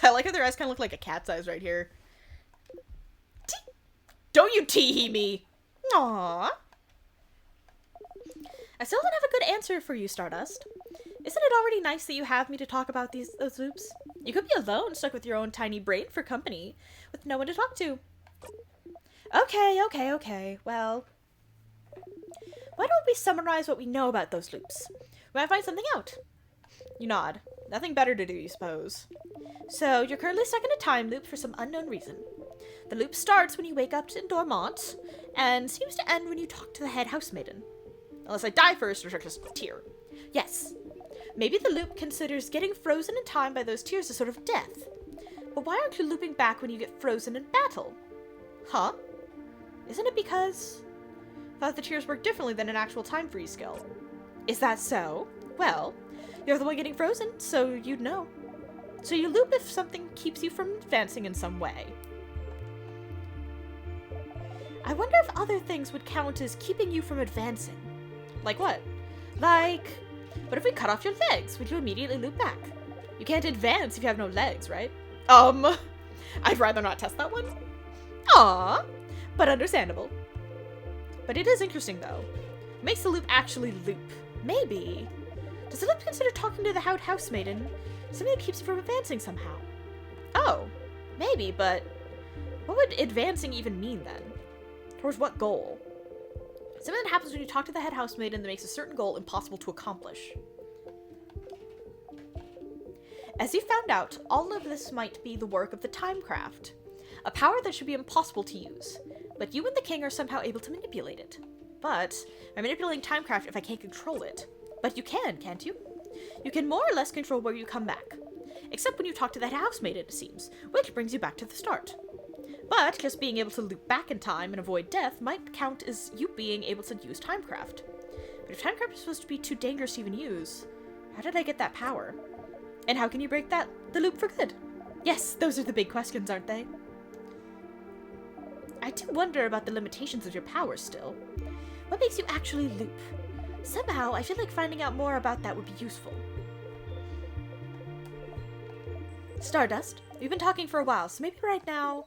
I like how their eyes kind of look like a cat's eyes right here. Don't you tee-hee me! Aww. I still don't have a good answer for you, Stardust. Isn't it already nice that you have me to talk about those loops? You could be alone, stuck with your own tiny brain for company, with no one to talk to. Okay. Well, why don't we summarize what we know about those loops? We might find something out. You nod. Nothing better to do, you suppose. So, you're currently stuck in a time loop for some unknown reason. The loop starts when you wake up in Dormont, and seems to end when you talk to the head housemaiden. Unless I die first or just a tear. Yes. Maybe the loop considers getting frozen in time by those tears a sort of death. But why aren't you looping back when you get frozen in battle? Huh? Isn't it because I thought the tears work differently than an actual time freeze skill? Is that so? Well, you're the one getting frozen, so you'd know. So you loop if something keeps you from advancing in some way. I wonder if other things would count as keeping you from advancing. Like what? Like, what if we cut off your legs? Would you immediately loop back? You can't advance if you have no legs, right? I'd rather not test that one. Aww, but understandable. But it is interesting, though. It makes the loop actually loop. Maybe. Does the loop consider talking to the housemaiden something that keeps you from advancing somehow? Oh, maybe, but what would advancing even mean then? Towards what goal? Something that happens when you talk to the head housemaiden that makes a certain goal impossible to accomplish. As you found out, all of this might be the work of the Timecraft, a power that should be impossible to use, but you and the king are somehow able to manipulate it. But I'm manipulating Timecraft if I can't control it. But you can, can't you? You can more or less control where you come back. Except when you talk to that housemaiden, it seems, which brings you back to the start. But just being able to loop back in time and avoid death might count as you being able to use Timecraft. But if Timecraft is supposed to be too dangerous to even use, how did I get that power? And how can you break the loop for good? Yes, those are the big questions, aren't they? I do wonder about the limitations of your power still. What makes you actually loop? Somehow, I feel like finding out more about that would be useful. Stardust, we've been talking for a while, so maybe right now...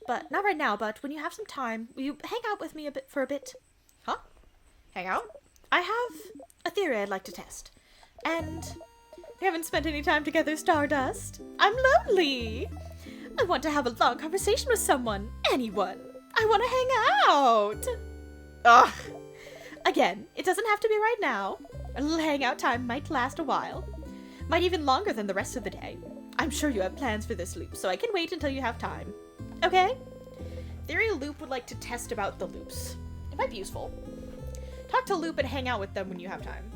But, not right now, but when you have some time, will you hang out with me for a bit? Huh? Hang out? I have a theory I'd like to test. And we haven't spent any time together, Stardust. I'm lonely. I want to have a long conversation with someone. Anyone. I want to hang out. Ugh. Again, it doesn't have to be right now. A little hangout time might last a while. Might even longer than the rest of the day. I'm sure you have plans for this loop, so I can wait until you have time. Okay? Theory Loop would like to test about the loops. It might be useful. Talk to Loop and hang out with them when you have time.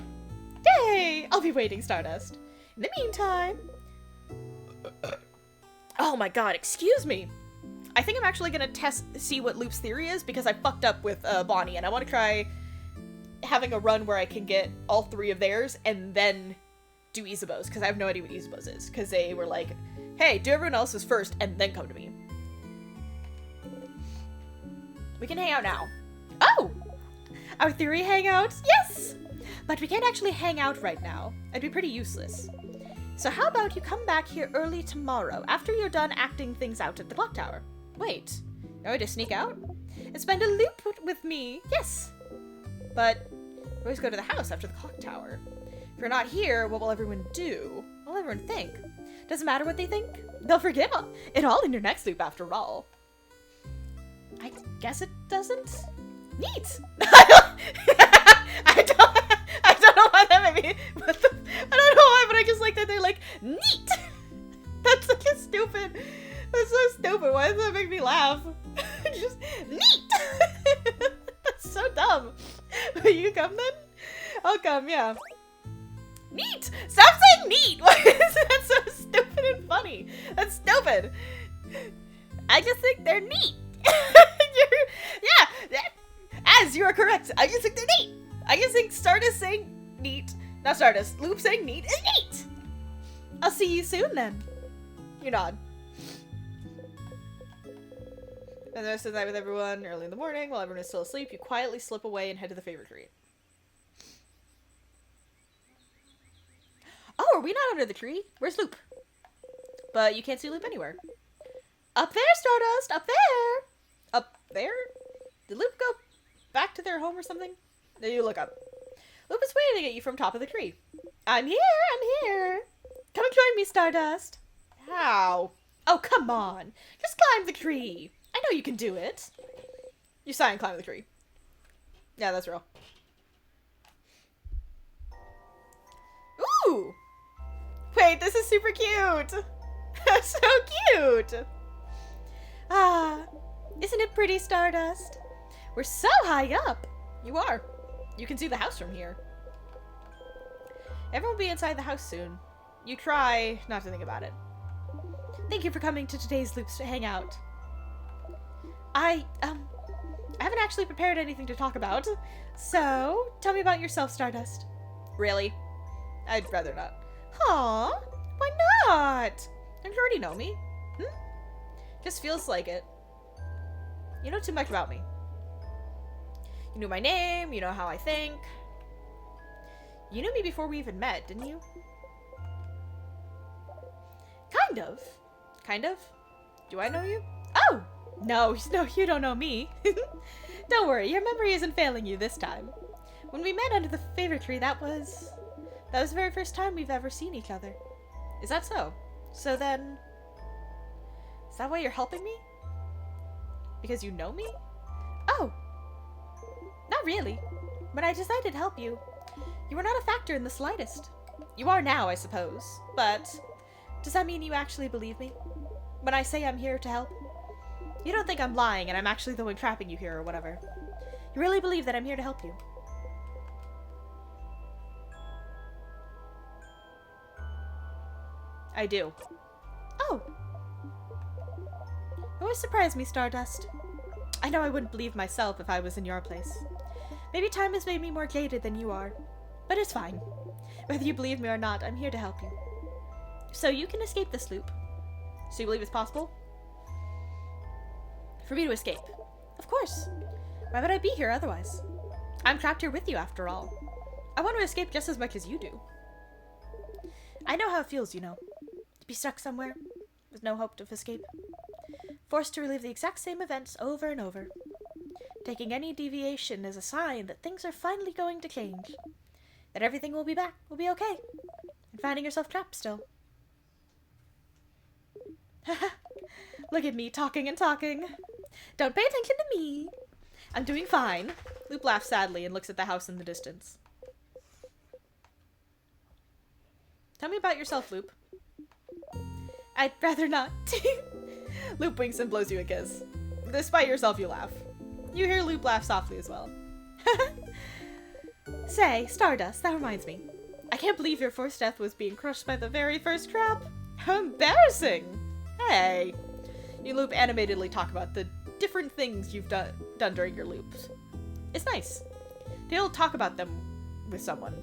Yay! I'll be waiting, Stardust. In the meantime... Oh my god, excuse me! I think I'm actually gonna see what Loop's theory is, because I fucked up with Bonnie, and I want to try having a run where I can get all three of theirs, and then do Isabeau's, because I have no idea what Isabeau's is, because they were like, hey, do everyone else's first, and then come to me. We can hang out now. Oh! Our theory hangouts? Yes! But we can't actually hang out right now. It'd be pretty useless. So how about you come back here early tomorrow, after you're done acting things out at the clock tower? Wait, you're going to sneak out? And spend a loop with me? Yes! But we always go to the house after the clock tower. If you're not here, what will everyone do? What will everyone think? Doesn't matter what they think. They'll forget it all in your next loop after all. I guess it doesn't? Neat! I don't know why that made me... I don't know why, but I just like that they're like, neat! such a stupid. That's so stupid. Why does that make me laugh? Just neat. That's so dumb. Will you come then? I'll come. Yeah. Neat. Stop saying neat. Why is that so stupid and funny? That's stupid. I just think they're neat. Yeah. As you are correct. I just think they're neat. I just think Stardust saying neat. Not Stardust. Loop saying neat is neat. I'll see you soon then. You nod. And the rest of the night with everyone, early in the morning, while everyone is still asleep, you quietly slip away and head to the favorite tree. Oh, are we not under the tree? Where's Loop? But you can't see Loop anywhere. Up there, Stardust! Up there! Up there? Did Loop go back to their home or something? Then you look up. Loop is waving at you from top of the tree. I'm here! I'm here! Come and join me, Stardust! How? Oh, come on! Just climb the tree! I know you can do it! You sigh and climb the tree. Yeah, that's real. Ooh! Wait, this is super cute! That's so cute! Ah, isn't it pretty, Stardust? We're so high up! You are. You can see the house from here. Everyone will be inside the house soon. You try not to think about it. Thank you for coming to today's Loops hangout. I haven't actually prepared anything to talk about, so tell me about yourself, Stardust. Really? I'd rather not. Aw, why not? Don't you already know me? Just feels like it. You know too much about me. You knew my name, you know how I think. You knew me before we even met, didn't you? Kind of. Kind of? Do I know you? Oh! No, you don't know me. Don't worry, your memory isn't failing you this time. When we met under the favorite tree, that was the very first time we've ever seen each other. Is that so? So then, is that why you're helping me? Because you know me? Oh! Not really. When I decided to help you, you were not a factor in the slightest. You are now, I suppose. But does that mean you actually believe me? When I say I'm here to help? You don't think I'm lying and I'm actually the one trapping you here or whatever. You really believe that I'm here to help you? I do. Oh! You always surprise me, Stardust. I know I wouldn't believe myself if I was in your place. Maybe time has made me more jaded than you are. But it's fine. Whether you believe me or not, I'm here to help you. So you can escape this loop. So you believe it's possible? For me to escape? Of course. Why would I be here otherwise? I'm trapped here with you, after all. I want to escape just as much as you do. I know how it feels, you know. To be stuck somewhere, with no hope of escape. Forced to relive the exact same events over and over. Taking any deviation is a sign that things are finally going to change. That everything will be okay. And finding yourself trapped still. Look at me, talking and talking. Don't pay attention to me. I'm doing fine. Loop laughs sadly and looks at the house in the distance. Tell me about yourself, Loop. I'd rather not. Loop winks and blows you a kiss. Despite yourself, you laugh. You hear Loop laugh softly as well. Say, Stardust, that reminds me. I can't believe your first death was being crushed by the very first trap. How embarrassing. Hey. You Loop animatedly talk about the different things you've done during your loops. It's nice. You'll talk about them with someone.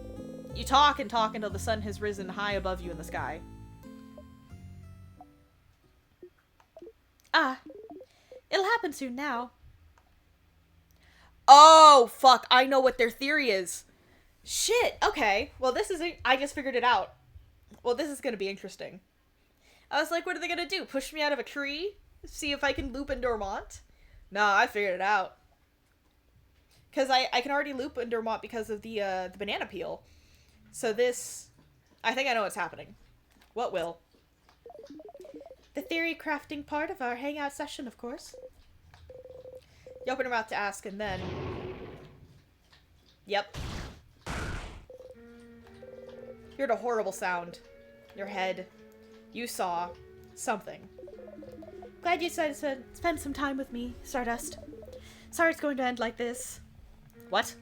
You talk and talk until the sun has risen high above you in the sky. Ah, it'll happen soon now. Oh, fuck, I know what their theory is. Shit, okay. Well, I just figured it out. Well, this is gonna be interesting. I was like, what are they gonna do? Push me out of a tree? See if I can loop in Dormont? No, I figured it out. Because I can already loop in Dormont because of the banana peel. So this, I think I know what's happening. What will? The theory crafting part of our hangout session, of course. You open your mouth to ask, and then... Yep. You heard a horrible sound. Your head. You saw. something. Glad you decided to spend some time with me, Stardust. Sorry it's going to end like this. What?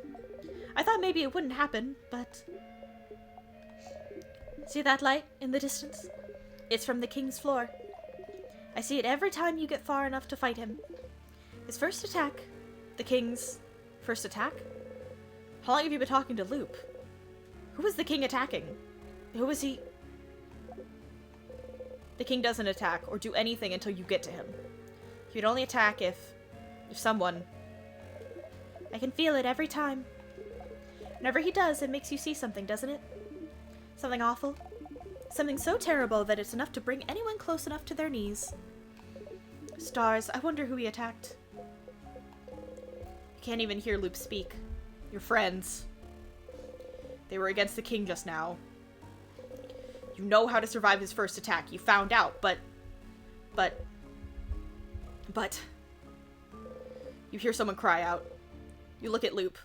I thought maybe it wouldn't happen, but... See that light in the distance? It's from the king's floor. I see it every time you get far enough to fight him. His first attack. The king's first attack? How long have you been talking to Loop? Who was the king attacking? Who was he? The king doesn't attack or do anything until you get to him. He would only attack if someone... I can feel it every time. Whenever he does, it makes you see something, doesn't it? Something awful. Something so terrible that it's enough to bring anyone close enough to their knees. Stars, I wonder who he attacked. You can't even hear Loop speak. Your friends. They were against the king just now. You know how to survive his first attack. You found out, but... You hear someone cry out. You look at Loop.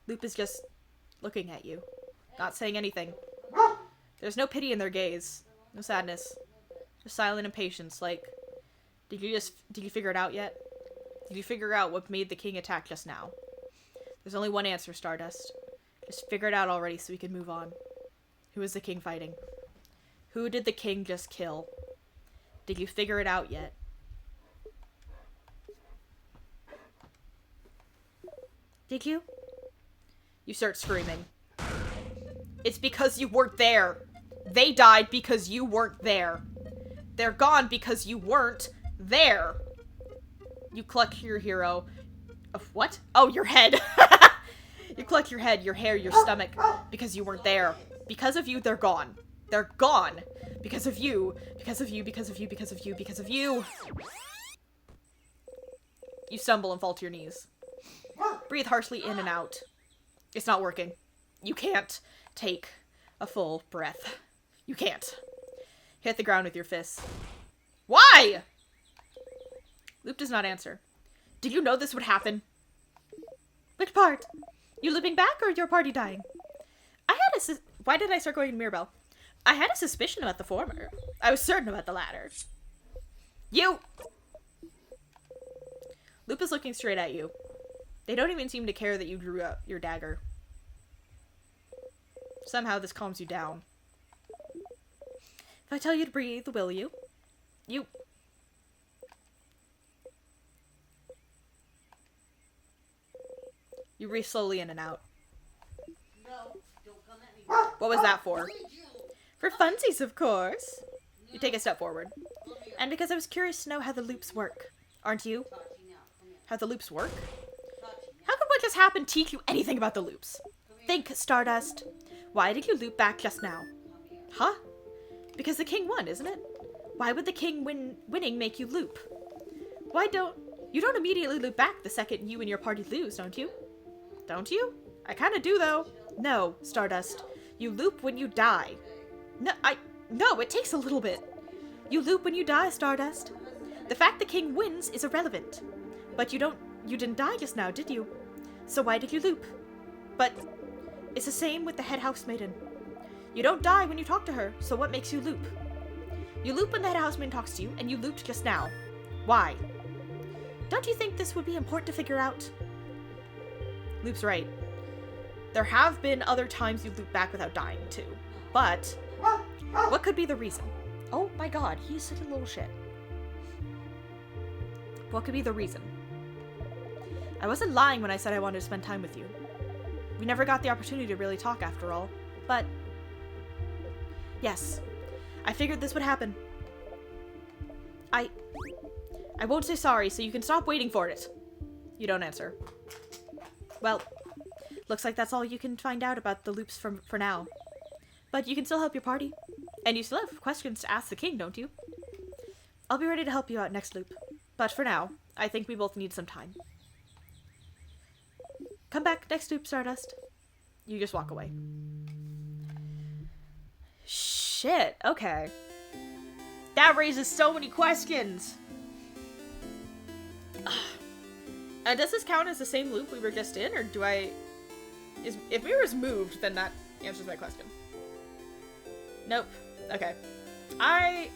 Loop is just looking at you. Not saying anything. There's no pity in their gaze. No sadness. Just silent impatience, like... Did you figure it out yet? Did you figure out what made the king attack just now? There's only one answer, Stardust. Just figure it out already so we can move on. Who is the king fighting? Who did the king just kill? Did you figure it out yet? Did you? You start screaming. It's because you weren't there. They died because you weren't there. They're gone because you weren't there. You clutch your hero. What? Oh, your head. You clutch your head, your hair, your stomach because you weren't there. Because of you, they're gone. They're gone. Because of you. Because of you, because of you, because of you, because of you. You stumble and fall to your knees. Breathe harshly in and out. It's not working. You can't take a full breath. You can't. Hit the ground with your fists. Why? Loop does not answer. Did you know this would happen? Which part? You looping back or your party dying? Why did I start going to Mirabelle? I had a suspicion about the former. I was certain about the latter. You! Loop is looking straight at you. They don't even seem to care that you drew out your dagger. Somehow this calms you down. If I tell you to breathe, will you? You breathe slowly in and out. What was that for? For funsies, of course. You take a step forward. And because I was curious to know how the loops work. Aren't you? How the loops work? How could what just happened teach you anything about the loops? Think, Stardust. Why did you loop back just now? Huh? Because the king won, isn't it? Why would the king winning make you loop? You don't immediately loop back the second you and your party lose, don't you? Don't you? I kinda do, though. No, Stardust. You loop when you die. No, it takes a little bit. You loop when you die, Stardust. The fact the king wins is irrelevant. But you didn't die just now, did you? So why did you loop? But it's the same with the head housemaiden. You don't die when you talk to her, so what makes you loop? You loop when the head housemaiden talks to you, and you looped just now. Why? Don't you think this would be important to figure out? Loop's right. There have been other times you loop back without dying, too. But what could be the reason? Oh my god, he's such a little shit. What could be the reason? I wasn't lying when I said I wanted to spend time with you. We never got the opportunity to really talk after all. But yes, I figured this would happen. I won't say sorry, so you can stop waiting for it. You don't answer. Well, looks like that's all you can find out about the loops for now. But you can still help your party. And you still have questions to ask the king, don't you? I'll be ready to help you out next loop. But for now, I think we both need some time. Come back next loop, Stardust. You just walk away. Shit, okay. That raises so many questions! Does this count as the same loop we were just in, or do if Mirror's moved, then that answers my question. Nope. Okay. Okay.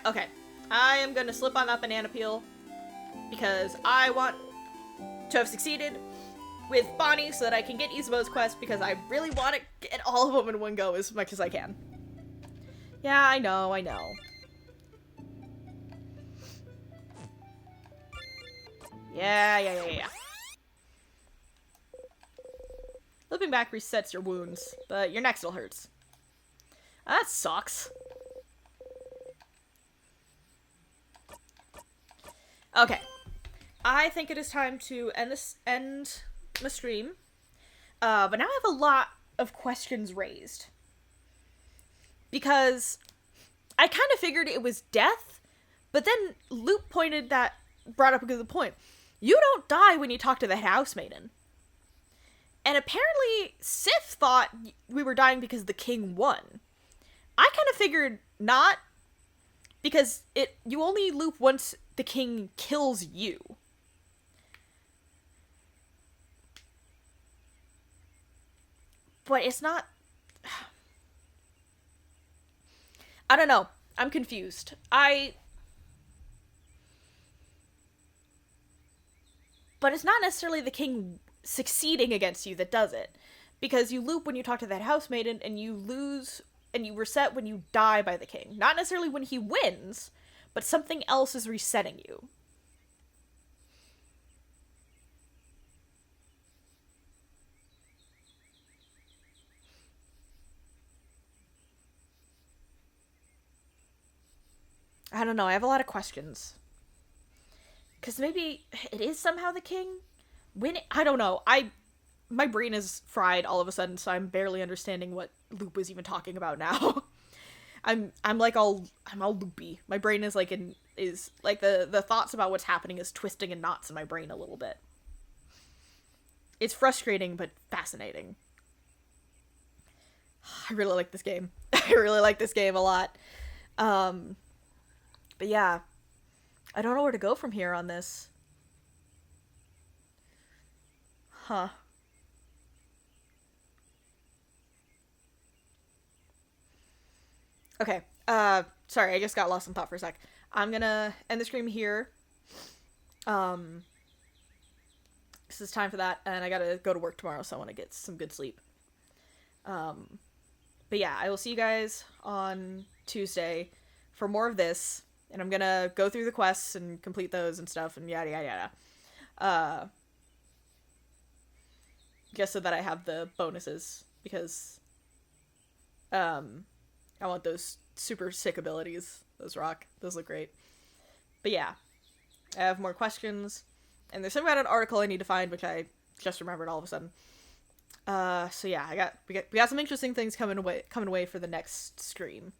Okay. I am gonna slip on that banana peel because I want to have succeeded with Bonnie so that I can get Isabeau's quest because I really want to get all of them in one go as much as I can. Yeah, I know. Yeah. Looping back resets your wounds, but your neck still hurts. That sucks. Okay. I think it is time to end the stream. But now I have a lot of questions raised. Because I kind of figured it was death, but then Luke brought up a good point. You don't die when you talk to the house maiden. And apparently Sif thought we were dying because the king won. I kind of figured not, because you only loop once the king kills you. But it's not... I don't know. I'm confused. But it's not necessarily the king succeeding against you that does it. Because you loop when you talk to that house maiden, and you lose, and you reset when you die by the king. Not necessarily when he wins, but something else is resetting you. I don't know, I have a lot of questions. Because maybe it is somehow the king? I don't know. My brain is fried all of a sudden, so I'm barely understanding what Loop was even talking about now. I'm all loopy. My brain is the thoughts about what's happening is twisting in knots in my brain a little bit. It's frustrating but fascinating. I really like this game. I really like this game a lot. But yeah, I don't know where to go from here on this. Huh. Okay, sorry, I just got lost in thought for a sec. I'm gonna end the stream here. This is time for that, and I gotta go to work tomorrow, so I want to get some good sleep. But yeah, I will see you guys on Tuesday for more of this, and I'm gonna go through the quests and complete those and stuff, and yada yada yada. Just so that I have the bonuses, because I want those super sick abilities. Those rock. Those look great. But yeah, I have more questions, and there's some kind of article I need to find, which I just remembered all of a sudden. So yeah, we got some interesting things coming away for the next stream.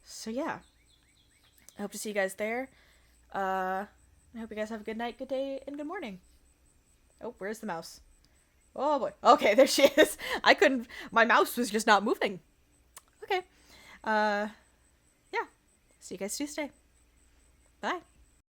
So yeah, I hope to see you guys there. I hope you guys have a good night, good day, and good morning. Oh, where's the mouse? Oh boy. Okay, there she is. My mouse was just not moving. Okay. Yeah. See you guys Tuesday. Bye.